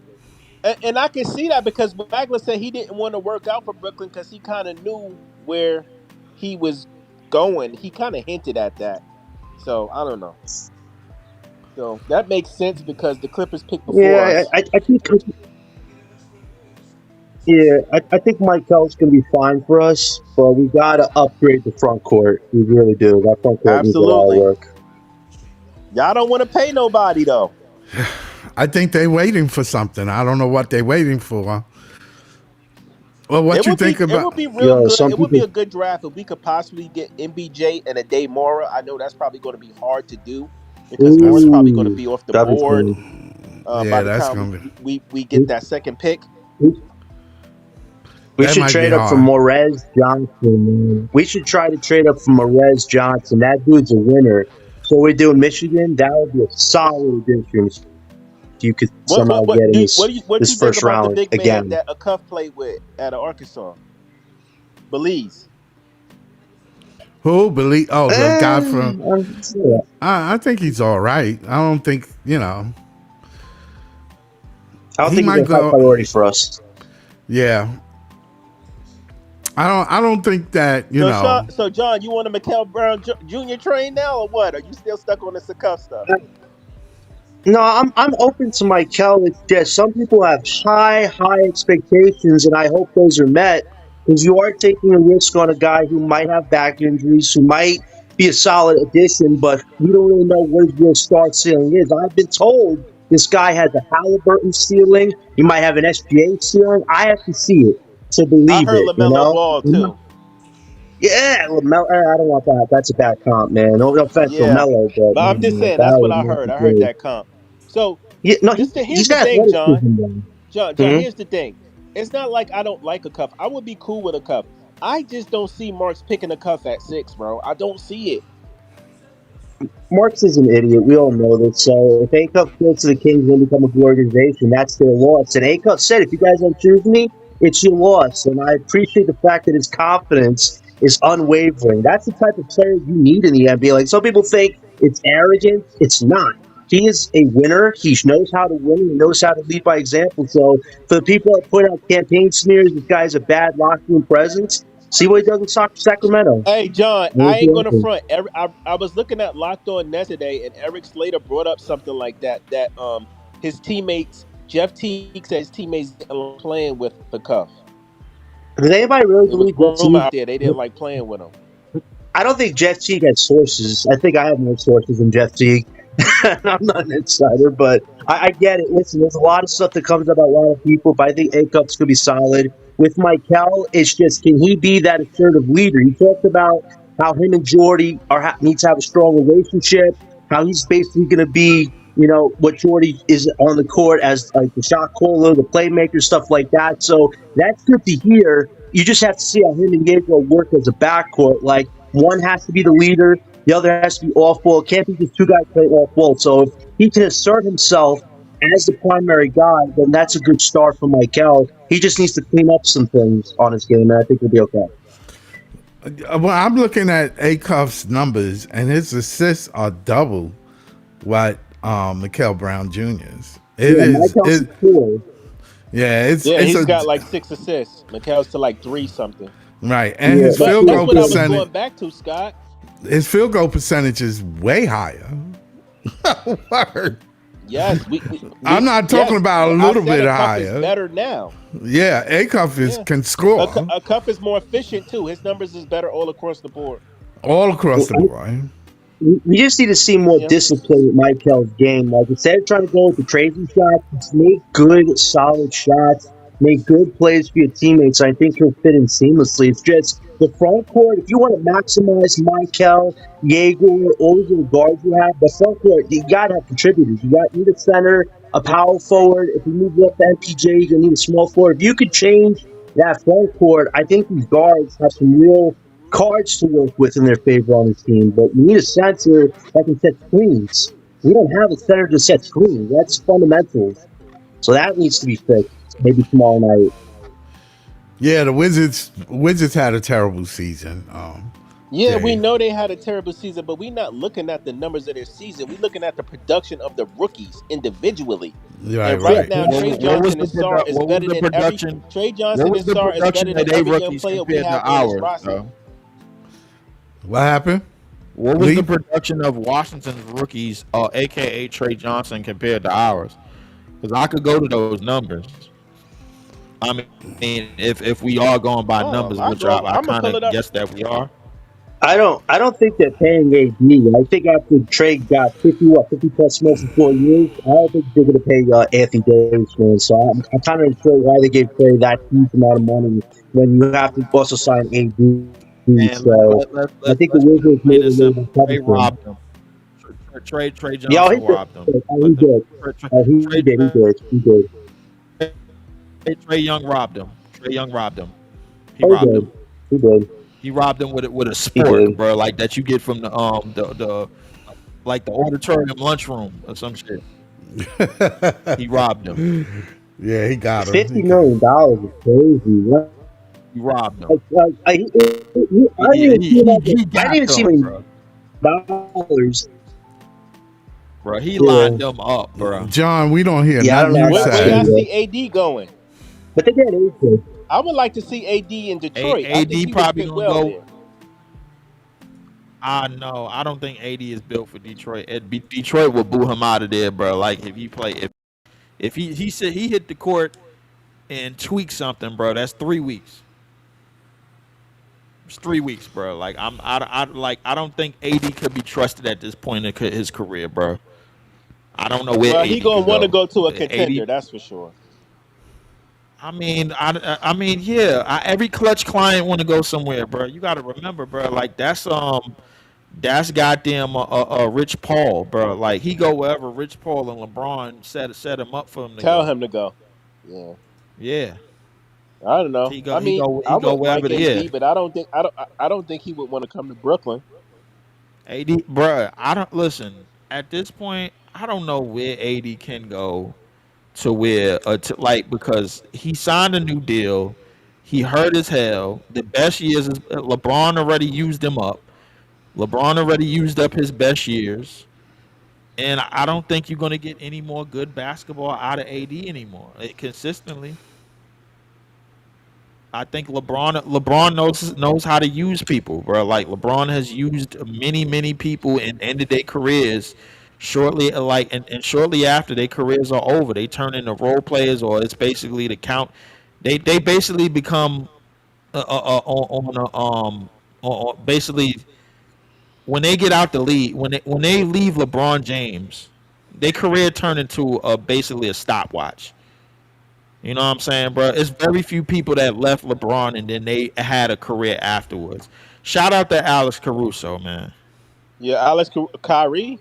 And I can see that because Wagler said he didn't want to work out for Brooklyn because he kind of knew where he was going. He kind of hinted at that. So I don't know. So that makes sense because the Clippers picked before us. I think. Yeah, I think Mike Kell's going to be fine for us, but we got to upgrade the front court. We really do. That front court needs a lot of work. Y'all don't want to pay nobody though. I think they're waiting for something. I don't know what they're waiting for. Well, what you think about? It would be real good. It would be a good draft if we could possibly get MBJ and a Day Mora. I know that's probably going to be hard to do because Mora's probably going to be off the board by the time we get that second pick. We should trade up for Morez Johnson. We should try to trade up for Morez Johnson. That dude's a winner. So we do in Michigan. That would be a solid addition. You could somehow get in this first round the big again. Man that a Cuff played with at Arkansas, Belize. Who Belize? Oh, the guy from. I think he's all right. I don't think I don't think he's a high priority for us. Yeah. I don't think that you know. So John, you want a Mikel Brown Jr. train now or what? Are you still stuck on the Cuff stuff? No, I'm open to Mikel. It's just some people have high expectations, and I hope those are met because you are taking a risk on a guy who might have back injuries, who might be a solid addition, but we don't really know what his real start ceiling is. I've been told this guy has a Halliburton ceiling. He might have an SGA ceiling. I have to see it to believe I heard it. LaMelo Ball too. Yeah, LaMelo. I don't want that. That's a bad comp, man. No offense, LaMelo, but I'm just saying that's what I heard. I heard that comp. So here's the thing, John. John, here's the thing. It's not like I don't like a cuff. I would be cool with a cuff. I just don't see Marks picking a cuff at 6, bro. I don't see it. Marks is an idiot. We all know this. So if A-Cup goes to the Kings and become a good organization, that's their loss. And A-Cup said, if you guys don't choose me, it's your loss. And I appreciate the fact that his confidence is unwavering. That's the type of player you need in the NBA. Like some people think it's arrogant. It's not. He is a winner. He knows how to win. He knows how to lead by example. So for the people that put out campaign smears, this guy's a bad locker room presence. See what he does in Sacramento. Hey, John, I ain't gonna front. I was looking at Locked On Nets today, and Eric Slater brought up something like that. That his teammates, Jeff Teague said his teammates didn't like playing with the cuff. Does anybody really It was believe Jeff rumor out Teague? there they didn't like playing with him. I don't think Jeff Teague has sources. I think I have more sources than Jeff Teague. I'm not an insider, but I get it. Listen, there's a lot of stuff that comes about a lot of people, but I think A-Cup's going to be solid. With Michael, it's just, can he be that assertive leader? He talked about how him and Jordy need to have a strong relationship, how he's basically going to be, what Jordy is on the court as like the shot caller, the playmaker, stuff like that. So that's good to hear. You just have to see how him and Diego work as a backcourt. Like, one has to be the leader, the other has to be off ball. It can't be just two guys playing off ball. So if he can assert himself as the primary guy, then that's a good start for Michael. He just needs to clean up some things on his game, and I think he'll be okay. Well, I'm looking at A-Cuff's numbers, and his assists are double what Mikael Brown Jr.'s. Michael's cool. Yeah, he's got like 6 assists. Mikel's to like 3 something. Right, and his field goal percentage. That's what I was going back to, Scott. His field goal percentage is way higher. Word. Yes, I'm not talking about a little bit higher. Is better now. Yeah, A-Cuff can score. A Cuff is more efficient too. His numbers is better all across the board. All across the board. We just need to see more discipline with Michael's game. Like, instead of trying to go with the crazy shots, just make good, solid shots. Make good plays for your teammates. I think he'll fit in seamlessly. It's just the front court. If you want to maximize Michael, Jaeger, all the guards you have, the front court, you got to have contributors. You need a center, a power forward. If you move up the MPJ, you're going to need a small forward. If you could change that front court, I think these guards have some real cards to work with in their favor on this team. But you need a center that can set screens. We don't have a center to set screens. That's fundamentals. So that needs to be fixed. Maybe tomorrow night. Yeah, the Wizards had a terrible season. We know they had a terrible season, but we're not looking at the numbers of their season. We're looking at the production of the rookies individually. Right now, Trey Johnson and Sar is better than every. Trey Johnson and Sar is better than every young player we have on this roster. What happened? What was the production of Washington's rookies, aka Trey Johnson, compared to ours? Because I could go to those numbers. I mean, if we are going by numbers, which I kind of guess that we are. I don't think they're paying AD. I think after Trey got 50 plus months in 4 years, I don't think they're going to pay Anthony Davis, man. So I'm kind of unsure why they gave Trey that huge amount of money when you have to also sign AD. I think the Wizards made a little bit Trey robbed them. Trey Johnson robbed them. He did. Trey Young robbed him. He robbed him. He did. He robbed him with a sport, bro, like that you get from the auditorium lunchroom or some shit. He robbed him. Yeah, he got him. $50 million is crazy. He robbed him. I didn't even see him. Dollars. Bro, he lined them up, bro. John, we don't hear nothing you Where say. y'all see AD going? But they got AD. I would like to see AD in Detroit. AD probably gonna go. There. No, I don't think AD is built for Detroit. Detroit will boo him out of there, bro. Like if he said he hit the court and tweak something, bro, that's 3 weeks. It's 3 weeks, bro. Like I don't think AD could be trusted at this point in his career, bro. I don't know where. He gonna want to go to a contender, that's for sure. I mean, yeah. Every clutch client want to go somewhere, bro. You got to remember, bro. Like that's goddamn Rich Paul, bro. Like he go wherever Rich Paul and LeBron set him up for him to Tell go. him to go. Yeah. I don't know. He go I he mean, go I he go would like wherever it is. AD, but I don't think he would want to come to Brooklyn. AD, bruh, I don't listen. At this point, I don't know where AD can go to where like because he signed a new deal. He hurt as hell. The best years is LeBron already used him up. LeBron already used up his best years. And I don't think you're going to get any more good basketball out of AD anymore consistently. I think LeBron knows how to use people, bro. Like LeBron has used many people and ended their careers shortly, and shortly after their careers are over, they turn into role players, or it's basically the count. They basically become on basically when they get out the league, when they leave LeBron James, their career turned into basically a stopwatch. You know what I'm saying, bro? It's very few people that left LeBron and then they had a career afterwards. Shout out to Alex Caruso, man. Yeah, Kyrie.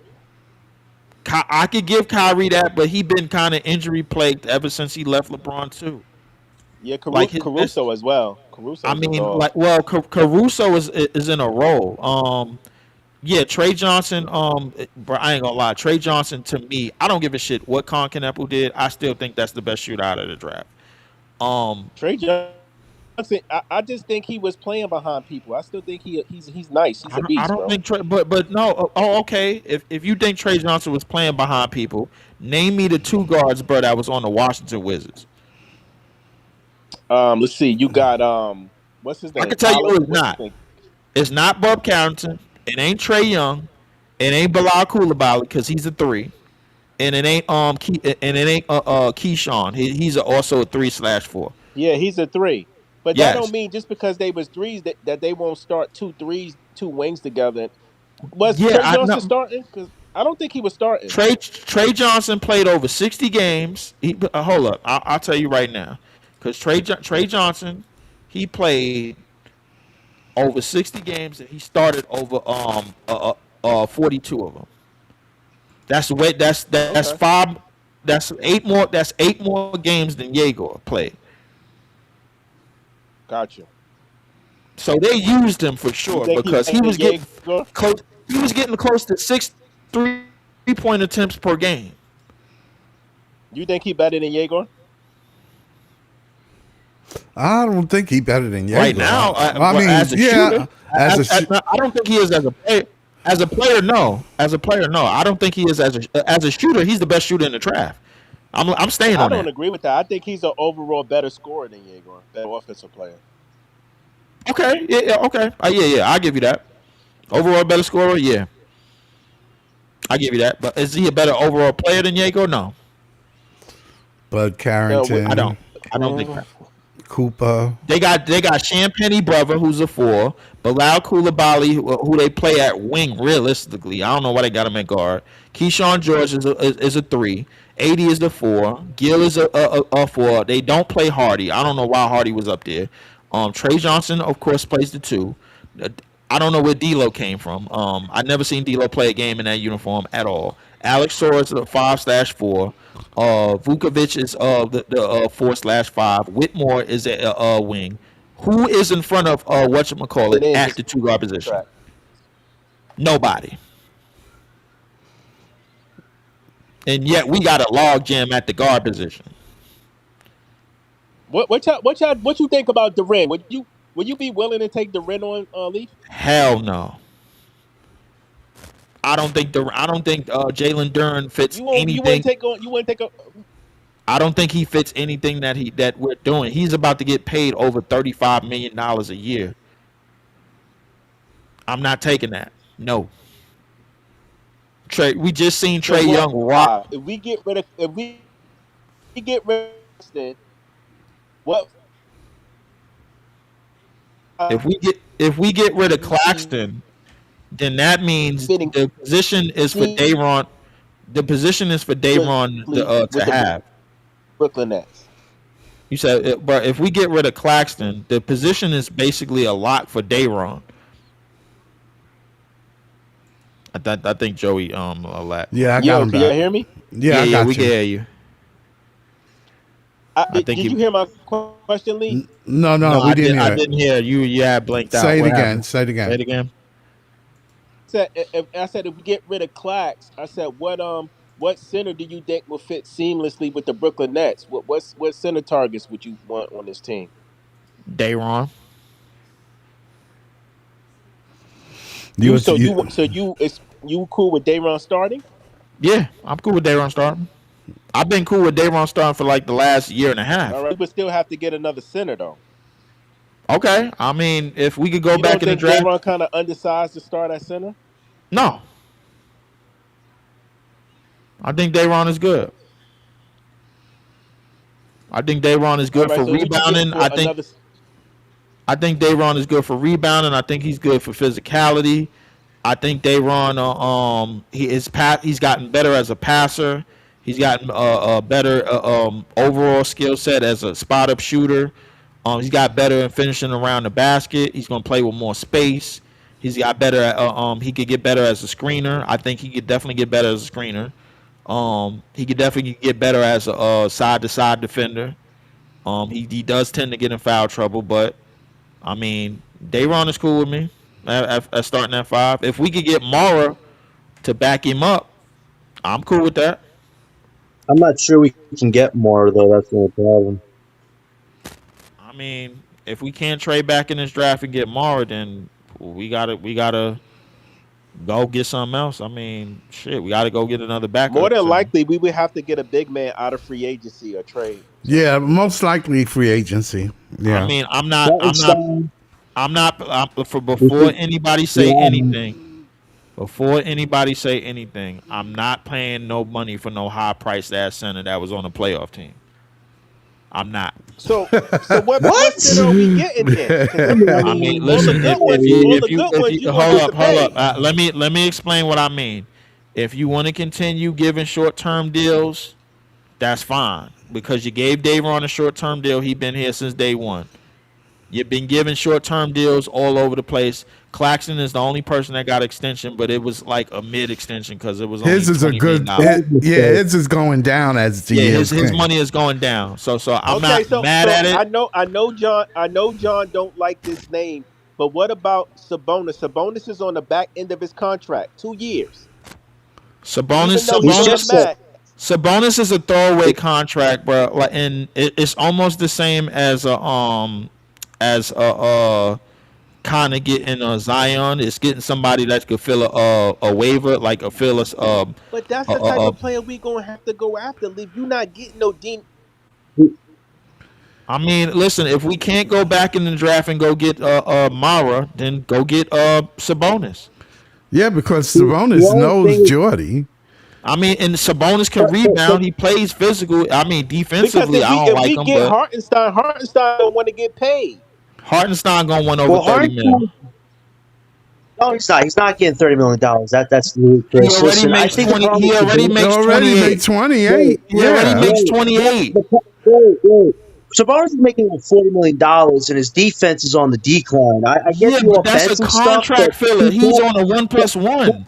I could give Kyrie that, but he been kind of injury plagued ever since he left LeBron too. Yeah, Like Caruso as well. Caruso. I mean, like, well, Caruso is in a role. Yeah, Trey Johnson. Bro, I ain't gonna lie. Trey Johnson, to me, I don't give a shit what Con Kneppel did. I still think that's the best shooter out of the draft. Trey Johnson. I just think he was playing behind people. I still think he's nice. He's a beast, I don't bro. think Trey, but no. Oh, okay. If you think Trey Johnson was playing behind people, name me the two guards, bro, that was on the Washington Wizards. Let's see. You got what's his name? I can tell you who it's not. It's not Bob Carrington. It ain't Trey Young. It ain't Bilal Coulibaly because he's a 3. And it ain't Keyshawn. He's also a 3/4. Yeah, he's a 3. But Yes. that don't mean just because they was 3s that they won't start 2 3s, 2 wings together. Was Trey Johnson starting? Because I don't think he was starting. Trey Johnson played over 60 games. Hold up, I'll tell you right now, because Trey Johnson, he played over 60 games and he started over 42 of them. That's the way. That's Okay. 5. That's 8 more. That's 8 more games than Yegor played. Gotcha. So they used him for sure because he was getting close. He was getting close to 6 3-point attempts per game. You think he better than Yegor? I don't think he better than Yegor. Right now, I mean, as a shooter, shooter. I don't think he is as a player. As a player, no. As a player, no. I don't think he is as a shooter. He's the best shooter in the draft. I'm staying on that. I don't agree with that. I think he's an overall better scorer than Yegor, better offensive player. Okay, yeah, okay, yeah. I'll give you that. Overall better scorer, yeah. I give you that. But is he a better overall player than Yegor? No. Bud Carrington. I don't think that. Cooper. They got Champagny brother, who's a 4. Bilal Coulibaly, who they play at wing realistically. I don't know why they got him at guard. Keyshawn George is a 3. 80 is the 4. Gill is a 4. They don't play Hardy. I don't know why Hardy was up there. Trey Johnson, of course, plays the 2. I don't know where D'Lo came from. I never seen D'Lo play a game in that uniform at all. Alex Sora is the 5/4. Vukovic is the 4/5. Whitmore is a wing. Who is in front of whatchamacallit at the 2 guard position? Nobody. And yet we got a log jam at the guard position. What you think about Durant? Would you be willing to take Durant on Leaf? Hell no. I don't think Jalen Duren fits anything. You wouldn't take a. I don't think he fits anything that we're doing. He's about to get paid over $35 million a year. I'm not taking that. No. We just seen Trey Young rock. If we get rid of Claxton, what? If we get rid of Claxton, then that means the position is for Day'Ron. The position is for Day'Ron to have. Brooklyn Nets. You said, but if we get rid of Claxton, the position is basically a lock for Day'Ron. I think Joey a lot. Yeah, I got him back. Can you hear me? Yeah, I got we you. can hear you. I think Did he. you hear my question, Lee? No, No, no, we didn't I hear it. didn't hear you. You had blanked out. Say it What again. happened? Say it Say again. it again. I said if we get rid of Clax, I said what center do you think will fit seamlessly with the Brooklyn Nets? What center targets would you want on this team? Dayron. You was you, You cool with Dayron starting? Yeah, I'm cool with Dayron starting. I've been cool with Dayron starting for like the last year and a All half. right, but still have to get another center though. Okay, I mean, if we could go You back don't in the think draft, Dayron kind of undersized to start at center? no, I think Dayron is good. I think Dayron is All good right, for so who you getting rebounding. for another? I think Dayron is good for rebounding. I think he's good for physicality. I think Dayron, he's gotten better as a passer. He's gotten a better overall skill set as a spot up shooter. He's got better in finishing around the basket. He's going to play with more space. He's got better. He could get better as a screener. I think he could definitely get better as a screener. He could definitely get better as a side to side defender. He does tend to get in foul trouble, but I mean, Dayron is cool with me at starting at 5. If we could get Mara to back him up, I'm cool with that. I'm not sure we can get more though. That's the only problem. I mean, if we can't trade back in this draft and get Mara, then we gotta go get something else. I mean, shit, we gotta go get another backup. More than So, likely, we would have to get a big man out of free agency or trade. yeah, most likely free agency. I Yeah. mean, Hartenstein, for we before think- anybody say yeah, anything. Before anybody say anything, I'm not paying no money for no high priced ass center that was on a playoff team. I'm not. So what center are we getting then? 'Cause, I mean, all listen. the good ones, If you you gonna hold have up, to pay. Let me explain what I mean. If you want to continue giving short term deals, that's fine because you gave Dayron a short term deal. He been here since day one. You've been giving short term deals all over the place. Claxton is the only person that got extension, but it was like a mid extension because it was only His is a $20 good. million. His is going down as the Yeah, years. his came. money is going down. So I'm Okay, not mad at it. I know John don't like this name, but what about Sabonis? Sabonis is on the back end of his contract, 2 years. Sabonis, Even though He's he's on just the mat, Sabonis is a throwaway contract, bro. Like, and it's almost the same as a kind of getting a Zion. It's getting somebody that could fill a waiver, like a fill us but that's a, the type a, of player we gonna have to go after. Leave you not getting no Dean. I mean, listen, if we can't go back in the draft and go get Mara, then go get Sabonis. Yeah, because the Sabonis only knows thing- Jordy. I mean, and Sabonis can rebound. He plays physical. I mean, Because defensively, I don't if like we him, get but Hartenstein don't want to get paid. Hartenstein gonna win over Well, 30 million. No, he's not. He's not getting $30 million. That's He ludicrous. already Listen, I makes think the 20. problem He with already Sabonis- makes They already 28. make 28. He already Yeah. makes 28. Wait. Sabonis is making like $40 million, and his defense is on the decline. I get Yeah, you but that's a offensive stuff, contract but filler. he He's can't- on a 1+1.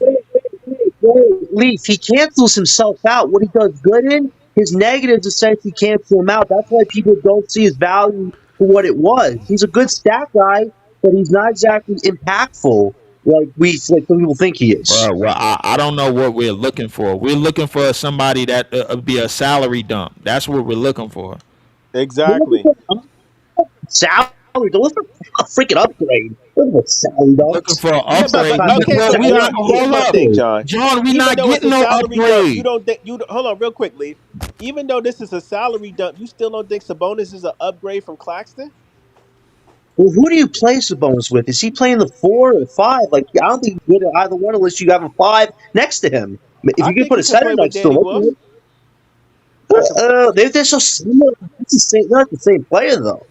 Leaf, he cancels himself out. What he does good in, his negatives essentially cancel him out. That's why people don't see his value for what it was. He's a good stat guy, but he's not exactly impactful like some people think he is. Bro, well, I don't know what we're looking for. We're looking for somebody that be a salary dump. That's what we're looking for. Exactly. Salary, let's a freaking upgrade. Look at salary, dog. Looking for an Yeah, but upgrade. okay, Well, so we not, here's hold my up, thing, John. John. We Even not though it's getting a no salary dump, upgrade. you don't think hold on real quick, Lee. Even though this is a salary dump, you still don't think Sabonis is an upgrade from Claxton? Well, who do you play Sabonis with? Is he playing the 4 or 5? Like, I don't think he's good at either one unless you have a 5 next to him. If I you can think put he a can center play with next to Danny him, Wolf. they're so similar. It's the same, they're not the same player, though.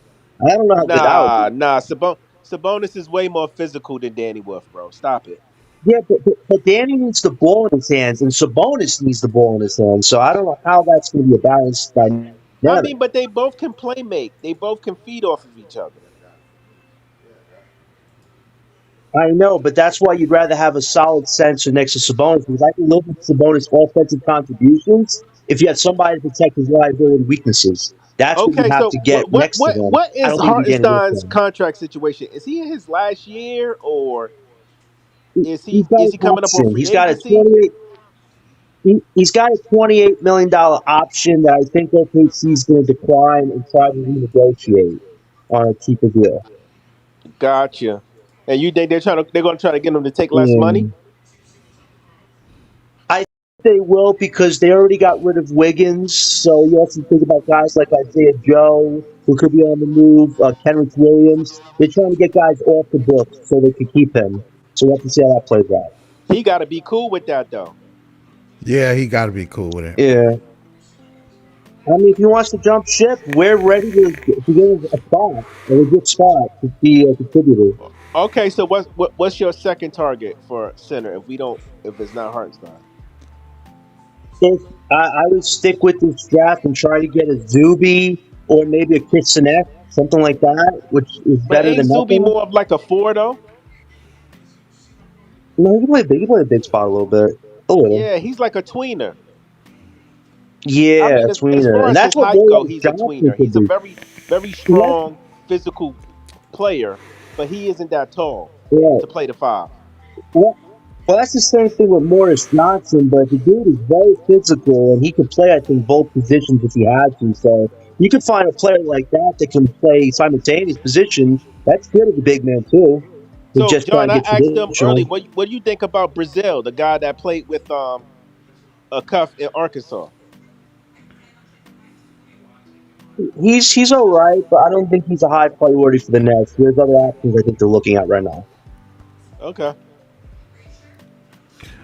I don't know how good that would be. Sabonis is way more physical than Danny Wolf, bro. Stop it. Yeah, but Danny needs the ball in his hands, and Sabonis needs the ball in his hands. So I don't know how that's going to be a balanced dynamic. I mean, but they both can play make. They both can feed off of each other. I know, but that's why you'd rather have a solid center next to Sabonis, because I can look at Sabonis' offensive contributions, if you had somebody to protect his liability weaknesses. That's what you Okay, have so to get next to him. what I is don't think you get any with Hartenstein's him. contract situation? Is he in his last year, or He's got is an he coming up on option. free agency? He's got a $28 million option that I think OKC's going to decline and try to renegotiate on a cheaper deal. Gotcha. And you think they're going to try to get him to take less money? And I think they will because they already got rid of Wiggins. So you have to think about guys like Isaiah Joe, who could be on the move, Kenrich Williams. They're trying to get guys off the books so they can keep him. So we have to see how that plays out. He got to be cool with that, though. Yeah, he got to be cool with it. Yeah. I mean, if he wants to jump ship, we're ready to get a spot, a good spot to be a contributor. Okay, so what's your second target for center if it's not Hartenstein? If I would stick with this draft and try to get a Zuby or maybe a Chris Sinek, something like that, which is better than Zuby nothing. more of like a 4 though? No, he can play a big spot a little bit. A little. Yeah, he's like a tweener. Yeah, I mean, as far and as that's his what height go, Boyan he's a Johnson tweener. could He's a do. very, very strong physical player, but he isn't that tall Yeah. to play the 5. Well, that's the same thing with Morris Johnson, but the dude is very physical, and he could play, I think, both positions if he had to. So you could find a player like that can play simultaneous positions. That's good as a big man, too. So, just John, I get asked him traditional. early, what do you think about Brazil, the guy that played with a cuff in Arkansas? He's all right, but I don't think he's a high priority for the Nets. There's other options I think they're looking at right now. Okay.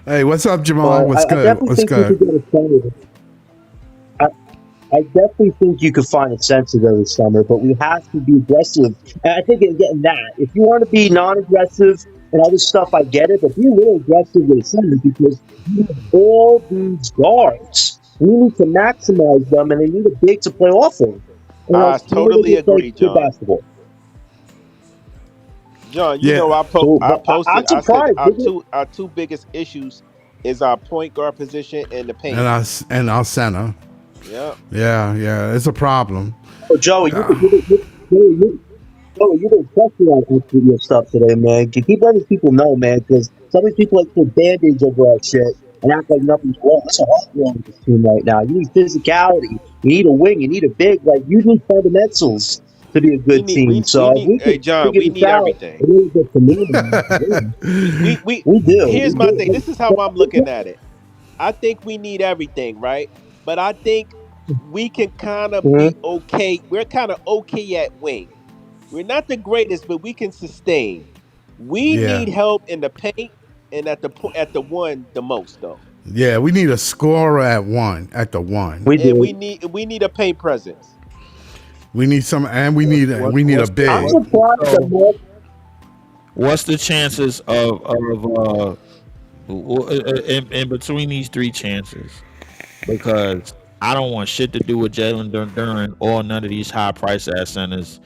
Hey, what's up, Jamal? What's good? What's good? I definitely think you could find a center this summer, but we have to be aggressive. And I think getting that, if you want to be non-aggressive and other stuff, I get it, but be a little aggressive with a center because you have all these guards. We need to maximize them, and they need a big to play off of. I totally agree, John. Basketball. John, you know I posted. I'm surprised. I said our two biggest issues is our point guard position and the paint. And our center. Yeah. Yeah. It's a problem. Oh, Joey, you didn't trust me on your stuff today, man. You keep letting people know, man, because some of these people like put band-aids over our shit and act like nothing's wrong. That's a lot wrong with this team right now. You need physicality. You need a wing. You need a big. Like, you need fundamentals to be a good team. Hey, John, we need everything. We do. Here's my thing. This is how I'm looking at it. I think we need everything, right? But I think we can kind of be okay. We're kind of okay at wing. We're not the greatest, but we can sustain. We need help in the paint and at the one the most though. Yeah, we need a scorer at the one. We need a paint presence. We need some, and we need a big. I'm surprised what's the chances of in between these three chances? Because I don't want shit to do with Jalen Duren or none of these high price ass centers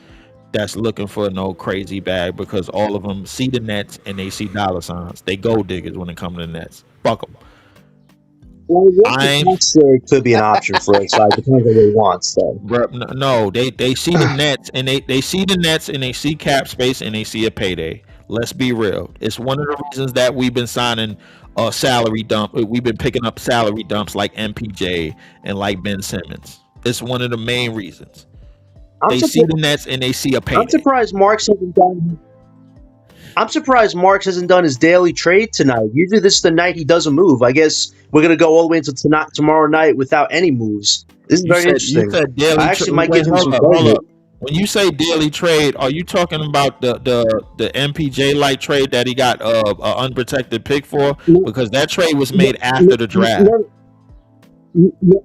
that's looking for no crazy bag, because all of them see the Nets and they see dollar signs. They gold diggers when it comes to the Nets. Fuck them. Well, could be an option for us. Depends on what he wants. So. No, they see the Nets and they see the Nets and they see cap space and they see a payday. Let's be real. It's one of the reasons that we've been signing salary dump. We've been picking up salary dumps like MPJ and like Ben Simmons. It's one of the main reasons. They see the Nets and they see a payday. I'm surprised Marks hasn't done his daily trade tonight. Usually this is the night he does a move. I guess we're gonna go all the way into tomorrow night without any moves. This is very interesting. I actually might give him some credit. When you say daily trade, are you talking about the MPJ light trade that he got an unprotected pick for? Because that trade was made after the draft. No.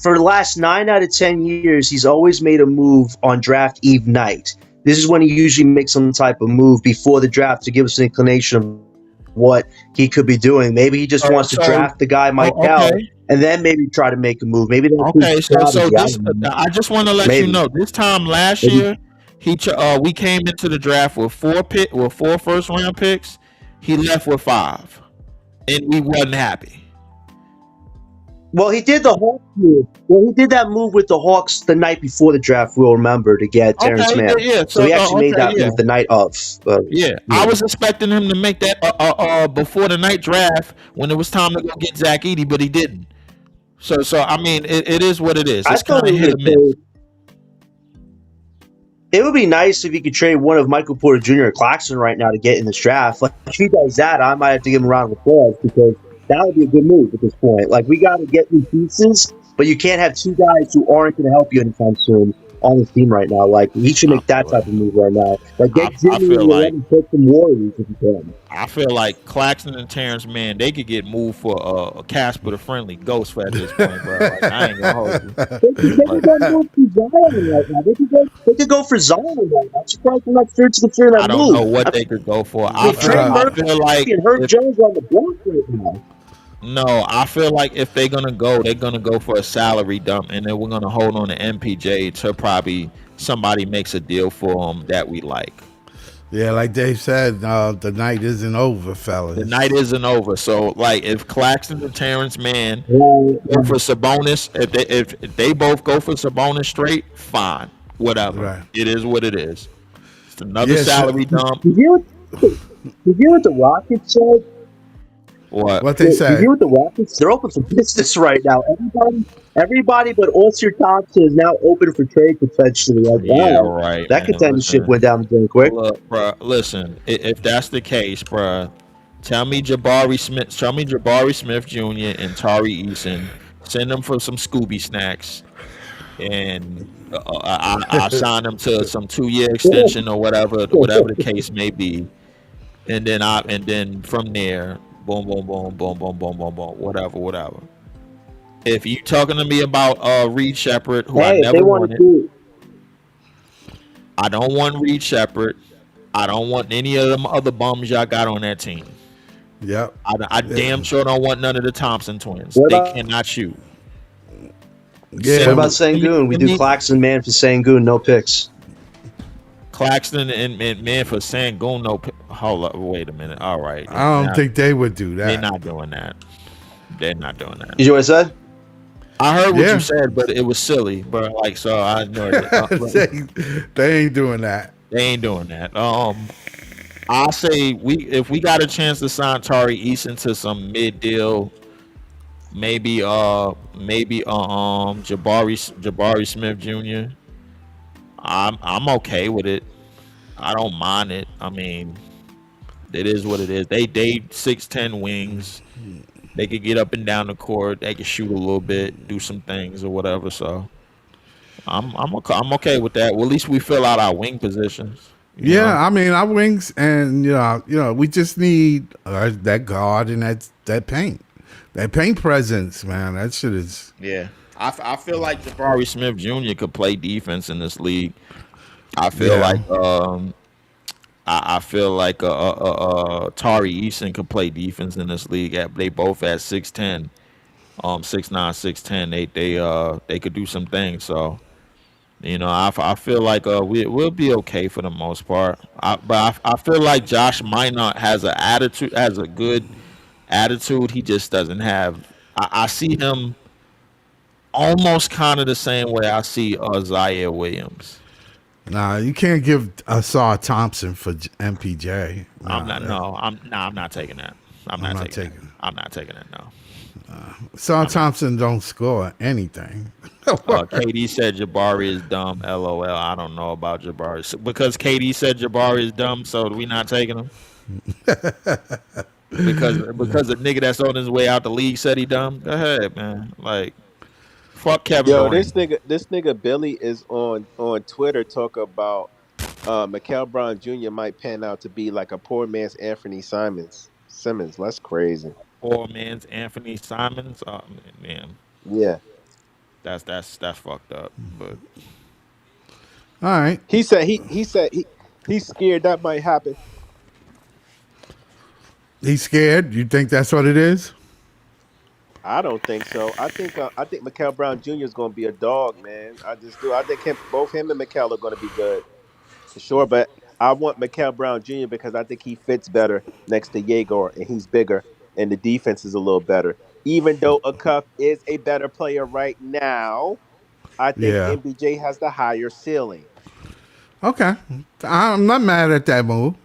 For the last 9 out of 10 years, he's always made a move on draft eve night. This is when he usually makes some type of move before the draft to give us an inclination of what he could be doing. Maybe he just wants to draft the guy Mike Cal, and then maybe try to make a move. Maybe that's I just want to let you know. This time last year, we came into the draft with 4 first round picks. He left with 5, and we wasn't happy. Well, he did the Hawks move. Well, he did that move with the Hawks the night before the draft. We'll remember to get Terrence Okay, Mann. yeah. So he actually made that yeah. move the night of. Yeah, I was expecting him to make that before the night draft when it was time to go get Zach Edey, but he didn't. So I mean, it is what it is. I It's thought kind of he hit or would miss. trade. It would be nice if he could trade one of Michael Porter Jr. or Claxton right now to get in this draft. Like, if he does that, I might have to give him a round of applause because that would be a good move at this point. Like, we got to get new pieces, but you can't have two guys who aren't going to help you anytime soon on this team right now. Like, he should make that type of move right now. Like, get Jimmy and 11 pick some Warriors if you can. I feel like Claxton and Terrence Mann, they could get moved for a Casper the Friendly Ghost at this point, bro. Like, I ain't gonna hold you. They could go for Zion right now. I'm surprised they're not sure to consider that I don't know what they could go for. I feel like and Herb Jones on the block right now. No, I feel like if they're gonna go for a salary dump, and then we're gonna hold on to MPJ till probably somebody makes a deal for him that we like. Yeah, like Dave said, the night isn't over, fellas. The night isn't over. So, like, if Claxton and Terrence Mann go for Sabonis, if they both go for Sabonis straight, fine, whatever. Right. It is what it is. It's another salary dump. Did you hear what the Rockets said? What they said? Did you hear what the Rockets? They're open for business right now. Everybody but Ulster Thompson is now open for trade potentially. Like, Yeah, wow, right. that contendership went down the drain quick. Look, bro, listen. If that's the case, bro, tell me Jabari Smith Jr. and Tari Eason. Send them for some Scooby snacks, and I'll sign them to some 2-year extension or whatever the case may be. And then from there, boom, boom, boom, boom, boom, boom, boom, boom, whatever. If you talking to me about Reed Shepherd, who I never wanted, I don't want Reed Shepherd. I don't want any of them other bums y'all got on that team. Yep. I damn sure don't want none of the Thompson twins. They cannot shoot. Yeah. What about Sengun? We do Claxton, Mann for Sengun, no picks. Claxton and Mann for Sengun, no. Hold up, wait a minute. All right. I don't think they would do that. They're not doing that. They're not doing that. You hear what I said? I heard what you said, but it was silly. But like, so I know they ain't doing that. They ain't doing that. I say if we got a chance to sign Tari Eason to some mid deal, maybe Jabari Smith Jr. I'm okay with it. I don't mind it. I mean, it is what it is. They 6'10" wings. They could get up and down the court. They could shoot a little bit, do some things or whatever. So I'm okay with that. Well, at least we fill out our wing positions. Yeah, know? I mean our wings, and you know, we just need that guard and that paint presence, man. That shit is. Yeah, I feel like Jabari Smith Jr. could play defense in this league. I feel like I feel like Tari Eason could play defense in this league. They both at 6'10", 6'9", 6'10". They could do some things. So, you know, I feel like we'll be okay for the most part. But I feel like Josh Minot has a good attitude. He just doesn't have. I see him almost kind of the same way I see Zaire Williams. Nah, you can't give Asar Thompson for MPJ. I'm not taking that. I'm not taking it. No. Asar Thompson don't score anything. KD said Jabari is dumb. LOL. I don't know about Jabari. So, because KD said Jabari is dumb, so we not taking him. because the nigga that's on his way out the league said he dumb. Go ahead, man. Like. Fuck Kevin. Yo, this nigga Billy is on Twitter talk about Mikal Brown Jr. might pan out to be like a poor man's Anthony Simmons. That's crazy. Poor man's Anthony Simons. Oh man. Yeah. That's fucked up. But all right. He said he's scared that might happen. He's scared. You think that's what it is? I don't think so. I think Mikal Brown Jr. is going to be a dog, man. I just do. I think both him and Mikal are going to be good for sure. But I want Mikal Brown Jr. because I think he fits better next to Yegor, and he's bigger, and the defense is a little better. even though Acuff is a better player right now, I think Yeah. MBJ has the higher ceiling. Okay. I'm not mad at that move.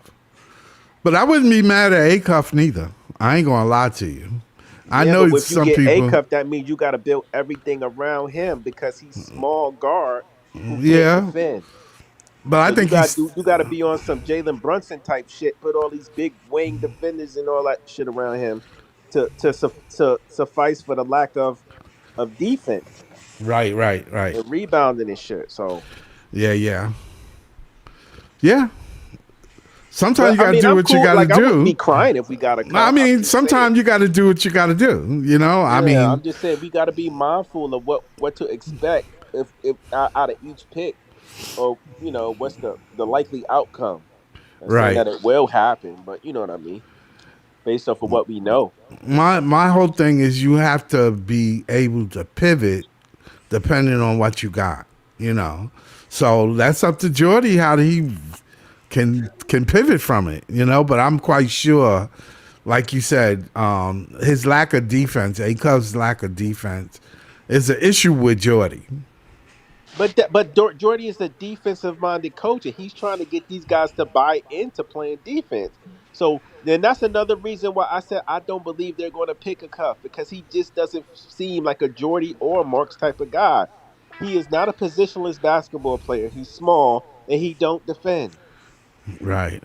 But I wouldn't be mad at Acuff neither. I ain't gonna lie to you. I Yeah, know but it's if you some get A people. Cup, that means you got to build everything around him because he's small guard who can't Yeah, defend. but I So think he's you got to be on some Jalen Brunson type shit. Put all these big wing defenders and all that shit around him to suffice for the lack of defense right. and rebounding and shit. So, Yeah. Yeah. Sometimes but you I gotta mean, do I'm what you cool. gotta Like I wouldn't be do. crying if we got a I cup. I'm mean, just saying. sometimes you gotta do what you gotta do. You know, I Yeah, mean, I'm just saying we got to be mindful of what to expect if out of each pick, or what's the likely outcome. I'm saying right. that it will happen, but you know what I mean, based off of what we know. My whole thing is you have to be able to pivot depending on what you got. You know, so that's up to Jordy how he can pivot from it. You know, but I'm quite sure, like you said, his lack of defense, Acub's lack of defense, is an issue with Jordy. But Jordy is a defensive minded coach, and he's trying to get these guys to buy into playing defense. So then that's another reason why I said I don't believe they're going to pick a Cuff because he just doesn't seem like a Jordy or a Marks type of guy. He is not a positionless basketball player. He's small and he don't defend. Right.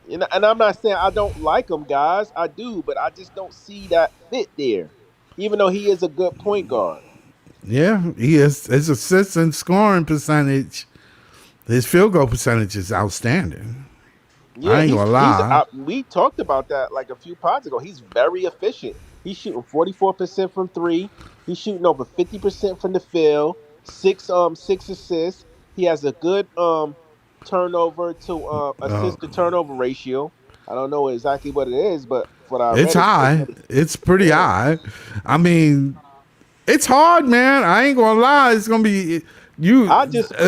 And I'm not saying I don't like him, guys. I do, but I just don't see that fit there. Even though he is a good point guard. Yeah, he is. His assist and scoring percentage, his field goal percentage is outstanding. Yeah, I ain't gonna lie. we talked about that like a few pods ago. He's very efficient. He's shooting 44% from three. He's shooting over 50% from the field. Six assists. He has a good turnover to Uh, assist to turnover ratio. I don't know exactly what it is, but what I it's read is high. It's pretty yeah. high. I mean, it's hard, man. I ain't gonna lie. It's gonna be you.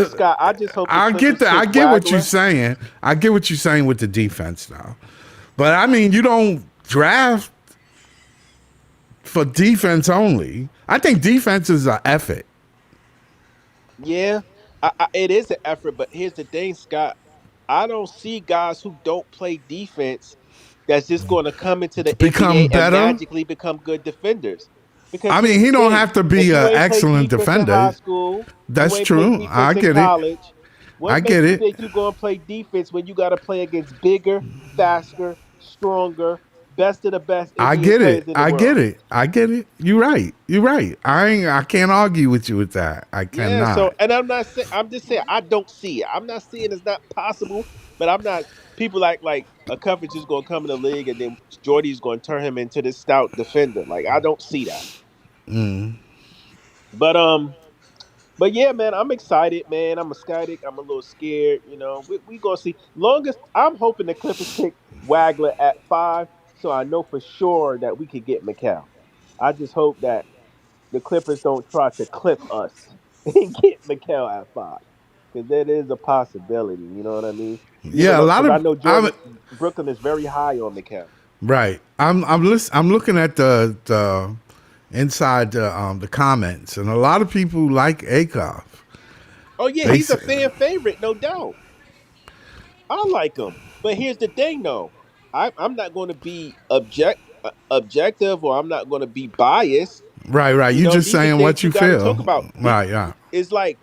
Scott, I just hope the I get Clippers that. I pick get what you're Wagler. saying. I get what you're saying with the defense, though. But I mean, you don't draft for defense only. I think defense is an effort. Yeah, it is an effort, but here's the thing, Scott. I don't see guys who don't play defense that's just going to come into the NBA Become and better. magically become good defenders. Because I mean, here's the he don't thing: have to if be you an ain't played excellent defense in high defender. school, you That's ain't played true. defense I in get it. college. I What get makes you it. think you're going to play defense when you got to play against bigger, faster, stronger, best of the best I NBA get it. players in the I get world? it. I get it. You're right. You're right. I can't argue with you with that. I Yeah, so cannot. and I'm not saying I'm just saying I don't see it. I'm not saying it's not possible, but I'm not people like a coverage is gonna come in the league and then Jordy's gonna turn him into this stout defender. Like I don't see that. But but yeah, man, I'm excited, man. I'm ecstatic. I'm a little scared, we gonna see. Longest I'm hoping the Clippers pick Wagler at 5, so I know for sure that we could get McCall. I just hope that the Clippers don't try to clip us and get McHale at 5, because that is a possibility. You know what I mean? Even Yeah, a though, lot because I of know I'm Brooklyn is very high on McHale. right. I'm looking at the inside the comments, and a lot of people like Akov. Oh yeah, They he's a s- fan favorite, no doubt. I like him, but here's the thing, though. I'm not going to be objective, or I'm not going to be biased. right. You just These are saying things what we you got to talk feel. about. Right. Yeah. It's like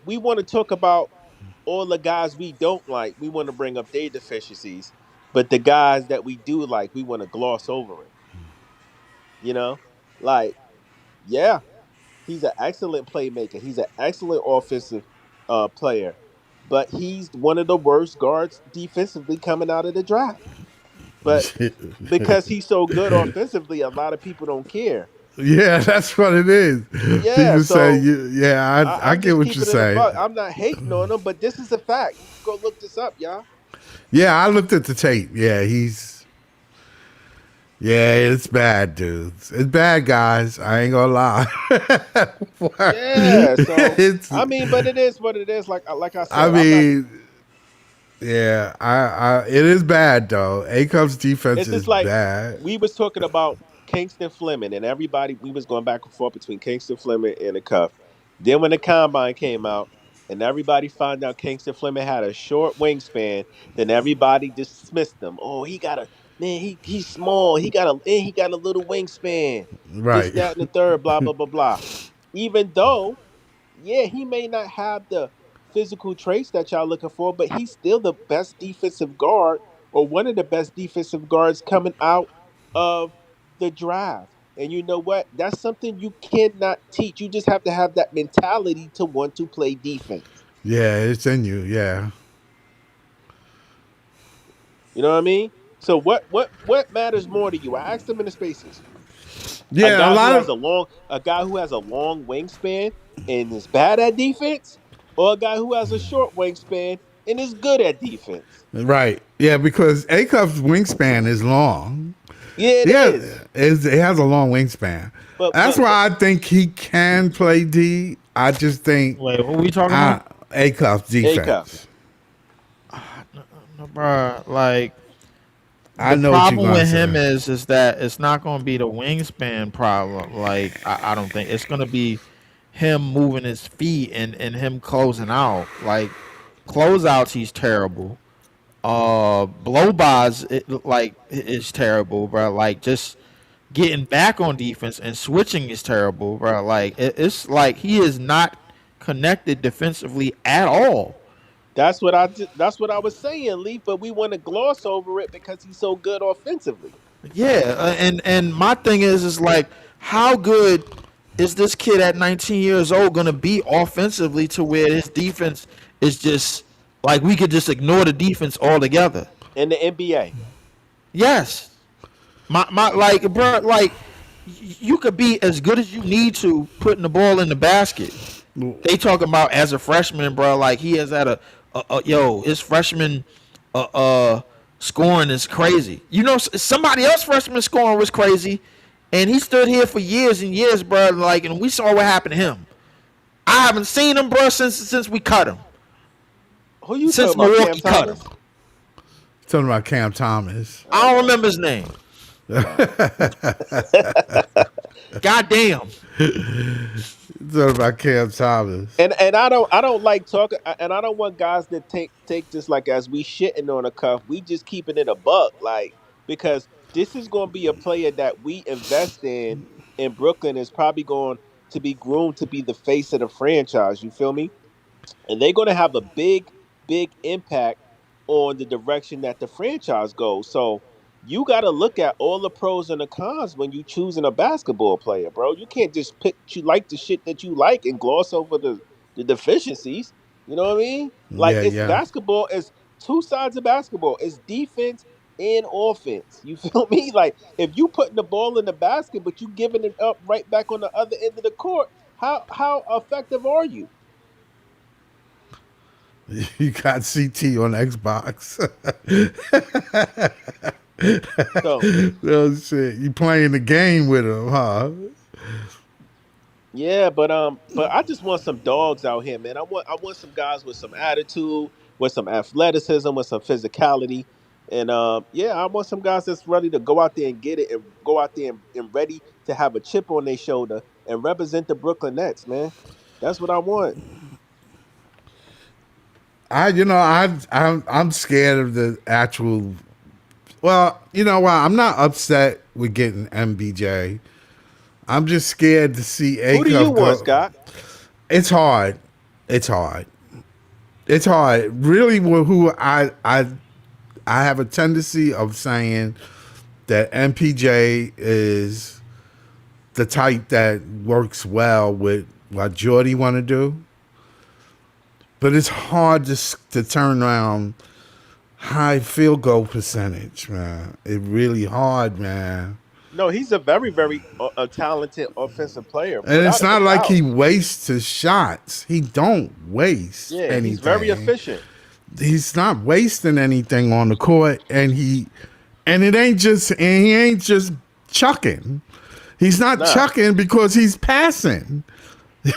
we want to talk about all the guys we don't like. We want to bring up their deficiencies, but the guys that we do like, we want to gloss over it. You know, like yeah, he's an excellent playmaker. He's an excellent offensive player, but he's one of the worst guards defensively coming out of the draft. But because he's so good offensively, a lot of people don't care. Yeah, that's what it is. Yeah, People say, so I I'm get just what you're keeping it a buck. saying. I'm not hating on him, but this is a fact. You can go look this up, y'all. Yeah, I looked at the tape. Yeah, it's bad, dudes. It's bad, guys. I ain't gonna lie. Yeah, so it's, I mean, but it is what it is. Like I I said, I'm not. mean, it is bad though. Acup's defense It's is just like bad. we was talking about Kingston Fleming, and everybody, we was going back and forth between Kingston Fleming and the Cuff. Then when the combine came out, and everybody found out Kingston Fleming had a short wingspan, then everybody dismissed him. Oh, he got a man. He's small. He got a little wingspan. This, Right. that, and the third. Blah blah blah blah. Even though, yeah, he may not have the physical traits that y'all looking for, but he's still the best defensive guard or one of the best defensive guards coming out of the draft. And you know what? That's something you cannot teach. You just have to have that mentality to want to play defense. Yeah, it's in you. Yeah. You know what I mean? So what matters more to you? I asked them in the spaces. Yeah, A guy who has a long wingspan and is bad at defense, or a guy who has a short wingspan and is good at defense. right. Yeah, because A-Cuff's wingspan is long. Yeah, it is. It has a long wingspan. That's why I think he can play D. I just think. Wait, what are we talking about? A-Cuff's defense. A-Cuff. No, bro, like I the know what problem you're with gonna him say. is that it's not going to be the wingspan problem. Like I don't think it's going to be him moving his feet and him closing out. Like closeouts, he's terrible. Blow bys, is terrible, bro. Like just getting back on defense and switching is terrible, bro. Like it's like he is not connected defensively at all. That's what I was saying, Lee. But we want to gloss over it because he's so good offensively. Yeah, and my thing is like, how good is this kid at 19 years old gonna be offensively to where his defense is just like we could just ignore the defense altogether? In the NBA. Yes. My like, bro, like you could be as good as you need to putting the ball in the basket. They talking about as a freshman, bro, like he has had his freshman scoring is crazy. You know, somebody else freshman scoring was crazy, and he stood here for years and years, bro. Like, and we saw what happened to him. I haven't seen him, bro, since we cut him. Who you Since talking about, Milwaukee Cam cut Thomas? him. Talking about Cam Thomas. I don't remember his name. Goddamn. Talking about Cam Thomas. And I don't like talking, and I don't want guys to take this like as we shitting on a Cuff. We just keeping it a buck, like, because this is going to be a player that we invest in Brooklyn is probably going to be groomed to be the face of the franchise. You feel me? And they're going to have a big impact on the direction that the franchise goes. So you got to look at all the pros and the cons when you choosing a basketball player, bro. You can't just pick you like the shit that you like and gloss over the deficiencies. You know what I mean? Like basketball is two sides of basketball. It's defense and offense. You feel me? Like if you putting the ball in the basket, but you giving it up right back on the other end of the court, how effective are you? You got CT on Xbox. Oh shit! You playing the game with him, huh? Yeah, but I just want some dogs out here, man. I want some guys with some attitude, with some athleticism, with some physicality, and I want some guys that's ready to go out there and get it, and go out there and ready to have a chip on their shoulder and represent the Brooklyn Nets, man. That's what I want. I'm scared of the actual. Well, you know what? I'm not upset with getting MBJ. I'm just scared to see A. Who do you want, Scott? It's hard. Really, who I have a tendency of saying that MPJ is the type that works well with what Jordy want to do. But it's hard to turn around high field goal percentage, man. It's really hard, man. No, he's a very, very talented offensive player. And it's not like he wastes his shots. He don't waste anything. He's very efficient. He's not wasting anything on the court, and he ain't just chucking. He's not chucking because he's passing.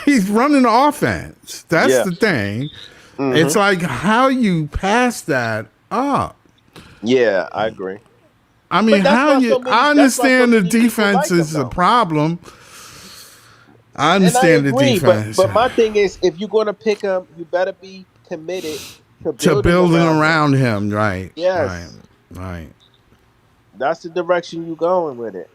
He's running the offense. That's the thing. Mm-hmm. It's like how you pass that up. Yeah, I agree. I mean, I understand the defense like is a problem. I and I understand the agree, defense. but my thing is, if you're going to pick him, you better be committed to building around him. Right. Yes. Right. That's the direction you're going with it.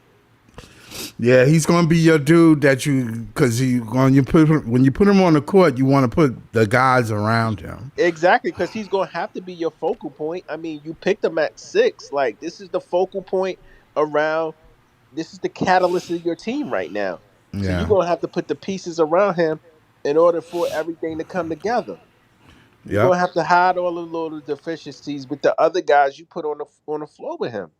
Yeah, he's going to be your dude because when you put him on the court, you want to put the guys around him. Exactly, because he's going to have to be your focal point. I mean, you picked him at 6. Like, this is the focal point around. This is the catalyst of your team right now. So you're going to have to put the pieces around him in order for everything to come together. You're going to have to hide all the little deficiencies with the other guys you put on the floor with him.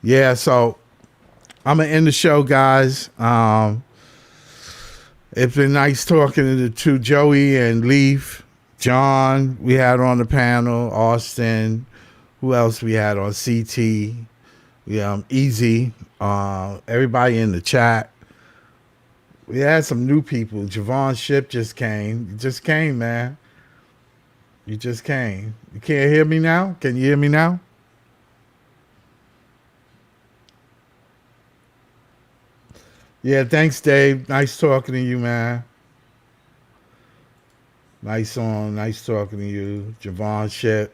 Yeah, so I'm gonna end the show, guys. It's been nice talking to the two, Joey and Leaf. John, we had on the panel. Austin, who else we had on? CT, Easy. Everybody in the chat. We had some new people. Javon Ship just came. You just came, man. You just came. You can't hear me now? Can you hear me now? Yeah, thanks, Dave. Nice talking to you, man. Nice talking to you. Javon Ship.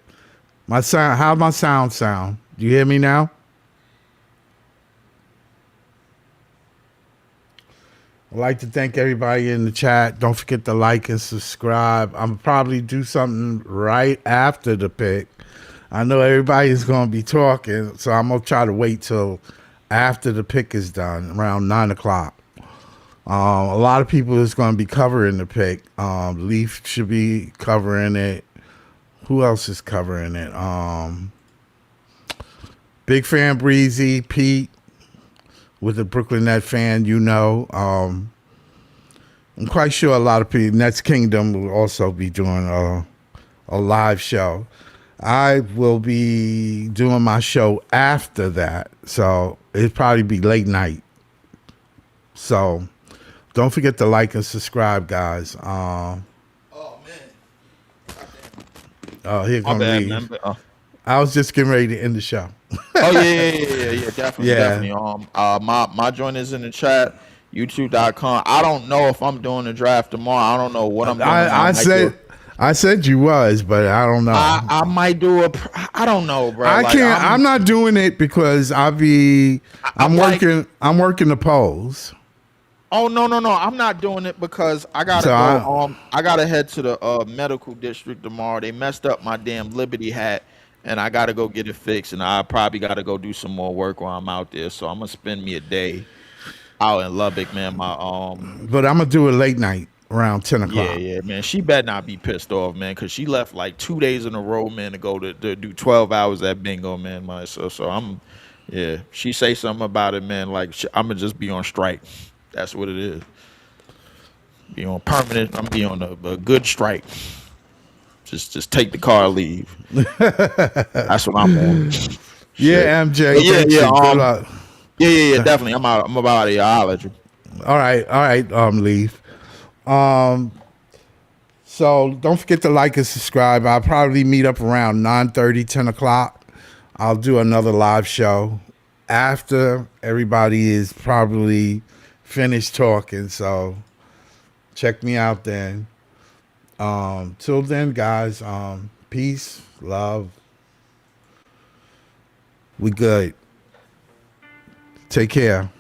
My sound, how's my sound? Do you hear me now? I'd like to thank everybody in the chat. Don't forget to like and subscribe. I'm probably do something right after the pick. I know everybody's going to be talking, so I'm going to try to wait till after the pick is done, around 9 o'clock. A lot of people is going to be covering the pick. Leaf should be covering it. Who else is covering it? Big Fan Breezy, Pete, with the Brooklyn Net fan, I'm quite sure a lot of people, Nets Kingdom will also be doing a live show. I will be doing my show after that, so it'll probably be late night. So don't forget to like and subscribe, guys. Oh man. Here comes Lee. I was just getting ready to end the show. Yeah, definitely. My joint is in the chat, youtube.com. I don't know if I'm doing the draft tomorrow. I don't know what I'm doing. I said you was, but I don't know. I might do I don't know, bro. I can't. I'm not doing it because I'm working the polls. Oh no! I'm not doing it because I gotta go. I gotta head to the medical district tomorrow. They messed up my damn Liberty hat, and I gotta go get it fixed. And I probably gotta go do some more work while I'm out there. So I'm gonna spend me a day out in Lubbock, man. But I'm gonna do it late night around 10 o'clock. Yeah, man. She better not be pissed off, man, because she left like 2 days in a row, man, to go to do 12 hours at bingo, man. So I'm, She say something about it, man. Like I'm gonna just be on strike. That's what it is. Be on permanent. I'm be on a good strike. Just take the car, and leave. That's what I'm on. Yeah, MJ. But yeah, thanks, yeah, and good luck. yeah, definitely. I'm out. I'm about here. I'll let you. All right. Leave. So don't forget to like and subscribe. I'll probably meet up around 9:30, 10 o'clock. I'll do another live show after everybody is probably finished talking. So check me out then. Till then, guys, peace, love. We good. Take care.